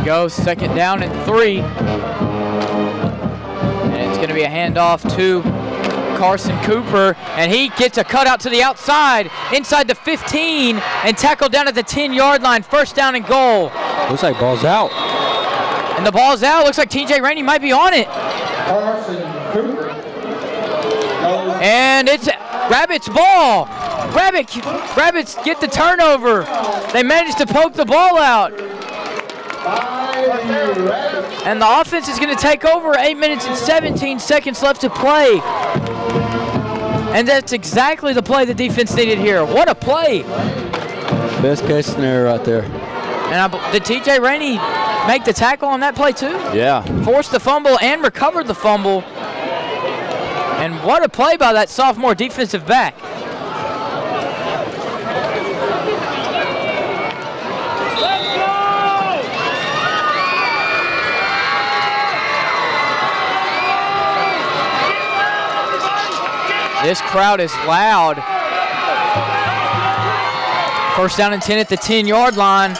Go, second down and 3. And it's going to be a handoff to Carson Cooper, and he gets a cutout to the outside, inside the 15, and tackled down at the 10-yard line. First down and goal. Looks like ball's out. And the ball's out. Looks like TJ Rainey might be on it. Carson Cooper. And it's Rabbits' ball. Rabbits get the turnover. They managed to poke the ball out. And the offense is going to take over. 8 minutes and 17 seconds left to play. And that's exactly the play the defense needed here. What a play. Best case scenario right there. And did TJ Rainey make the tackle on that play too? Yeah. Forced the fumble and recovered the fumble. And what a play by that sophomore defensive back. This crowd is loud. First down and 10 at the 10-yard line.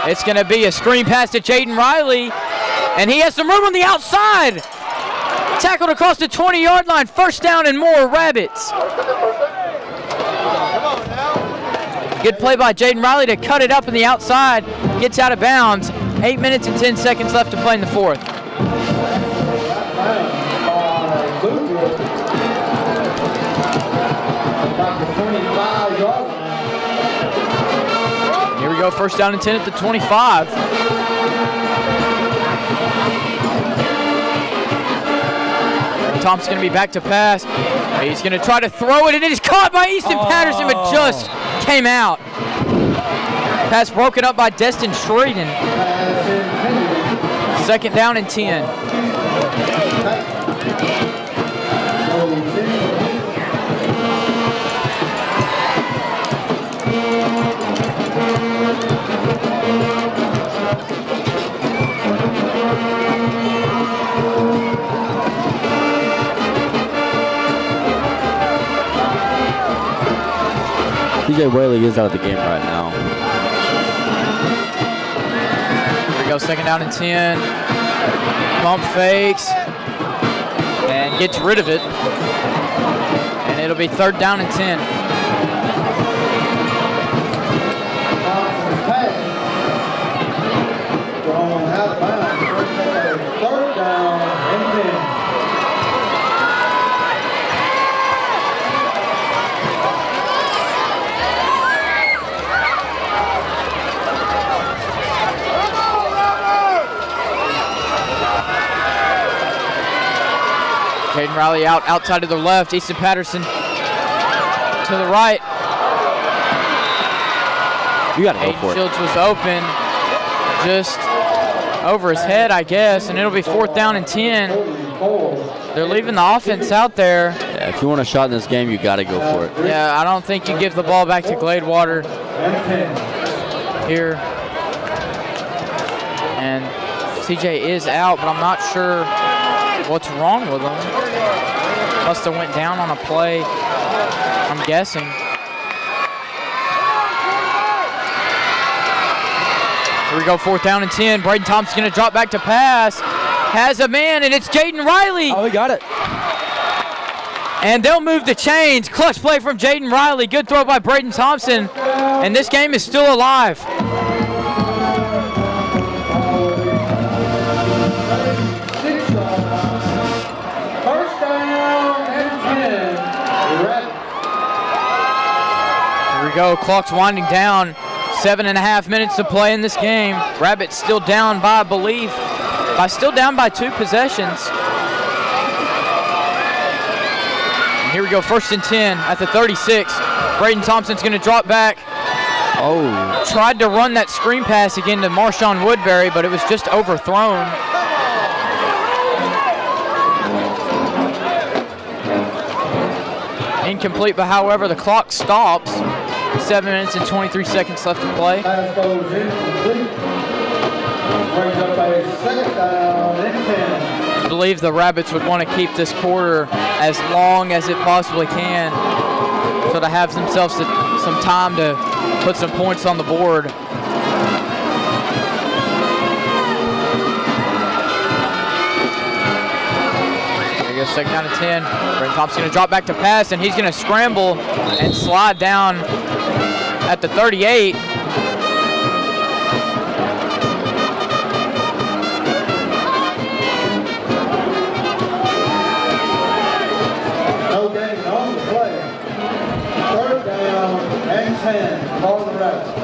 It's going to be a screen pass to Jaden Riley, and he has some room on the outside. Tackled across the 20-yard line. First down and more, Rabbits. Good play by Jaden Riley to cut it up in the outside. Gets out of bounds. 8 minutes and 10 seconds left to play in the fourth. Here we go, first down and 10 at the 25. Thompson's going to be back to pass. He's going to try to throw it, and it is caught by Easton Patterson, but just came out. Pass broken up by Destin Shreeden. Second down and 10. TJ Whaley is out of the game right now. Here we go, second down and 10. Pump fakes and gets rid of it. And it'll be third down and 10. Third down and 10. Jaden Riley outside to the left. Easton Patterson to the right. You got to go for it. Shields was open, just over his head, I guess, and it'll be fourth down and 10. They're leaving the offense out there. Yeah, if you want a shot in this game, you got to go for it. Yeah, I don't think you give the ball back to Gladewater here. And CJ is out, but I'm not sure what's wrong with him. Must have went down on a play, I'm guessing. Here we go, fourth down and 10. Braden Thompson's going to drop back to pass. Has a man, and it's Jaden Riley. Oh, he got it. And they'll move the chains. Clutch play from Jaden Riley. Good throw by Braden Thompson. And this game is still alive. Here we go, clock's winding down. 7.5 minutes to play in this game. Rabbits still down by, I believe, still down by 2 possessions. And here we go, first and 10 at the 36. Braden Thompson's going to drop back. Oh. Tried to run that screen pass again to Marshawn Woodbury, but it was just overthrown. Incomplete, but however, the clock stops. 7 minutes and 23 seconds left to play. Pass goes incomplete. Brings up a second down and 10. I believe the Rabbits would want to keep this quarter as long as it possibly can, so to have themselves some time to put some points on the board. There goes second down and 10. Braden Thompson's going to drop back to pass, and he's going to scramble and slide down at the 38. No gain on the play. Third down and 10 for the Rabbits.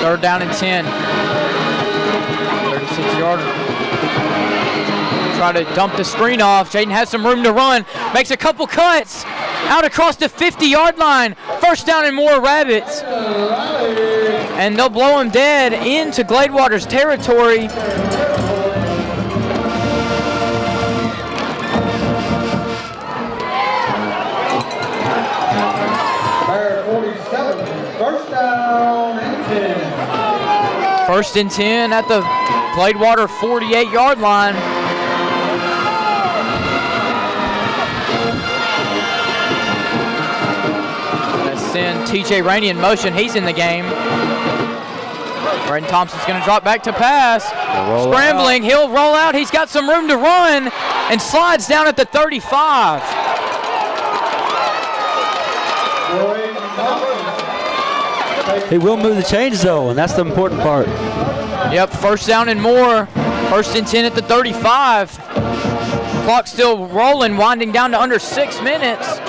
Third down and 10. 36-yarder. Try to dump the screen off. Jaden has some room to run. Makes a couple cuts. Out across the 50-yard line. First down and more Rabbits. And they'll blow him dead into Gladewater's territory. Bear 47. First down and 10. First and 10 at the Gladewater 48-yard line. Let's send TJ Rainey in motion. He's in the game. Braden Thompson's going to drop back to pass. Scrambling. He'll roll out. He's got some room to run and slides down at the 35. He will move the chains, though, and that's the important part. Yep, first down and more. First and 10 at the 35. Clock still rolling, winding down to under 6 minutes.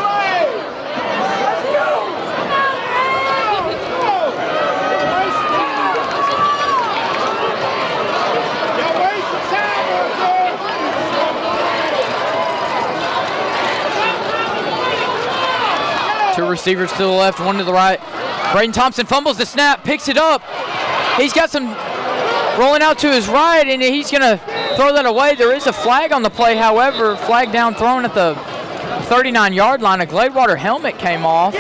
Two receivers to the left, one to the right. Braden Thompson fumbles the snap, picks it up. He's got some rolling out to his right, and he's going to throw that away. There is a flag on the play, however. Flag down thrown at the 39-yard line. A Gladewater helmet came off.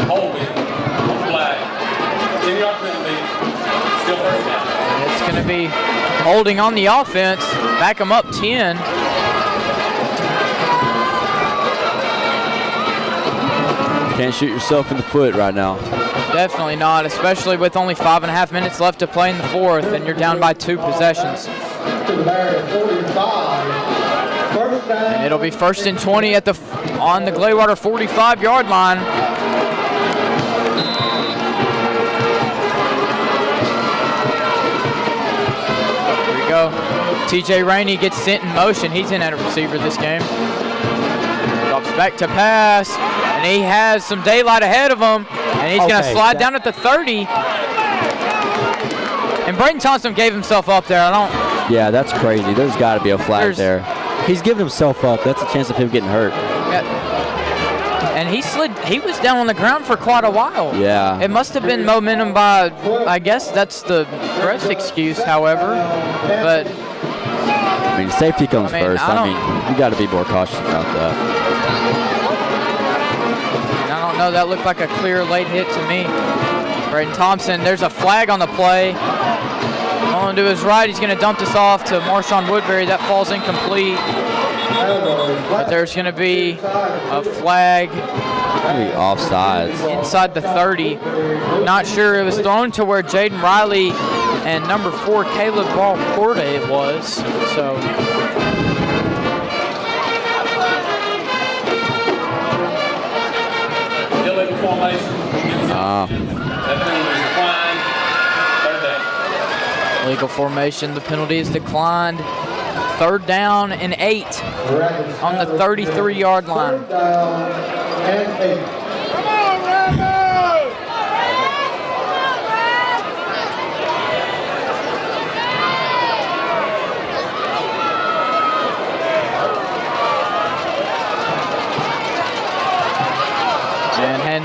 Holding. Flag. 10-yard penalty. Still first down. It's going to be holding on the offense. Back them up 10. Can't shoot yourself in the foot right now. Definitely not, especially with only 5.5 minutes left to play in the fourth, and you're down by 2 possessions. And it'll be first and 20 at on the Gladewater 45-yard line. TJ Rainey gets sent in motion. He's in at a receiver this game. Drops back to pass, and he has some daylight ahead of him, and he's going to slide down at the 30. And Braden Thompson gave himself up there. Yeah, that's crazy. There's got to be a flag there. He's giving himself up. That's a chance of him getting hurt. Yeah. And he was down on the ground for quite a while. Yeah. It must have been momentum by, I guess that's the correct excuse, however. But I mean, safety comes first. I mean, you got to be more cautious about that. I don't know. That looked like a clear late hit to me. Braden Thompson, there's a flag on the play. Rolling to his right, he's going to dump this off to Marshawn Woodbury. That falls incomplete. But there's going to be a flag. Maybe offsides. Inside the 30. Not sure. It was thrown to where Jaden Riley and number 4 Caleb Ball Porta it was. So. Illegal formation. That penalty is declined. Third down. Legal formation. The penalty is declined. Third down and 8 on the 33-yard line.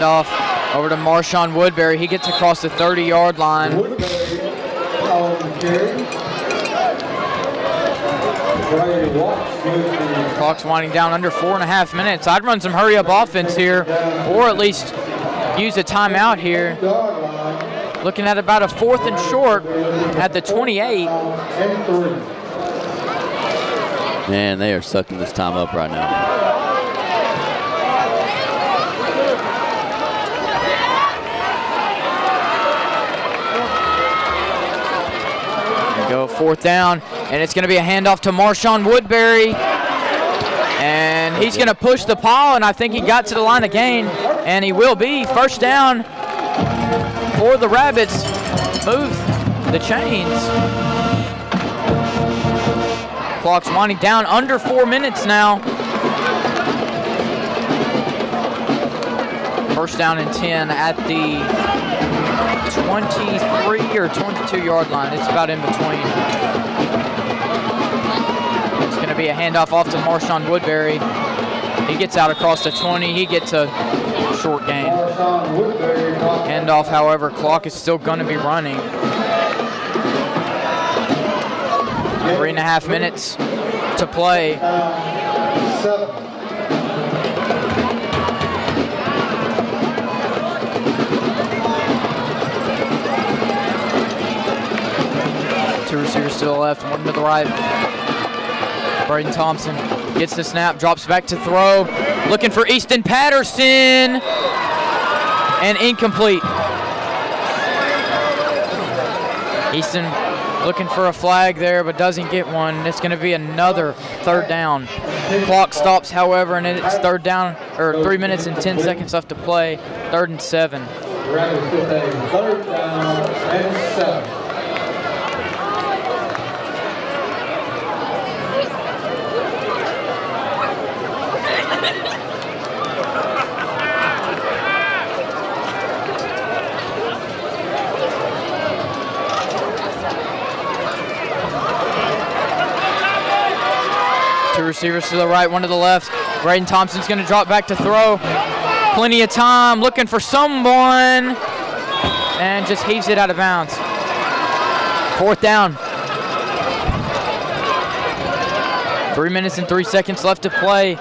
Handoff over to Marshawn Woodbury. He gets across the 30-yard line. Woodbury on the carry. Brady Watts with the Clock's winding down under 4.5 minutes. I'd run some hurry-up offense here, or at least use a timeout here. yard line. Looking at about a 4th and short at the 28. And 3. Man, they are sucking this time up right now. There we go, 4th down, and it's going to be a handoff to Marshawn Woodbury. And he's going to push the pile, and I think he got to the line again, and he will be. First down for the Rabbits. Move the chains. Clock's winding down under 4 minutes now. First down and 10 at the 23 or 22-yard line. It's about in between. It's going to be a handoff off to Marshawn Woodbury. He gets out across the 20. He gets a short gain. Handoff, however, clock is still going to be running. 3.5 minutes to play. 7. Two receivers to the left, one to the right. Braden Thompson gets the snap, drops back to throw. Looking for Easton Patterson. And incomplete. Easton looking for a flag there, but doesn't get one. It's going to be another 3rd down. Clock stops, however, and it's 3rd down, or 3 minutes and 10 seconds left to play. 3rd and 7. Rabbits with a 3rd down and 7. Two receivers to the right, one to the left. Braden Thompson's going to drop back to throw. Plenty of time, looking for someone, and just heaves it out of bounds. 4th down. 3 minutes and 3 seconds left to play.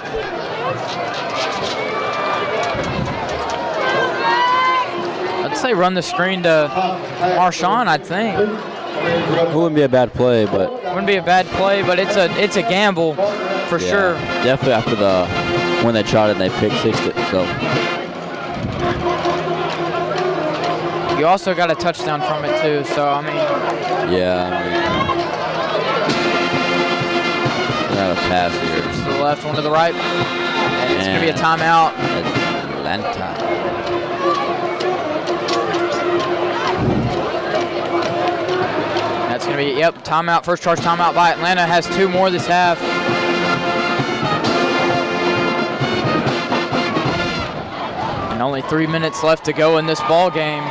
I'd say run the screen to Marshawn, I think. It wouldn't be a bad play, but Wouldn't be a bad play, but it's a gamble for sure. Definitely after when they shot it and they pick-sixed it. So you also got a touchdown from it too. So I mean, not a pass here. To the left, one to the right, and it's gonna be a timeout. Atlanta. That's going to be, timeout, first charge timeout by Atlanta. Has 2 more this half. And only 3 minutes left to go in this ball game.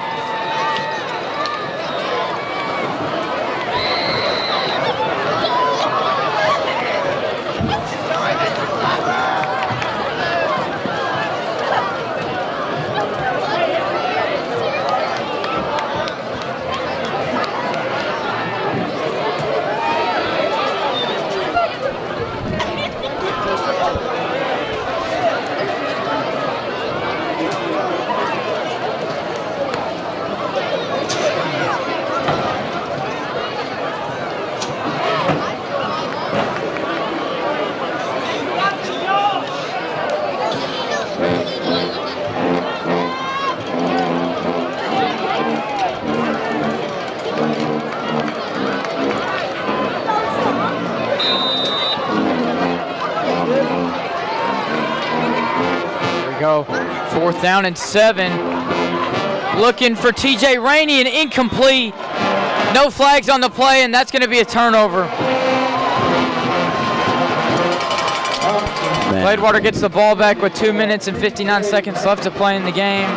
Go 4th down and 7. Looking for TJ Rainey, and incomplete. No flags on the play, and that's going to be a turnover. Gladewater gets the ball back with 2 minutes and 59 seconds left to play in the game.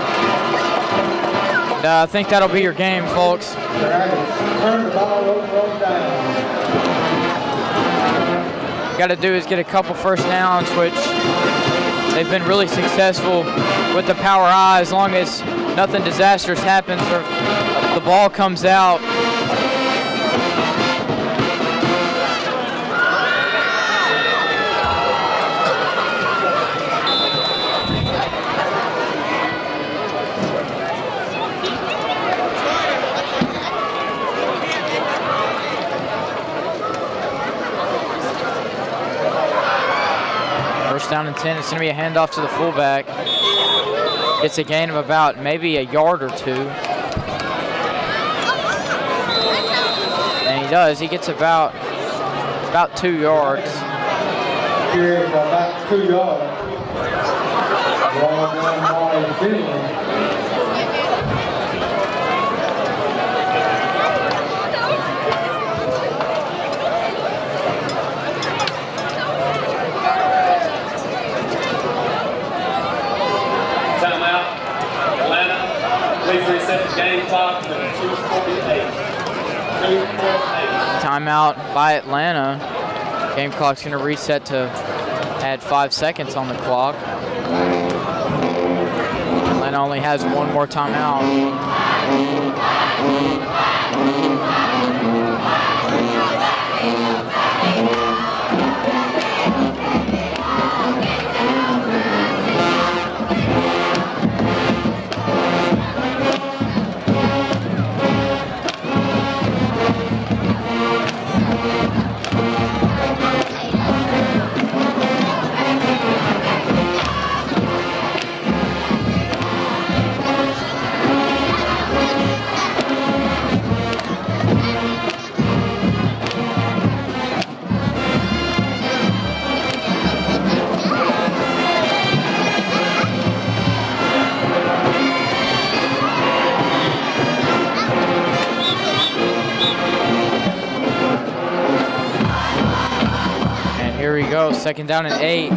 And, I think that'll be your game, folks. Turn the ball over down. Got to do is get a couple first downs, which they've been really successful with the power I, as long as nothing disastrous happens or if the ball comes out. First down and 10. It's going to be a handoff to the fullback. It's a gain of about maybe a yard or two. And he does. He gets about 2 yards. Here, about 2 yards. Ball down by Finley. Please reset the game clock to 2:48. 2:48. Timeout by Atlanta. Game clock's going to reset to add 5 seconds on the clock. Atlanta only has one more timeout. Here we go, second down and 8.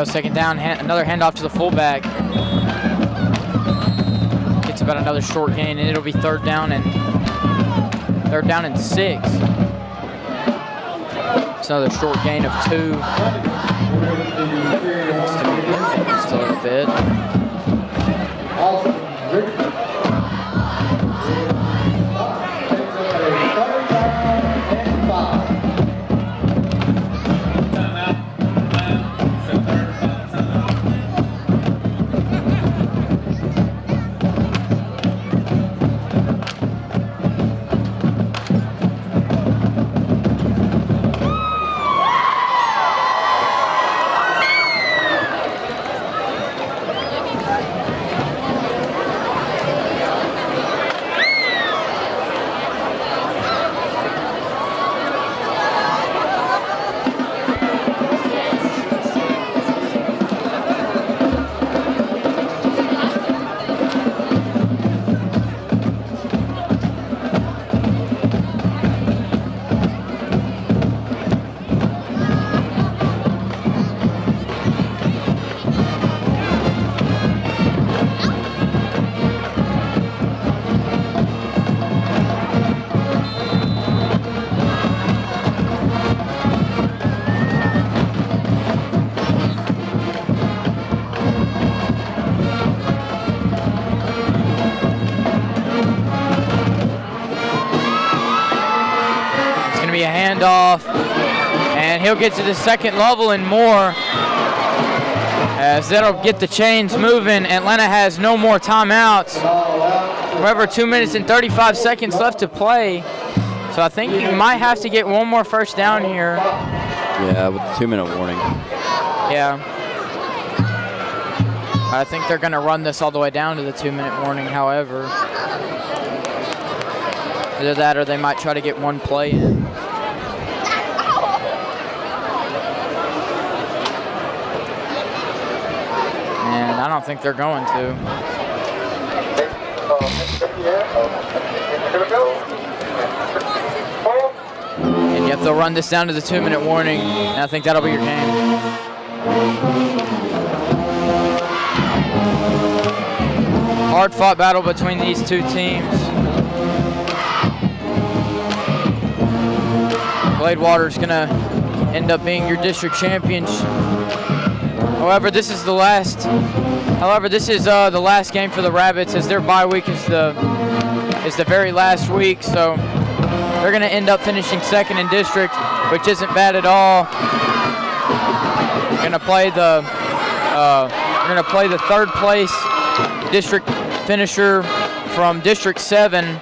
Second down, another handoff to the fullback. Gets about another short gain, and it'll be third down and 6. It's another short gain of 2. Just a little bit. Handoff, and he'll get to the second level and more, as that'll get the chains moving. Atlanta has no more timeouts. However, 2 minutes and 35 seconds left to play, so I think you might have to get one more first down here. Yeah, with the 2-minute warning. Yeah. I think they're going to run this all the way down to the 2-minute warning, however. Either that or they might try to get one play in. And I don't think they're going to. And yep, they'll run this down to the 2-minute warning, and I think that'll be your game. Hard-fought battle between these two teams. Gladewater's gonna end up being your district champions. However, this is the last game for the Rabbits, as their bye week is the very last week. So they're gonna end up finishing second in district, which isn't bad at all. We're gonna play the third place district finisher from District 7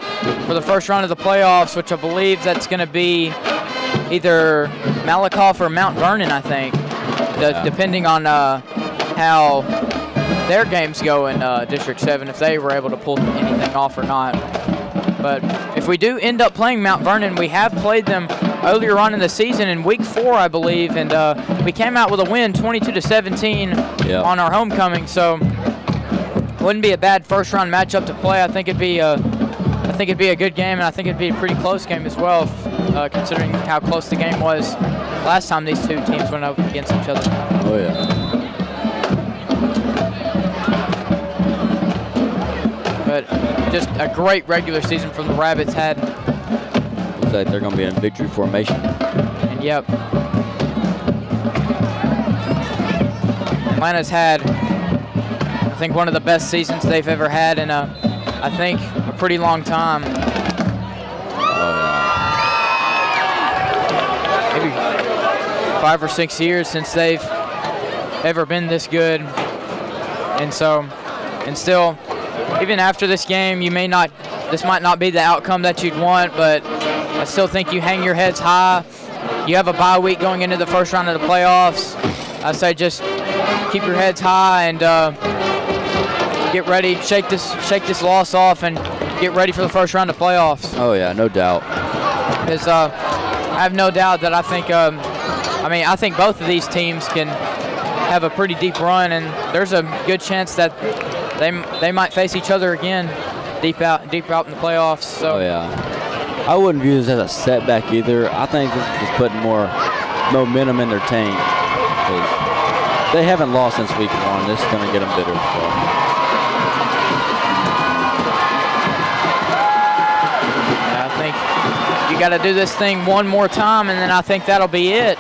for the first round of the playoffs, which I believe that's gonna be either Malakoff or Mount Vernon, I think, depending on how their games go in District 7, if they were able to pull anything off or not. But if we do end up playing Mount Vernon, we have played them earlier on in the season in week 4, I believe, and we came out with a win, 22-17 on our homecoming. So wouldn't be a bad first-round matchup to play. I think it'd be a good game, and I think it'd be a pretty close game as well, considering how close the game was last time these two teams went up against each other. Oh yeah. But just a great regular season from the Rabbits had. Looks like they're going to be in victory formation. And yep. Atlanta's had, I think, one of the best seasons they've ever had in I think a pretty long time. Maybe 5 or 6 years since they've ever been this good. And still, even after this game, this might not be the outcome that you'd want, but I still think you hang your heads high. You have a bye week going into the first round of the playoffs. I say just keep your heads high and get ready, shake this loss off, and get ready for the first round of playoffs. Oh yeah, no doubt. Because I have no doubt that I think both of these teams can have a pretty deep run, and there's a good chance that they might face each other again deep out in the playoffs. So. Oh yeah, I wouldn't view this as a setback either. I think this is just putting more momentum in their team. They haven't lost since week 1. This is going to get them bitter. So. I think you got to do this thing one more time, and then I think that'll be it.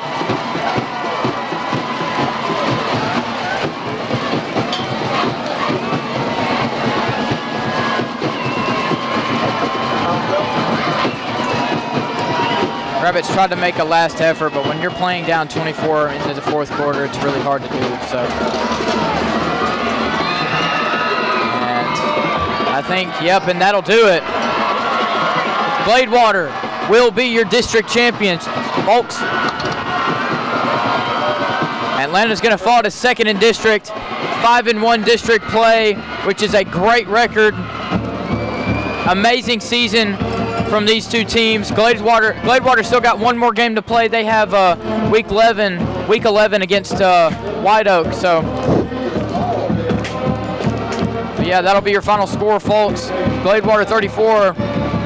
Rabbits tried to make a last effort, but when you're playing down 24 into the fourth quarter, it's really hard to do. So, and I think, yep, and that'll do it. Gladewater will be your district champions, folks. Atlanta's going to fall to second in district, 5-1 district play, which is a great record. Amazing season from these two teams. Gladewater still got one more game to play. They have week 11 against White Oak. So, but yeah, that'll be your final score, folks. Gladewater 34,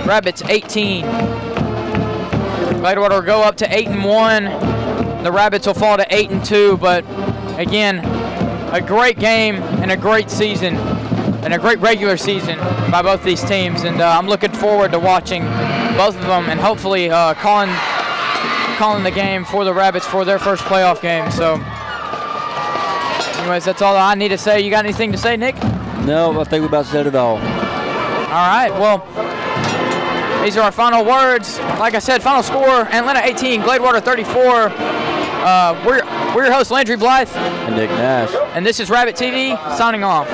Rabbits 18. Gladewater will go up to 8-1. The Rabbits will fall to 8-2. But again, a great game and a great season. And a great regular season by both these teams, and I'm looking forward to watching both of them and hopefully calling the game for the Rabbits for their first playoff game. So, anyways, that's all I need to say. You got anything to say, Nick? No, I think we about said it all. All right, well, these are our final words. Like I said, final score, Atlanta 18, Gladewater 34. We're your hosts, Landry Blythe. And Nick Nash. And this is Rabbit TV, signing off.